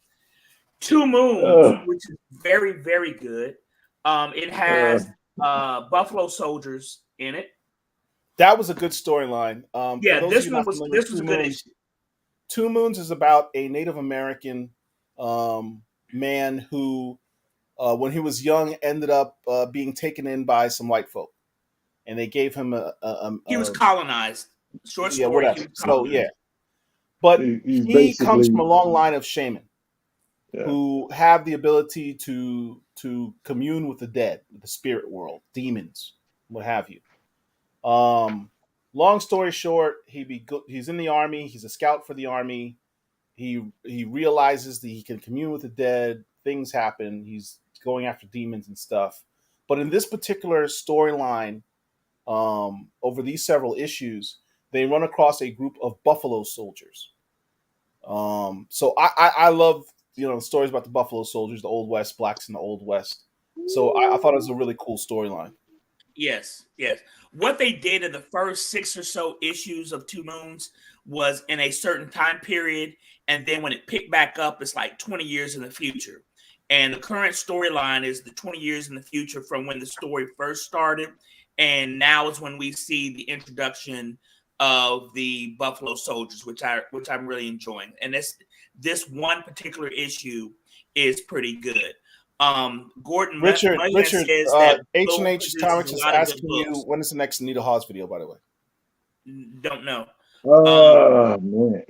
Two Moons, which is very, very good. It has Buffalo Soldiers in it. That was a good storyline. This was a good issue. Two Moons is about a Native American man who, when he was young, ended up being taken in by some white folk, and they gave him he was colonized. Short story. Yeah, whatever. So yeah, but he comes from a long line of shaman who have the ability to commune with the dead, the spirit world, demons, what have you. Long story short, he's in the army. He's a scout for the army. He realizes that he can commune with the dead. Things happen. He's going after demons and stuff. But in this particular storyline, over these several issues, they run across a group of Buffalo Soldiers. So I love stories about the Buffalo Soldiers, the Old West, blacks in the Old West. So I thought it was a really cool storyline. Yes. What they did in the first 6 or so issues of Two Moons was in a certain time period, and then when it picked back up, it's like 20 years in the future. And the current storyline is the 20 years in the future from when the story first started, and now is when we see the introduction of the Buffalo Soldiers, which I'm really enjoying. And this one particular issue is pretty good. Gordon Richard, says that H&H Comics is asking you when is the next Anita Hawes video, by the way. Don't know. Man.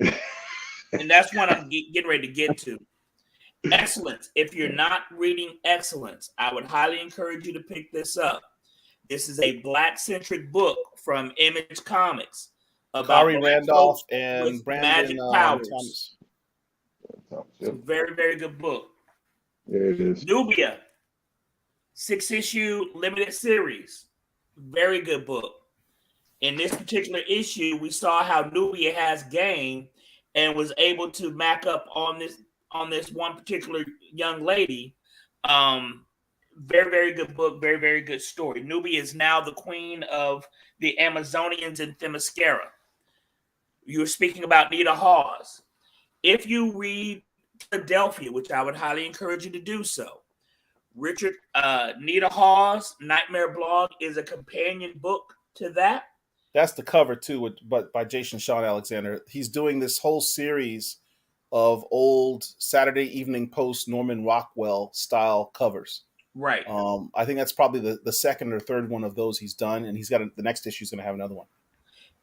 And that's what I'm getting ready to get to. Excellence. If you're not reading Excellence, I would highly encourage you to pick this up. This is a black-centric book from Image Comics about Kari Randolph and Brandon magic powers. Thomas. It's a very, very good book. There it is. Nubia, 6-issue limited series. Very good book. In this particular issue, we saw how Nubia has game and was able to back up on this one particular young lady. Very, very good book. Very, very good story. Nubia is now the queen of the Amazonians in Themyscira. You were speaking about Nita Hawes. If you read Philadelphia, which I would highly encourage you to do so, Richard Nita Hawes' Nightmare Blog is a companion book to that. That's the cover too, but by Jason Sean Alexander. He's doing this whole series of old Saturday Evening Post Norman Rockwell style covers. Right. I think that's probably the second or third one of those he's done, and he's got the next issue is going to have another one.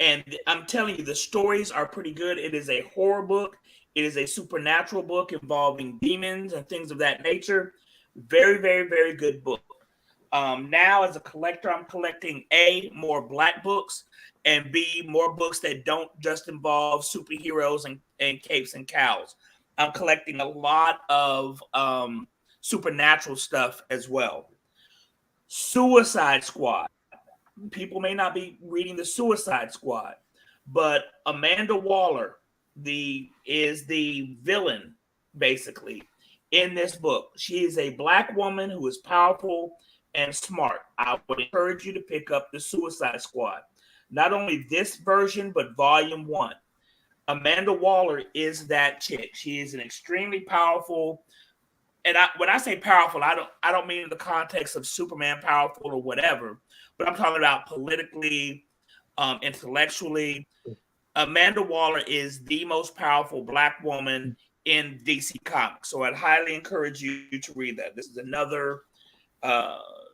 And I'm telling you, the stories are pretty good. It is a horror book. It is a supernatural book involving demons and things of that nature. Very, very, very good book. Now, as a collector, I'm collecting A, more black books, and B, more books that don't just involve superheroes and capes and cows. I'm collecting a lot of supernatural stuff as well. Suicide Squad. People may not be reading the Suicide Squad, but Amanda Waller is the villain, basically, in this book. She is a black woman who is powerful and smart. I would encourage you to pick up the Suicide Squad. Not only this version, but volume 1. Amanda Waller is that chick. She is an extremely powerful, and when I say powerful, I don't mean in the context of Superman powerful or whatever, but I'm talking about politically, intellectually. Amanda Waller is the most powerful Black woman in DC Comics. So I'd highly encourage you to read that. This is another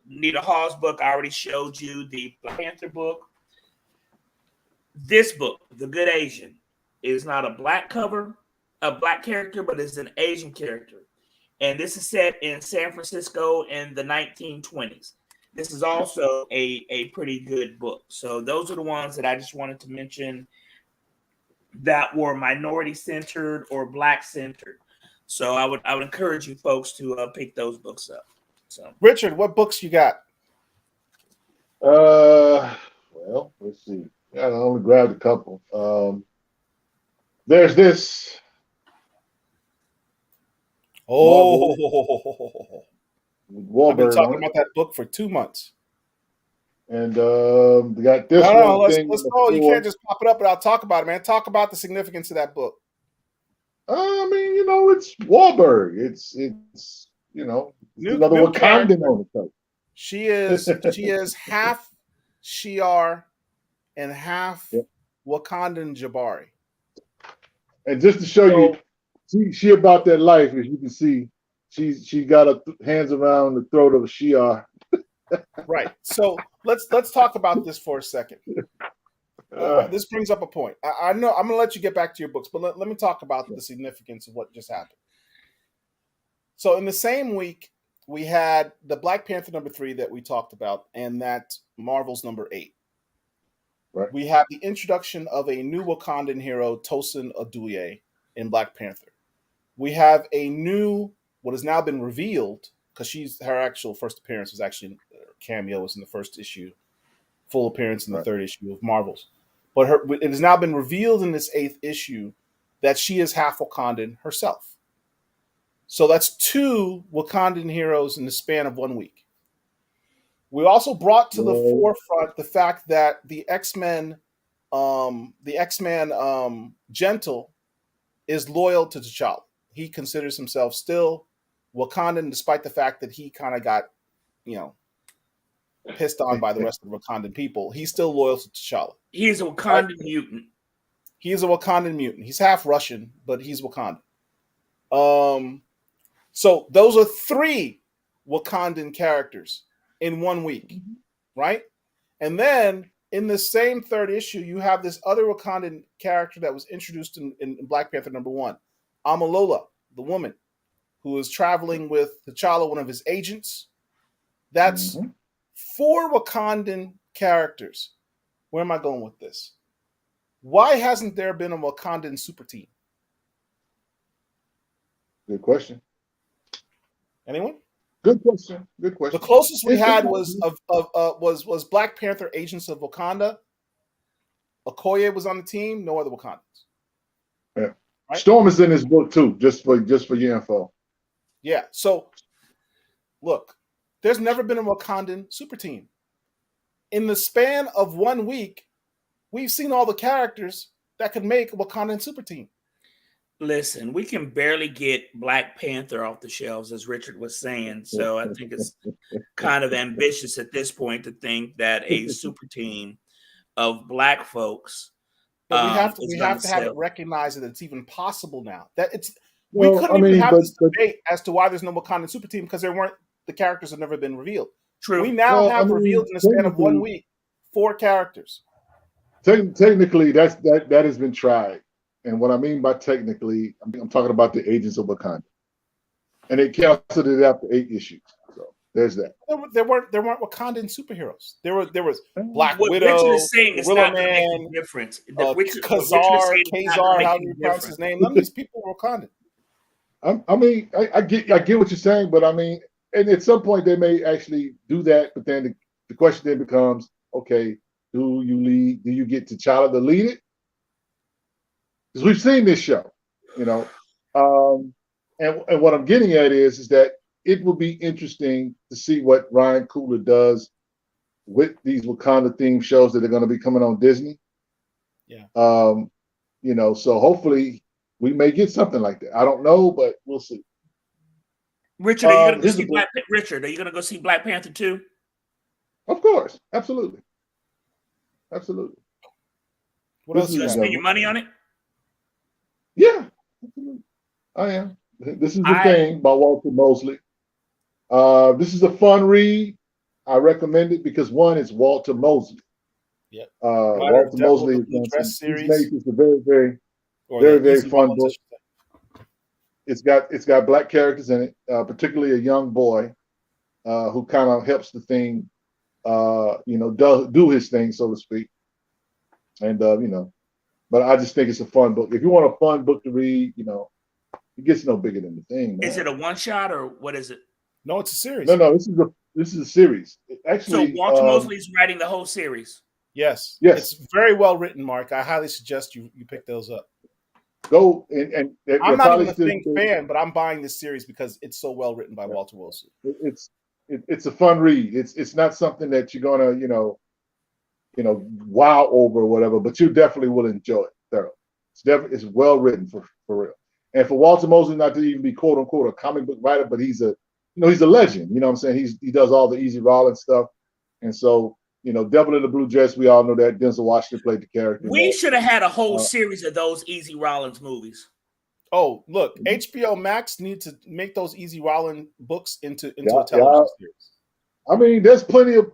Nita Hall's book. I already showed you the Black Panther book. This book, The Good Asian, is not a black character, but it's an Asian character. And this is set in San Francisco in the 1920s. This is also a pretty good book. So those are the ones that I just wanted to mention that were minority centered or Black centered. So I would encourage you folks to pick those books up. So Richard, what books you got? Well, let's see. I only grabbed a couple. There's this. Oh, I've been Wahlberg talking about that book for 2 months. And they got this no, one let's thing. go. You can't just pop it up without talk about it, man. Talk about the significance of that book. I mean, you know, it's Wahlberg. It's you know, another Wakandan on the cover. She is half Shi'ar and half Wakandan Jabari. And just to show you, she about that life, as you can see, she got her hands around the throat of a Shi'ar. Right. So let's talk about this for a second. This brings up a point. I know I'm going to let you get back to your books, but let me talk about the significance of what just happened. So in the same week, we had the Black Panther #3 that we talked about, and that Marvel's #8. Right. We have the introduction of a new Wakandan hero, Tosin Aduye, in Black Panther. We have a new, what has now been revealed, because her actual first appearance was actually cameo, was in the first issue, full appearance in the third issue of Marvel's. But it has now been revealed in this 8th issue that she is half Wakandan herself. So that's 2 Wakandan heroes in the span of 1 week. We also brought to the forefront the fact that the X-Men Gentle is loyal to T'Challa. He considers himself still Wakandan, despite the fact that he kind of got, pissed on by the rest of the Wakandan people. He's still loyal to T'Challa. He's a Wakandan mutant. He is a Wakandan mutant. He's half Russian, but he's Wakandan. So those are 3 Wakandan characters in 1 week, right? And then in the same 3rd issue, you have this other Wakandan character that was introduced in Black Panther #1, Amalola, the woman, who is traveling with T'Challa, one of his agents. That's 4 Wakandan characters. Where am I going with this? Why hasn't there been a Wakandan super team? Good question. Anyone? Good question. Good question. The closest we had was Black Panther Agents of Wakanda. Okoye was on the team. No other Wakandans. Yeah. Right? Storm is in this book too, just for your info. Yeah. So, look, there's never been a Wakandan super team. In the span of 1 week, we've seen all the characters that could make a Wakandan super team. Listen, we can barely get Black Panther off the shelves, as Richard was saying. So I think it's kind of ambitious at this point to think that a super team of Black folks. But we have to have it recognized that it's even possible now. That we couldn't even have this debate as to why there's no Wakandan super team, because the characters have never been revealed. True. We now have revealed in the span of 1 week 4 characters. Technically, that has been tried. And what I mean by technically, I'm talking about the Agents of Wakanda, and they canceled it after 8 issues. So there's that. There weren't Wakandan superheroes. There was Black Widow, Gorilla Man, difference. Kazar, how do you pronounce his name? None of these people were Wakandan. I get what you're saying, but I mean, and at some point they may actually do that. But then the question then becomes, okay, do you get T'Challa to lead it? Because we've seen this show, and what I'm getting at is that it will be interesting to see what Ryan Coogler does with these Wakanda themed shows that are going to be coming on Disney. Yeah. You know, so hopefully we may get something like that. I don't know, but we'll see. Richard, are you going to go Here's see the book. Richard, are you going to go see Black Panther 2? Of course, absolutely, absolutely. What else You you got? spend your money on it? Yeah, absolutely. I am. This is the thing about Walter Mosley. This is a fun read. I recommend it because one, it's Walter Mosley. Yeah. Walter Mosley the Blue Dress he's series, made this a very, very, or very, the very Easy fun Rollins, book. It's got black characters in it, particularly a young boy who kind of helps the thing, you know, do his thing, so to speak. And you know, but I just think it's a fun book. If you want a fun book to read, you know, it gets no bigger than the thing. Man. Is it a one shot or what is it? No, it's a series. No, this is a series. Actually, so Walter Mosley's writing the whole series. Yes. Yes. It's very well written, Mark. I highly suggest you pick those up. Go and I'm not even a Think fan, but I'm buying this series because it's so well written by Walter Mosley. It's a fun read. It's not something that you're gonna you know wow over or whatever, but you definitely will enjoy it thoroughly. It's well written for real. And for Walter Mosley not to even be quote unquote a comic book writer, but he's a legend. You know what I'm saying? He does all the Easy Rollins stuff, and so. You know, Devil in the Blue Dress, we all know that. Denzel Washington played the character. We should have had a whole series of those Easy Rollins movies. Oh, look, HBO Max need to make those Easy Rollins books into a television series. I mean, there's plenty of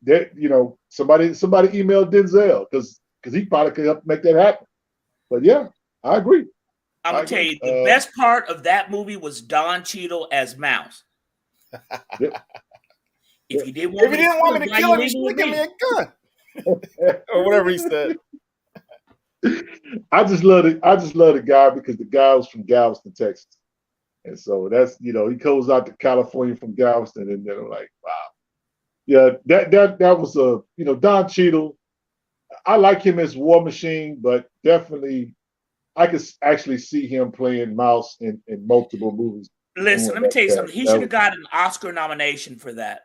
that. You know, somebody emailed Denzel because he probably could help make that happen. But yeah, I agree. I'm gonna tell you, the best part of that movie was Don Cheadle as Mouse. Yep. If you didn't want me to kill him, you should give me a gun. Or whatever he said. I just love the guy because the guy was from Galveston, Texas. And so that's, you know, he goes out to California from Galveston, and then I'm like, wow. Yeah, that was you know, Don Cheadle. I like him as War Machine, but definitely I could actually see him playing Mouse in multiple movies. Listen, let me tell you something. He should have got an Oscar nomination for that.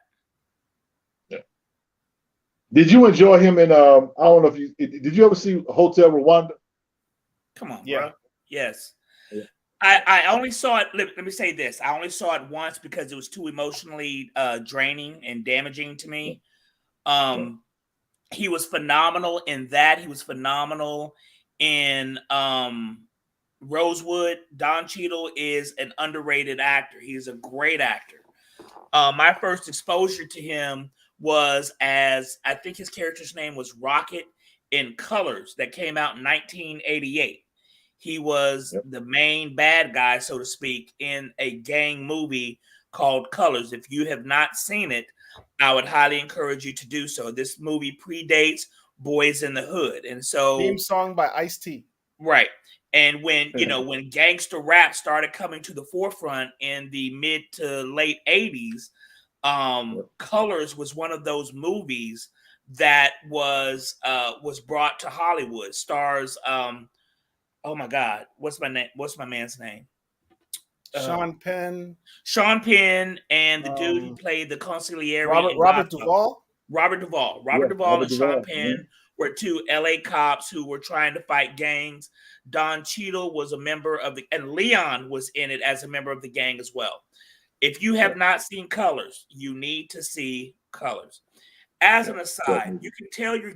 Did you enjoy him in? I don't know if did you ever see Hotel Rwanda? Come on, bro. Yes. Yeah. I only saw it. Let me say this. I only saw it once because it was too emotionally draining and damaging to me. He was phenomenal in that. He was phenomenal in Rosewood. Don Cheadle is an underrated actor. He's a great actor. My first exposure to him was as I think his character's name was Rocket in Colors that came out in 1988. He was the main bad guy, so to speak, in a gang movie called Colors. If you have not seen it, I would highly encourage you to do so. This movie predates Boys in the Hood. And so theme song by Ice-T. Right. And when, you know, when gangster rap started coming to the forefront in the mid to late 80s, Colors was one of those movies that was brought to Hollywood. Stars, oh my God, what's my man's name? Sean Penn. Sean Penn and the dude who played the consigliere. Robert Duvall. Robert Duvall and Sean Penn were two LA cops who were trying to fight gangs. Don Cheadle was a member of and Leon was in it as a member of the gang as well. If you have not seen Colors, you need to see Colors. As an aside, you can tell you're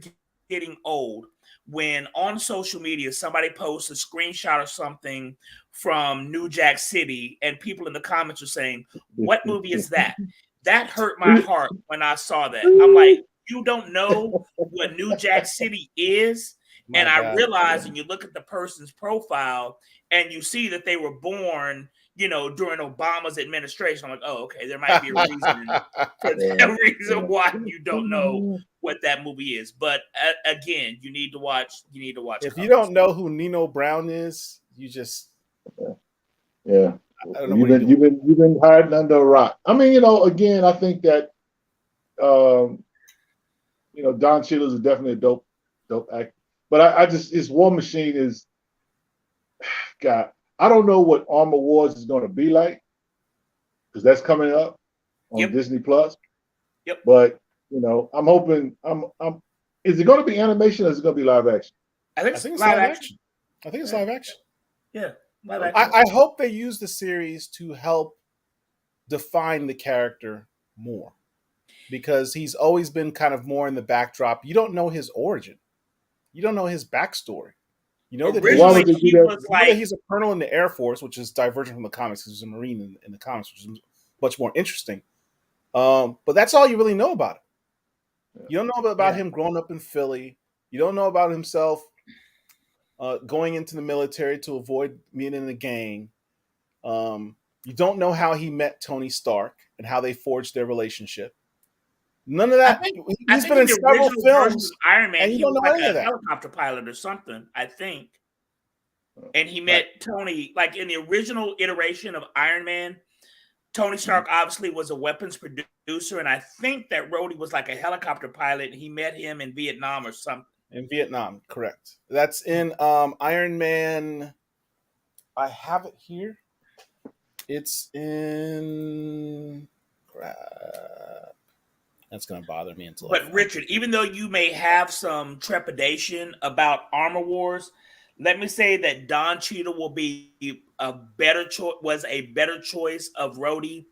getting old when on social media somebody posts a screenshot or something from New Jack City and people in the comments are saying, "What movie is that?" That hurt my heart when I saw that. I'm like, you don't know what New Jack City is? I realized, and you look at the person's profile and you see that they were born, you know, during Obama's administration. I'm like, oh, okay, there might be a reason for that reason why you don't know what that movie is. But again, you need to watch. You need to watch. If you don't know who Nino Brown is, you just I don't know. You've been hiding under a rock. I mean, you know, again, I think that you know, Don Cheadle is definitely a dope actor. But I just his War Machine is God. I don't know what Armor Wars is going to be like because that's coming up on Disney Plus. But you know, I'm hoping. Is it going to be animation or is it going to be live action? I think I think it's live live action. action. I think it's Yeah. live action. Yeah, live action. I hope they use the series to help define the character more, because he's always been kind of more in the backdrop. You don't know his origin. You don't know his backstory. You know that Why Originally, would they do he that? was you know that like, he's a colonel in the Air Force, which is divergent from the comics because he's a Marine in the comics, which is much more interesting. But that's all you really know about him. You don't know about yeah. him growing up in Philly. You don't know about himself going into the military to avoid being in a gang. You don't know how he met Tony Stark and how they forged their relationship. None of I that. think I He's think been in in the several original version of films, Iron Man, and you he don't was know like any a of that. helicopter pilot or something, I think. And he Right. met Tony, like in the original iteration of Iron Man, Tony Stark obviously was a weapons producer, and I think that Rhodey was like a helicopter pilot, and he met him in Vietnam or something. In Vietnam, correct. That's in Iron Man. I have it here. It's in. Crap. That's going to bother me until I But find Richard, even though you may have some trepidation about Armor Wars, let me say that Don Cheadle will be a better choice. Was a better choice of Rhodey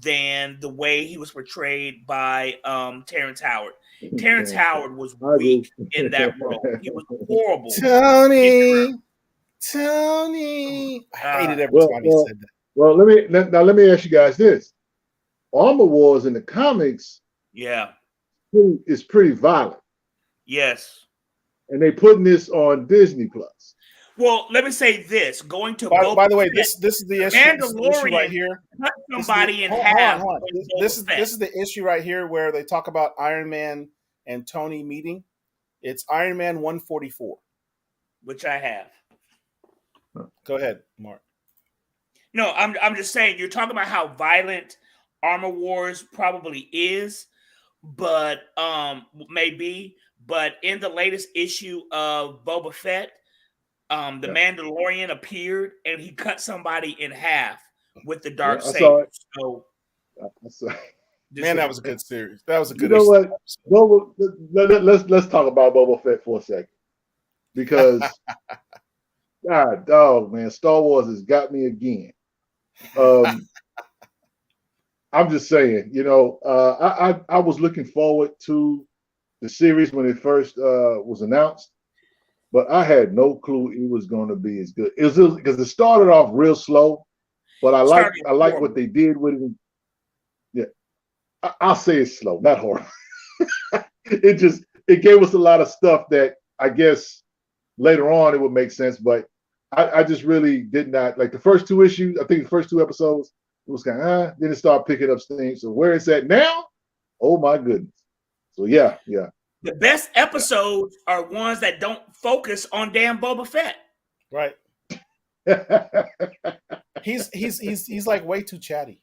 than the way he was portrayed by Terrence Howard. Terrence Howard was I agree. weak in that role. He was horrible. Tony. Tony. I hated every well, time he well, said that. well. Let me ask you guys this: Armor Wars in the comics Yeah. is pretty violent, Yes. and they putting this on Disney Plus. Well, let me say this: going to By Boba the way, Fett, this is the issue. This is the issue right Mandalorian here. cut This is the somebody in hold half on. on This Boba is Fett. this is the issue right here where they talk about Iron Man and Tony meeting. It's Iron Man 144. Which I have. Go ahead, Mark. No, I'm just saying you're talking about how violent Armor Wars probably is, but maybe. But in the latest issue of Boba Fett, the Mandalorian appeared and he cut somebody in half with the dark I saw saber. it. So, I saw it. Man, that was a good series. That was a You good know issue. what? Let's talk about Boba Fett for a second, because God, dog, man, Star Wars has got me again. I'm just saying, I was looking forward to the series when it first was announced, but I had no clue it was going to be as good. It was because it started off real slow, but I like what they did with it. Yeah, I'll say it's slow, not horrible. it gave us a lot of stuff that I guess later on it would make sense, but I just really did not like the first two issues. I think the first two episodes it was kind of then it started picking up steam. So where it's at now, oh my goodness. So yeah. the best episodes are ones that don't focus on damn Boba Fett. Right. He's like way too chatty.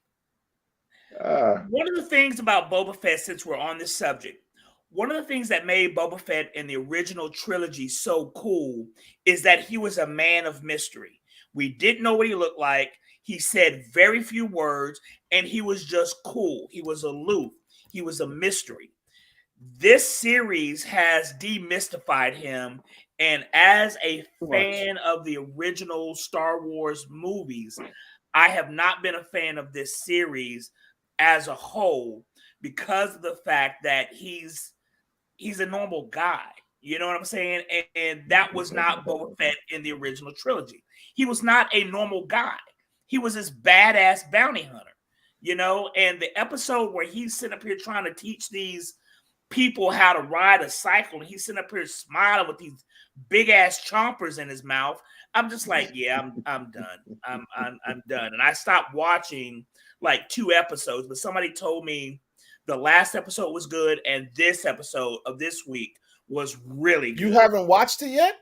One of the things about Boba Fett, since we're on this subject, one of the things that made Boba Fett in the original trilogy so cool is that he was a man of mystery. We didn't know what he looked like. He said very few words, and he was just cool. He was aloof. He was a mystery. This series has demystified him, and as a fan of the original Star Wars movies, I have not been a fan of this series as a whole because of the fact that he's a normal guy. You know what I'm saying? And that was not Boba Fett in the original trilogy. He was not a normal guy. He was this badass bounty hunter, and the episode where he's sitting up here trying to teach these people how to ride a cycle, and he's sitting up here smiling with these big ass chompers in his mouth. I'm just like, yeah, I'm done. I'm done. And I stopped watching like 2 episodes, but somebody told me the last episode was good, and this episode of this week was really good. You haven't watched it yet?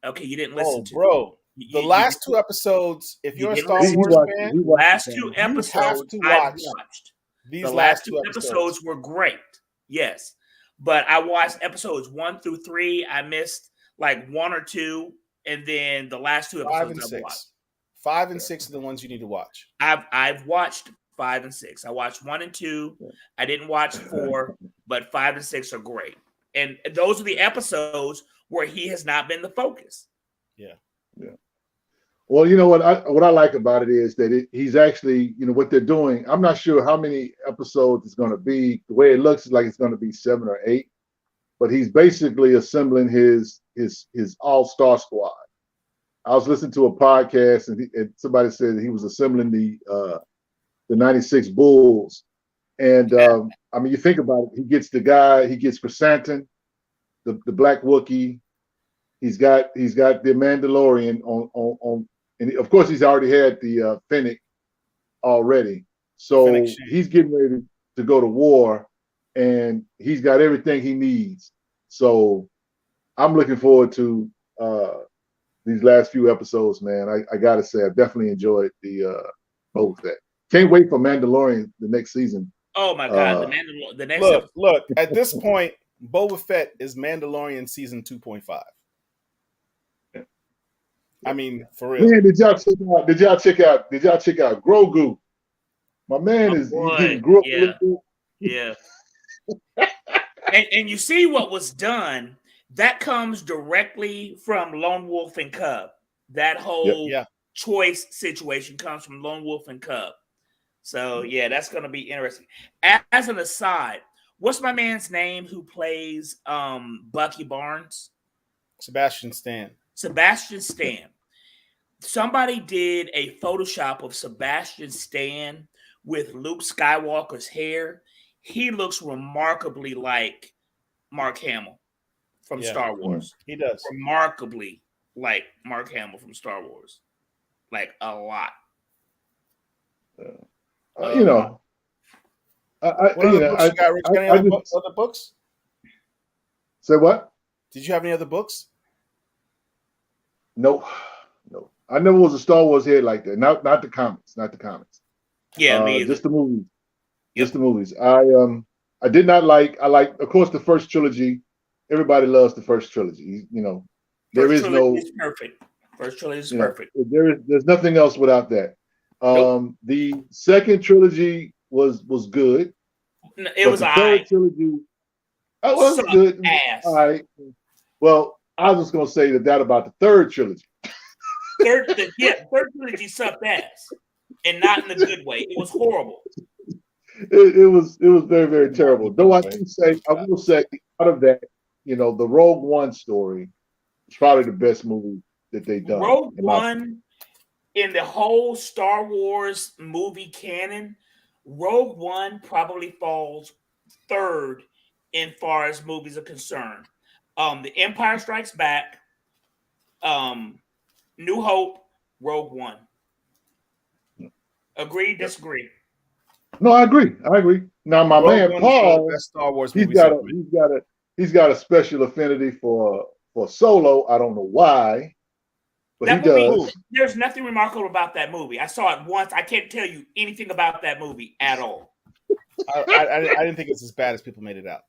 Okay, you didn't listen to bro. The last 2 episodes, if you're a Star Wars fan, last 2 episodes I've watched. These last 2 episodes were great. Yes. But I watched episodes 1 through 3. I missed like 1 or 2, and then the last 2 episodes 5 and 6. watched. 5 and 6 are the ones you need to watch. I've watched 5 and 6. I watched 1 and 2. I didn't watch 4, but 5 and 6 are great. And those are the episodes where he has not been the focus. Yeah. Well, you know what I like about it is that he's actually, what they're doing. I'm not sure how many episodes it's going to be. The way it looks is like it's going to be 7 or 8, but he's basically assembling his all-star squad. I was listening to a podcast and somebody said he was assembling the '96 Bulls, and I mean, you think about it. He gets Chrysanthemum, the Black Wookiee. He's got the Mandalorian on, and of course he's already had the Fennec already. So he's getting ready to go to war, and he's got everything he needs. So I'm looking forward to these last few episodes, man. I gotta say, I definitely enjoyed the both that. Can't wait for Mandalorian the next season. Oh my God, the next episode. Look, at this point, Boba Fett is Mandalorian season 2.5. I mean, for real. Man, did y'all check out Grogu? My man is getting grew up a little bit. Yeah. and you see what was done. That comes directly from Lone Wolf and Cub. That whole choice situation comes from Lone Wolf and Cub. So yeah, that's going to be interesting. As an aside, what's my man's name who plays Bucky Barnes? Sebastian Stan. Somebody did a Photoshop of Sebastian Stan with Luke Skywalker's hair. He looks remarkably like Mark Hamill from Star Wars. He does. Remarkably like Mark Hamill from Star Wars. Like a lot. What other books you got, Rich? Got any other books? Say what? Did you have any other books? No. I never was a Star Wars head like that. Not the comics. Yeah, me either. Just the movies. Yep. Just the movies. I did not like. I like, of course, the first trilogy. Everybody loves the first trilogy. Perfect. First trilogy is perfect. There's nothing else without that. The second trilogy was good. It was the third trilogy. It was good. Ass. All right. Well, I was just gonna say that about the third trilogy. Third trilogy sucked ass, and not in a good way. It was horrible. It was very, very terrible. Though I will say out of that, the Rogue One story is probably the best movie that they've done. Rogue One in the whole Star Wars movie canon, Rogue One probably falls third in far as movies are concerned. The Empire Strikes Back, New Hope, Rogue One. Agree? Disagree? No, I agree. Now, my Rogue man Paul, Star Wars he's got a special affinity for Solo. I don't know why, but he does. There's nothing remarkable about that movie. I saw it once. I can't tell you anything about that movie at all. I didn't think it's as bad as people made it out.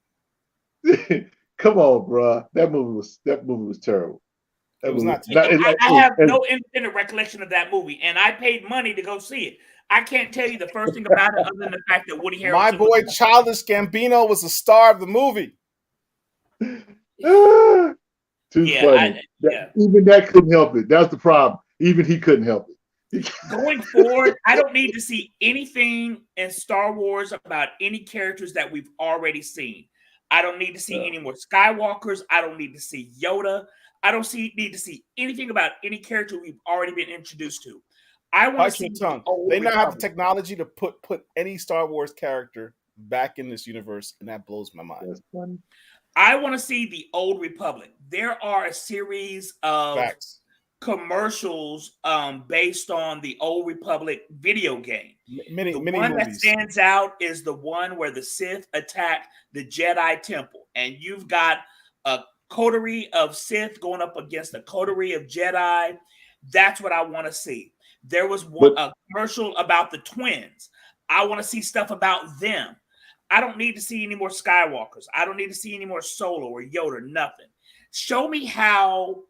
Come on, bro. That movie was terrible. It was not. I have no independent recollection of that movie, and I paid money to go see it. I can't tell you the first thing about it other than the fact that Woody Harrelson. My boy Childish Gambino was the star of the movie. Too funny. Even that couldn't help it. That's the problem. Even he couldn't help it. Going forward, I don't need to see anything in Star Wars about any characters that we've already seen. I don't need to see any more Skywalkers. I don't need to see Yoda. I don't need to see anything about any character we've already been introduced to. I want to see They now have the technology to put any Star Wars character back in this universe, and that blows my mind. I want to see the Old Republic. There are a series of commercials based on the Old Republic video game. Many one movies. That stands out is the one where the Sith attack the Jedi Temple, and you've got a coterie of Sith going up against a coterie of Jedi. That's what I want to see. There was a commercial about the twins. I want to see stuff about them. I don't need to see any more Skywalkers. I don't need to see any more Solo or Yoda, nothing. Show me how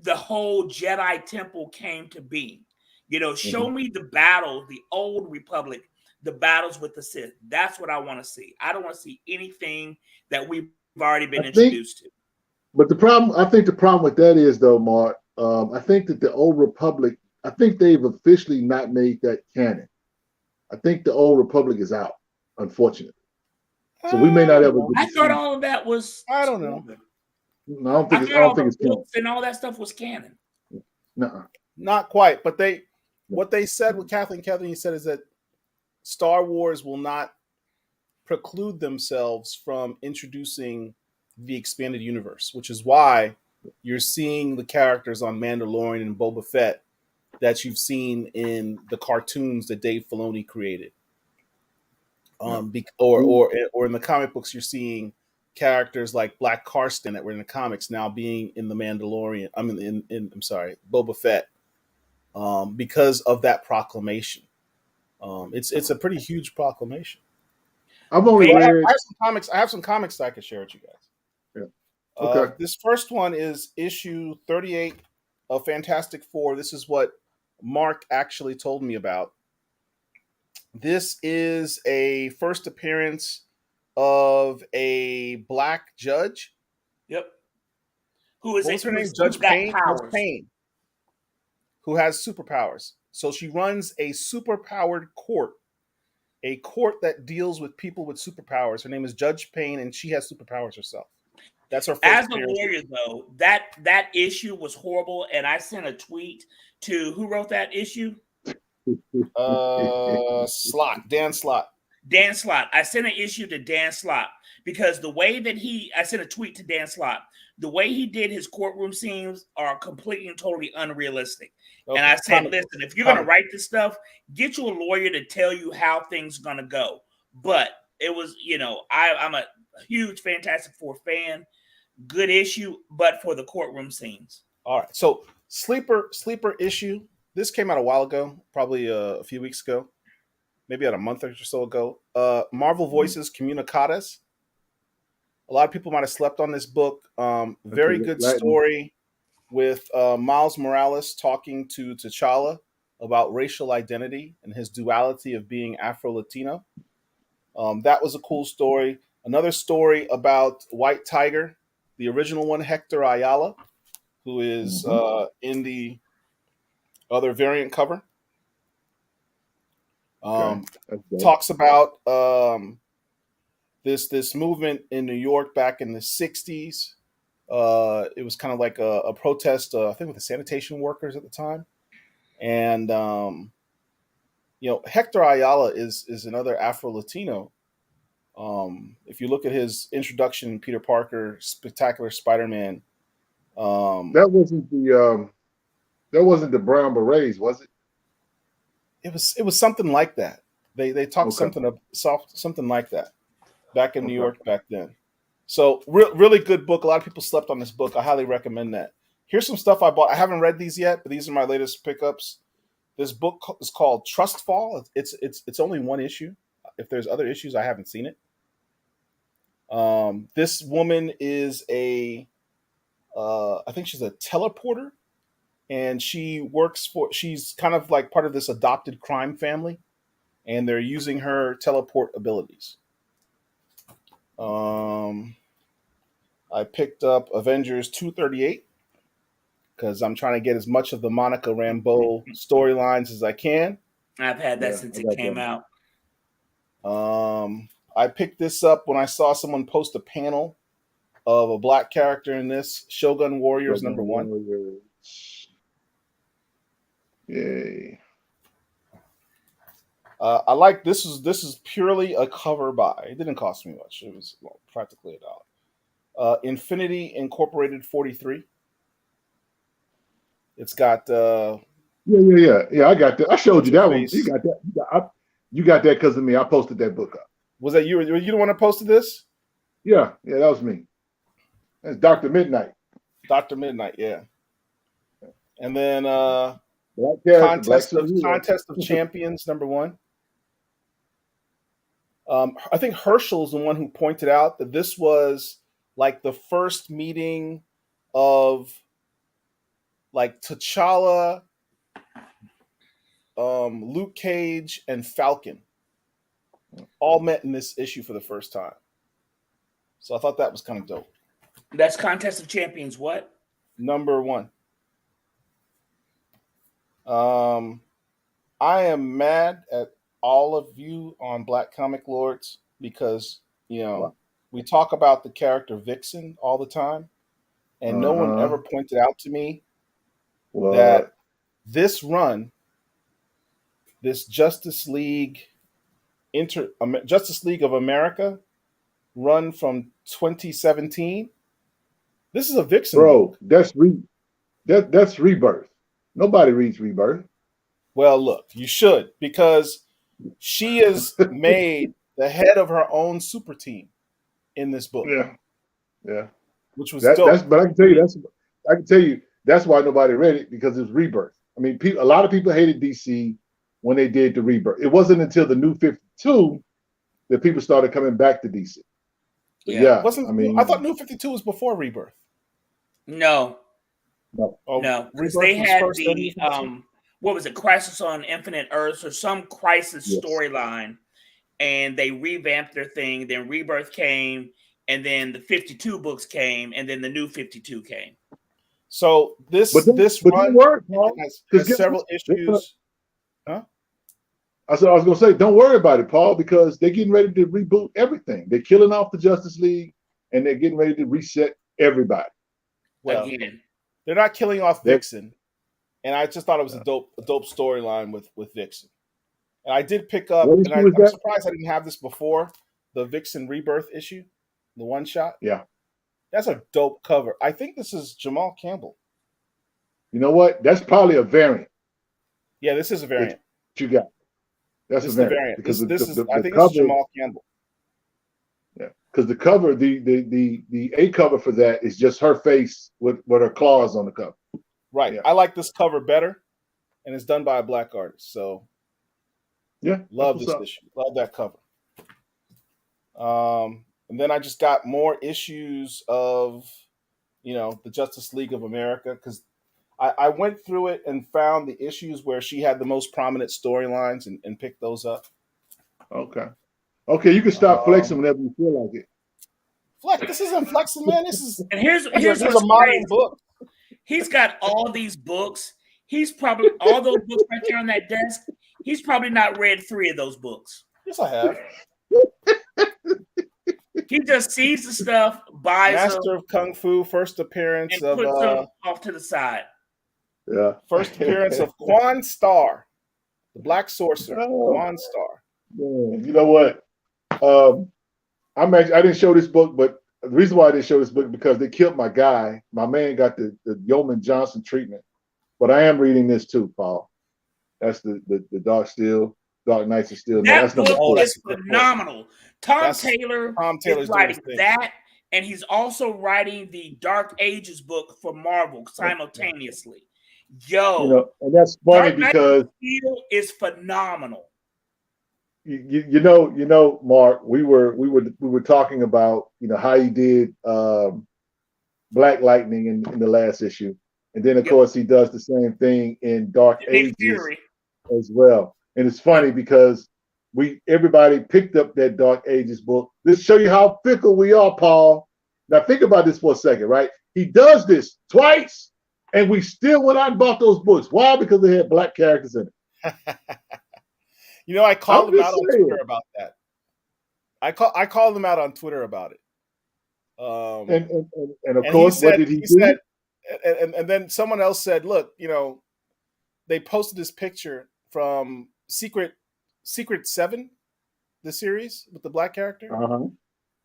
the whole Jedi Temple came to be. Show me the battle, the Old Republic, the battles with the Sith. That's what I want to see. I don't want to see anything that we've already been I think, introduced to. but I think the problem with that is though, Mark. I think that the Old Republic. I think they've officially not made that canon. I think the Old Republic is out, unfortunately. So we may not ever get I to thought see. all of that was. I don't know. No, I don't think I it's. I thought all don't think the it's canon. books and all that stuff was canon. Nuh-uh. Not quite, but No. what they said with Kathleen said is that Star Wars will not preclude themselves from introducing the expanded universe, which is why you're seeing the characters on Mandalorian and Boba Fett that you've seen in the cartoons that Dave Filoni created. Yeah. Or in the comic books, you're seeing characters like Black Karsten that were in the comics now being in the Mandalorian. I mean, I'm sorry, Boba Fett, because of that proclamation. It's a pretty huge proclamation. I've only Vader, read. I have some comics. I have some comics that I could share with you guys. Yeah. Okay. This first one is issue 38 of Fantastic Four. This is what Mark actually told me about. This is a first appearance of a black judge. Yep. What was her name? Who's Judge got Payne. powers. Judge Payne, who has superpowers. So she runs a superpowered court, a court that deals with people with superpowers. Her name is Judge Payne, and she has superpowers herself. That's her first As a appearance. lawyer, though, that issue was horrible, and I sent a tweet to who wrote that issue. Dan Slott. Dan Slott. I sent an issue to Dan Slott because the way that I sent a tweet to Dan Slott. The way he did his courtroom scenes are completely and totally unrealistic. Okay. And I said, listen, if you're going to write this stuff, get you a lawyer to tell you how things are going to go. But it was, I'm a huge Fantastic Four fan. Good issue, but for the courtroom scenes. All right. So sleeper issue. This came out a while ago, probably a few weeks ago, maybe about a month or so ago. Marvel Voices Communicadas. A lot of people might have slept on this book. Very good story with Miles Morales talking to T'Challa about racial identity and his duality of being Afro-Latino. That was a cool story. Another story about White Tiger, the original one, Hector Ayala, who is in the other variant cover. Talks about this movement in New York back in the 60s. It was kind of like a protest, I think, with the sanitation workers at the time. And, Hector Ayala is another Afro-Latino. If you look at his introduction in Peter Parker, Spectacular Spider-Man. That wasn't the Brown Berets, was it? It was something like that. They talked something like that back in New York back then. So really good book. A lot of people slept on this book. I highly recommend that. Here's some stuff I bought. I haven't read these yet, but these are my latest pickups. This book is called Trust Fall. It's only one issue. If there's other issues, I haven't seen it. This woman is I think she's a teleporter, and she's kind of like part of this adopted crime family, and they're using her teleport abilities. I picked up Avengers 238 because I'm trying to get as much of the Monica Rambeau storylines as I can. I've had that since it came out. I picked this up when I saw someone post a panel of a black character in this, Shogun Warriors #1. Yay. I like this is purely a cover buy. It didn't cost me much. It was practically $1. Infinity Incorporated 43. It's got yeah. I got that. I showed you that one. You got that. You got that because of me. I posted that book up. Was that you? Were you the one that posted this? Yeah, that was me. That's Dr. Midnight. Dr. Midnight, yeah. And then Contest of Champions #1. I think Herschel is the one who pointed out that this was like the first meeting of like T'Challa, Luke Cage, and Falcon all met in this issue for the first time. So I thought that was kind of dope. That's Contest of Champions. What? Number 1. I am mad at all of you on Black Comic Lords because, Wow. we talk about the character Vixen all the time, and no one ever pointed out to me that this run, this Justice League of America run from 2017, this is a Vixen book. That's Rebirth. Nobody reads Rebirth. Well, look, you should, because she is made the head of her own super team in this book. Yeah. Which was dope. But I can tell you that's why nobody read it, because it's Rebirth. I mean, a lot of people hated DC when they did the Rebirth. It wasn't until the New 52 that people started coming back to DC. But I thought New 52 was before Rebirth. No. Oh, no, because they had the what was it, Crisis on Infinite Earths or some Crisis storyline, and they revamped their thing. Then Rebirth came, and then the 52 books came, and then the New 52 came. So this run has several issues. Huh? I was going to say, don't worry about it, Paul, because they're getting ready to reboot everything. They're killing off the Justice League, and they're getting ready to reset everybody. Well, again, they're not killing off Vixen, and I just thought it was a dope storyline with Vixen. And I did pick up, and I'm surprised I didn't have this before, the Vixen Rebirth issue, the one shot. Yeah. That's a dope cover. I think this is Jamal Campbell. You know what? That's probably a variant. Yeah, this is a variant. You got. That's a variant. Because this is Jamal Campbell. Yeah, because the cover, the A cover for that is just her face with her claws on the cover. Right. Yeah. I like this cover better, and it's done by a Black artist. So, love this issue. Love that cover. And then I just got more issues of, the Justice League of America, because I went through it and found the issues where she had the most prominent storylines and picked those up. Okay, you can stop flexing whenever you feel like it. Flex, this isn't flexing, man. This is here's what's a modern book. He's got all these books. He's probably all those books right there on that desk. He's probably not read 3 of those books. Yes, I have. He just sees the stuff, buys Master of Kung Fu, first appearance and of puts them off to the side. Yeah. First appearance of Quan Star, the Black Sorcerer. Quan Star. Man, you know what? I didn't show this book, but the reason why I didn't show this book is because they killed my guy. My man got the Yeoman Johnson treatment. But I am reading this too, Paul. That's the Dark Knights of Steel. That book is phenomenal. Tom Taylor's writing that, and he's also writing the Dark Ages book for Marvel simultaneously. And that's funny because Steel is phenomenal. You know, Mark, we were talking about how he did Black Lightning in the last issue, and then of course he does the same thing in Dark Ages as well. And it's funny because everybody picked up that Dark Ages book. This show you how fickle we are, Paul. Now think about this for a second, right? He does this twice, and we still went out and bought those books. Why? Because they had Black characters in it. I called him out on Twitter about that. I called him out on Twitter about it. And of course, what did he do? And then someone else said, "Look, they posted this picture from Secret 7, the series with the Black character,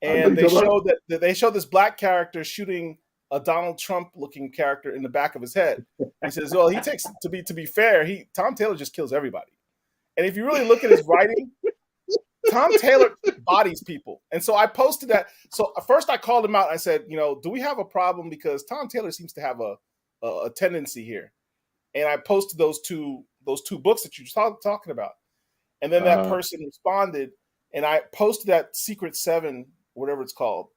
and they showed this Black character shooting a Donald Trump looking character in the back of his head. He says, "Well, he takes to be fair, Tom Taylor just kills everybody." And if you really look at his writing, Tom Taylor bodies people. And so I posted that. So first I called him out. And I said, do we have a problem? Because Tom Taylor seems to have a tendency here. And I posted those two books that you were talking about. And then that person responded, and I posted that Secret 7, whatever it's called,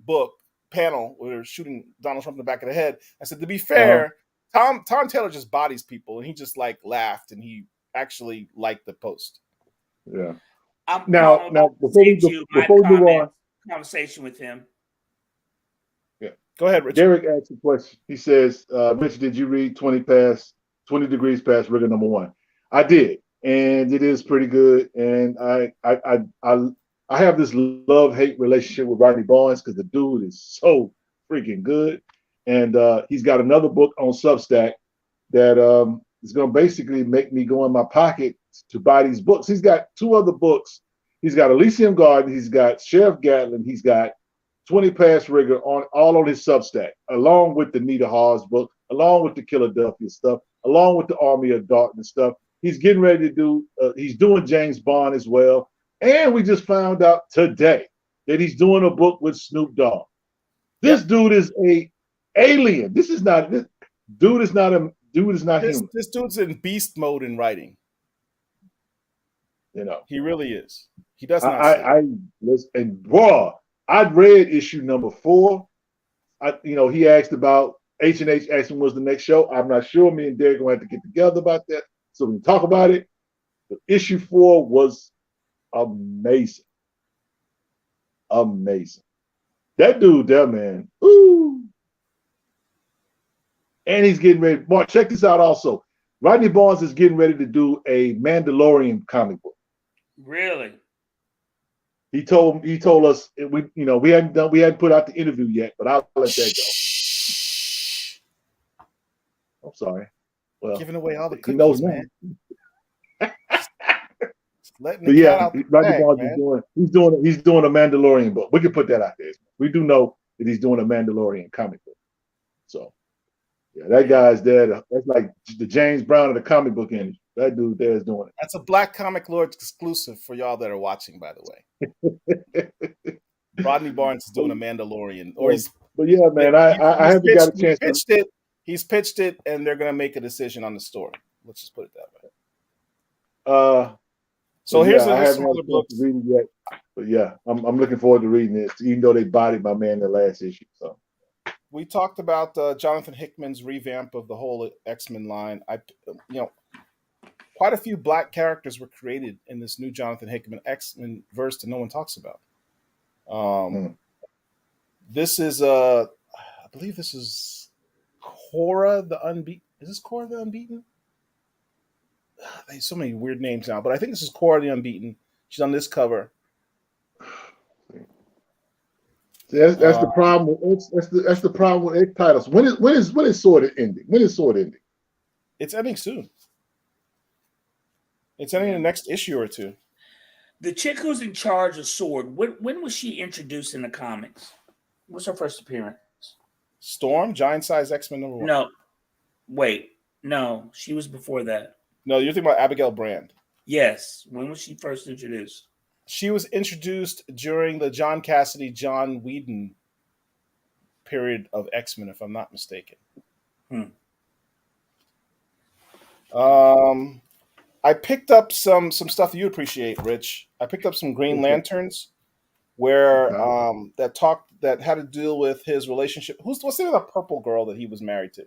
book panel where they're shooting Donald Trump in the back of the head. I said, to be fair, Tom Taylor just bodies people, and he just laughed, and he actually liked the post. Yeah. Now before we move on, conversation with him. Go ahead, Richard. Derek asked a question. He says, Mitch, did you read 20 Degrees Past Rigor #1? I did, and it is pretty good. And I have this love-hate relationship with Rodney Barnes because the dude is so freaking good. And he's got another book on Substack that is going to basically make me go in my pocket to buy these books. He's got 2 other books. He's got Elysium Garden. He's got Sheriff Gatlin. He's got 20 Past Rigor all on his Substack, along with the Nita Hawes book, along with the Philadelphia stuff, along with the Army of Darkness stuff. He's getting ready to do, he's doing James Bond as well. And we just found out today that he's doing a book with Snoop Dogg. This dude is a alien. This dude is not human. This dude's in beast mode in writing. You know, he really is. He does not. And bro, I'd read issue #4. He asked about H&H. Asked him was the next show. I'm not sure. Me and Derek are going to have to get together about that so we can talk about it. But issue 4 was amazing. Amazing. That dude there, man. Ooh. And he's getting ready. Mark, check this out also. Rodney Barnes is getting ready to do a Mandalorian comic book. Really? He told us we hadn't put out the interview yet, but I'll let that go. I'm sorry. Well, giving away all the cookies, he knows man. But yeah, Rodney Barnes is doing a Mandalorian book. We can put that out there. We do know that he's doing a Mandalorian comic book. So yeah, that guy's there. That's like the James Brown of the comic book industry. That dude there is doing it. That's a Black Comic Lord exclusive for y'all that are watching, by the way. Rodney Barnes is doing a Mandalorian. But yeah, man, I haven't got a chance. He's pitched it, and they're going to make a decision on the story. Let's just put it that way. So here's I haven't had a chance to read it yet. But yeah, I'm looking forward to reading it, even though they bodied my man in the last issue. So we talked about Jonathan Hickman's revamp of the whole X-Men line. Quite a few Black characters were created in this new Jonathan Hickman X-Men verse that no one talks about. This is I believe this is Cora the Unbeaten. Is this Cora the Unbeaten? There's so many weird names now, but I think this is Cora the Unbeaten. She's on this cover. That's the problem. That's the problem with X titles. When is Sword ending? When is Sword ending? It's ending soon. It's ending in the next issue or 2. The chick who's in charge of Sword, when was she introduced in the comics? What's her first appearance? Storm, Giant Size X-Men #1. No. Wait. No, she was before that. No, you're thinking about Abigail Brand. Yes. When was she first introduced? She was introduced during the John Cassidy, John Whedon period of X-Men, if I'm not mistaken. I picked up some stuff you appreciate, Rich. I picked up some Green Lanterns where that had to deal with his relationship. What's the name of the purple girl that he was married to?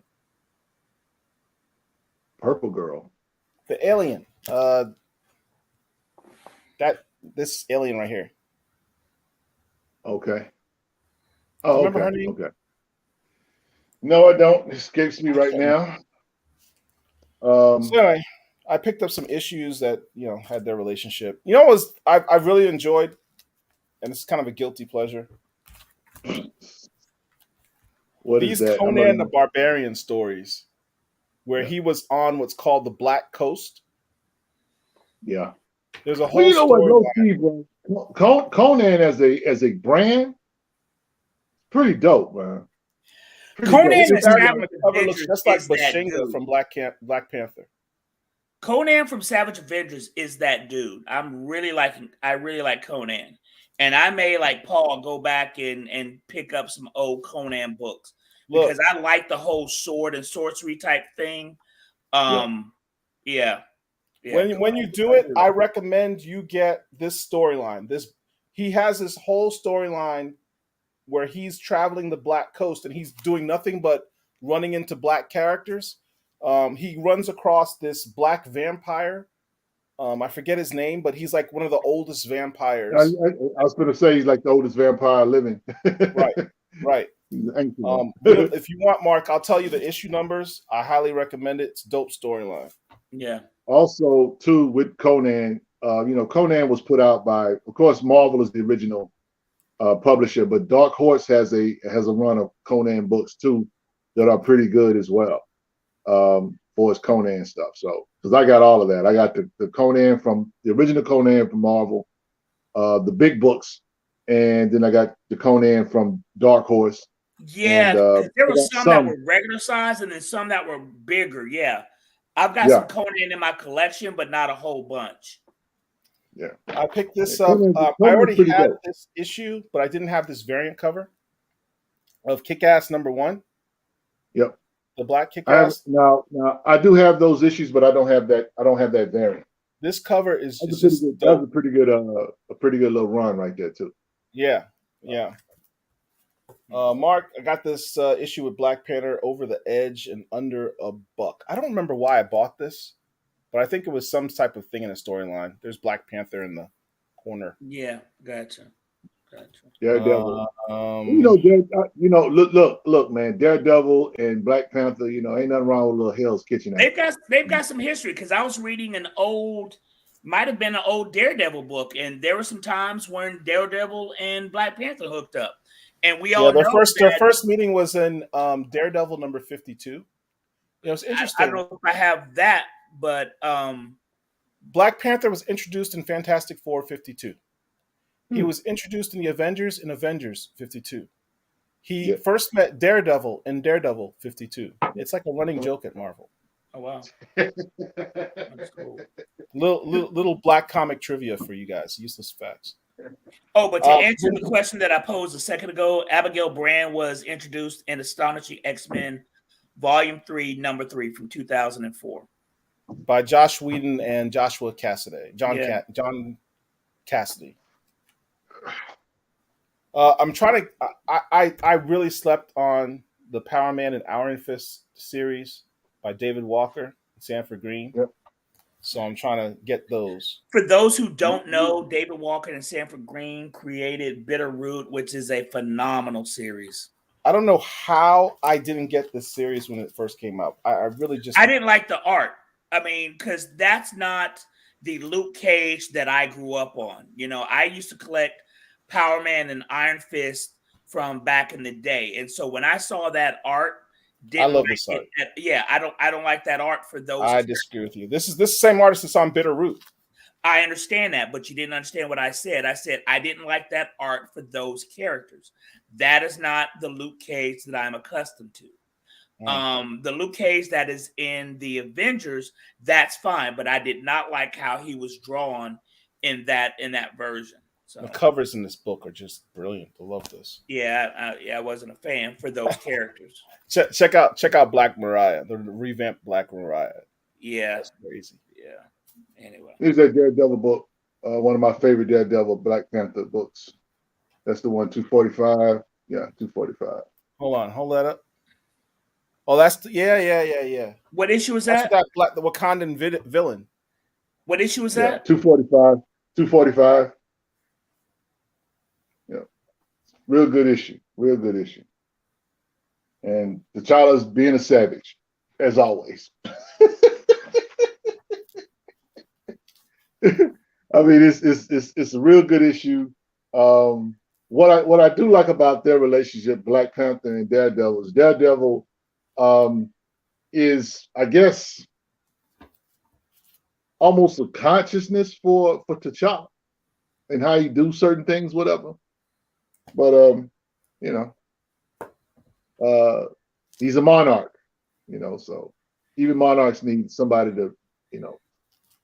Purple girl. The alien. This alien right here. Okay. Oh, remember okay. Her name? Okay. No, I don't. It escapes me right now. So anyway, I picked up some issues that had their relationship. I really enjoyed, and it's kind of a guilty pleasure. These Conan the Barbarian stories, where he was on what's called the Black Coast. Yeah. There's a whole story. Conan as a brand, pretty dope, man. Conan is just like Bashinga from Black Panther. Conan from Savage Avengers is that dude. I really like Conan. And I may, like Paul, go back and pick up some old Conan books. Because I like the whole sword and sorcery type thing. Yeah. When you do it, I recommend you get this storyline. He has this whole storyline where he's traveling the Black Coast and he's doing nothing but running into Black characters. He runs across this Black vampire. I forget his name, but he's like one of the oldest vampires. I was going to say he's like the oldest vampire living. Right. He's an ancient one. If you want, Mark, I'll tell you the issue numbers. I highly recommend it. It's a dope storyline. Yeah. Also, too, with Conan, Conan was put out by, of course, Marvel is the original publisher, but Dark Horse has a run of Conan books too that are pretty good as well, for his Conan stuff. So, because I got all of that, I got the Conan from the original Conan from Marvel, the big books, and then I got the Conan from Dark Horse. Yeah, there were some that were regular size and then some that were bigger. Yeah, I've got some Conan in my collection, but not a whole bunch. Yeah, I picked this up. I already had this issue, but I didn't have this variant cover of Kick-Ass #1. Yep, the Black Kick-Ass. Now I do have those issues, but I don't have that. I don't have that variant. This cover is that's a pretty good little run right there too. Yeah, yeah. Mark, I got this issue with Black Panther, Over the Edge and Under a Buck. I don't remember why I bought this, but I think it was some type of thing in a storyline. There's Black Panther in the corner. Yeah, gotcha. Daredevil. Look, man. Daredevil and Black Panther. Ain't nothing wrong with a little Hell's Kitchen. They've got some history because I was reading might have been an old Daredevil book, and there were some times when Daredevil and Black Panther hooked up. And we all know their first meeting was in Daredevil #52. It's interesting. I don't know if I have that, but Black Panther was introduced in Fantastic Four 52. He was introduced in the Avengers in Avengers 52. He first met Daredevil in Daredevil 52. It's like a running joke at Marvel. Oh wow! That's cool. Little black comic trivia for you guys. Useless facts. Oh, but to answer the question that I posed a second ago, Abigail Brand was introduced in Astonishing X-Men Volume 3, Number 3 from 2004. By Josh Whedon and Joshua Cassidy. John Cassidy. I'm trying to... I really slept on the Power Man and Iron Fist series by David Walker and Sanford Green. Yep. So I'm trying to get those. For those who don't know, David Walker and Sanford Green created Bitterroot, which is a phenomenal series. I don't know how I didn't get this series when it first came out. I didn't like the art. I mean, because that's not the Luke Cage that I grew up on. I used to collect Power Man and Iron Fist from back in the day. And so when I saw that art, I love this art. I don't like that art for those. I disagree with you. This is the same artist that's on Bitterroot. I understand that, but you didn't understand what I said. I said I didn't like that art for those characters. That is not the Luke Cage that I'm accustomed to. The Luke Cage that is in the Avengers, that's fine, but I did not like how he was drawn in that version. So the covers in this book are just brilliant. I love this. Yeah, I wasn't a fan for those characters. Check out Black Mariah, the revamped Black Mariah. Yeah, that's crazy. Yeah. Anyway, here's that Daredevil book. One of my favorite Daredevil Black Panther books. That's the one, 245. Yeah, 245. Hold that up. Oh, that's yeah. What issue is that? That's the Wakandan villain. What issue is that? 245. 245. Yeah, real good issue. And T'Challa's being a savage, as always. I mean, it's a real good issue. What I do like about their relationship, Black Panther and Daredevil, is Daredevil is, I guess, almost a consciousness for T'Challa and how you do certain things, whatever. But he's a monarch, so even monarchs need somebody to,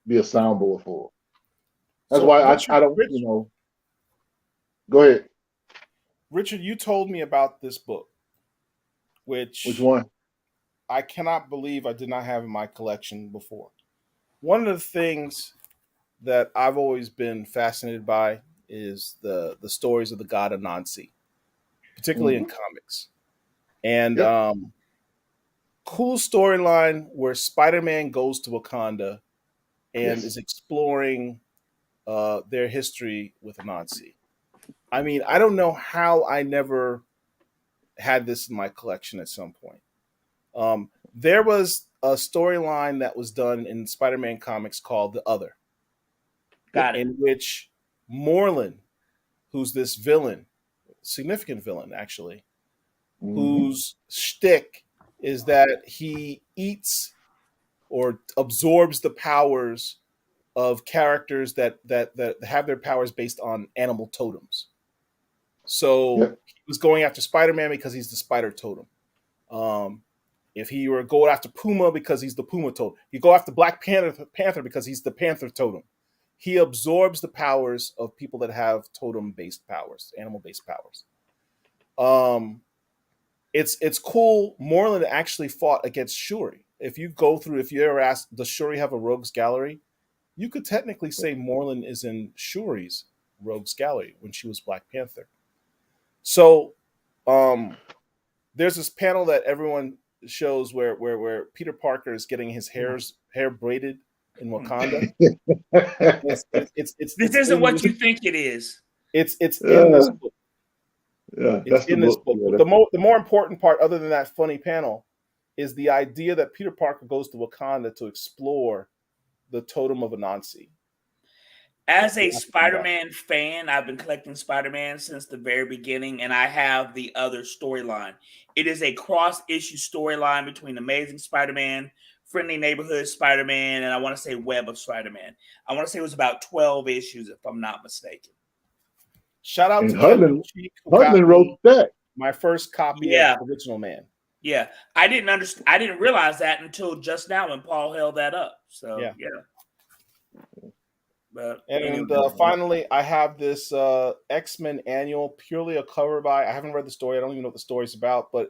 be a soundboard for. That's why I don't, Go ahead. Richard, you told me about this book, which one? I cannot believe I did not have in my collection before. One of the things that I've always been fascinated by is the stories of the god Anansi, particularly in comics. And cool storyline where Spider-Man goes to Wakanda and is exploring their history with Anansi. I mean, I don't know how I never had this in my collection at some point. There was a storyline that was done in Spider-Man comics called The Other, Got it. in which Moreland, who's this villain, significant villain actually, whose shtick is that he eats or absorbs the powers of characters that have their powers based on animal totems. So he was going after Spider-Man because he's the spider totem. If he were going after Puma because he's the Puma totem. You go after Black Panther because he's the Panther totem. He absorbs the powers of people that have totem-based powers, animal-based powers. It's cool. Moreland actually fought against Shuri. If you ever ask, does Shuri have a rogues gallery? You could technically say Moreland is in Shuri's rogues gallery when she was Black Panther. So there's this panel that everyone shows where Peter Parker is getting his hair braided in Wakanda. This isn't what you think it is. It's in this book. Yeah, it's in this book. Yeah, the more important part, other than that funny panel, is the idea that Peter Parker goes to Wakanda to explore the totem of Anansi. As a Spider-Man fan, I've been collecting Spider-Man since the very beginning, and I have the Other storyline. It is a cross-issue storyline between Amazing Spider-Man, Friendly Neighborhood Spider-Man, and I want to say Web of Spider-Man. I want to say it was about 12 issues, if I'm not mistaken. Shout out and to Hudlin wrote that. My first copy of the Original Man. Yeah, I didn't realize that until just now when Paul held that up. So yeah. But finally, I have this X-Men annual, purely a cover by. I haven't read the story. I don't even know what the story's about, but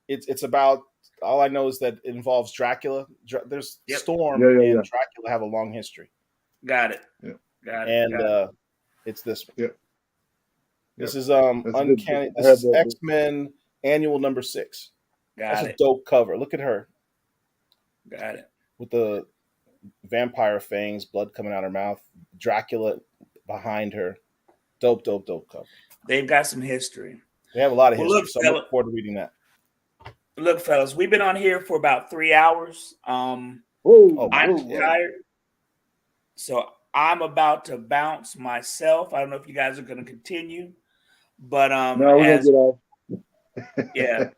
it's about. All I know is that it involves Dracula. There's Storm and Dracula have a long history. Got it. Got it. And it's this one. This is That's Uncanny. good. This is X-Men annual number 6. That's a dope cover. Look at her. Got it. With the vampire fangs, blood coming out her mouth, Dracula behind her. Dope cover. They've got some history. They have a lot of history, so I'm looking forward to reading that. Look, fellas, we've been on here for about 3 hours. I'm tired. So I'm about to bounce myself. I don't know if you guys are going to continue, but no, we're gonna get off. Yeah.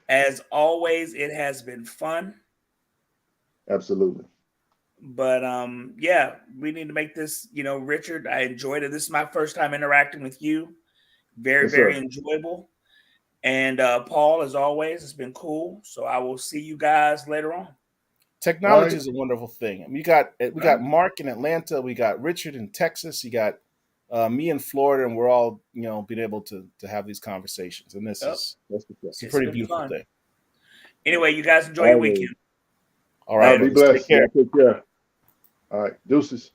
As always, it has been fun. Absolutely. But we need to make this, Richard, I enjoyed it. This is my first time interacting with you. Very enjoyable. And Paul, as always, it's been cool. So I will see you guys later on. Technology is a wonderful thing. I mean, we got Mark in Atlanta, we got Richard in Texas, you got me in Florida, and we're all being able to have these conversations. And this is it's a pretty beautiful thing. Anyway, you guys enjoy your weekend. All right, be blessed. Take care. All right, deuces.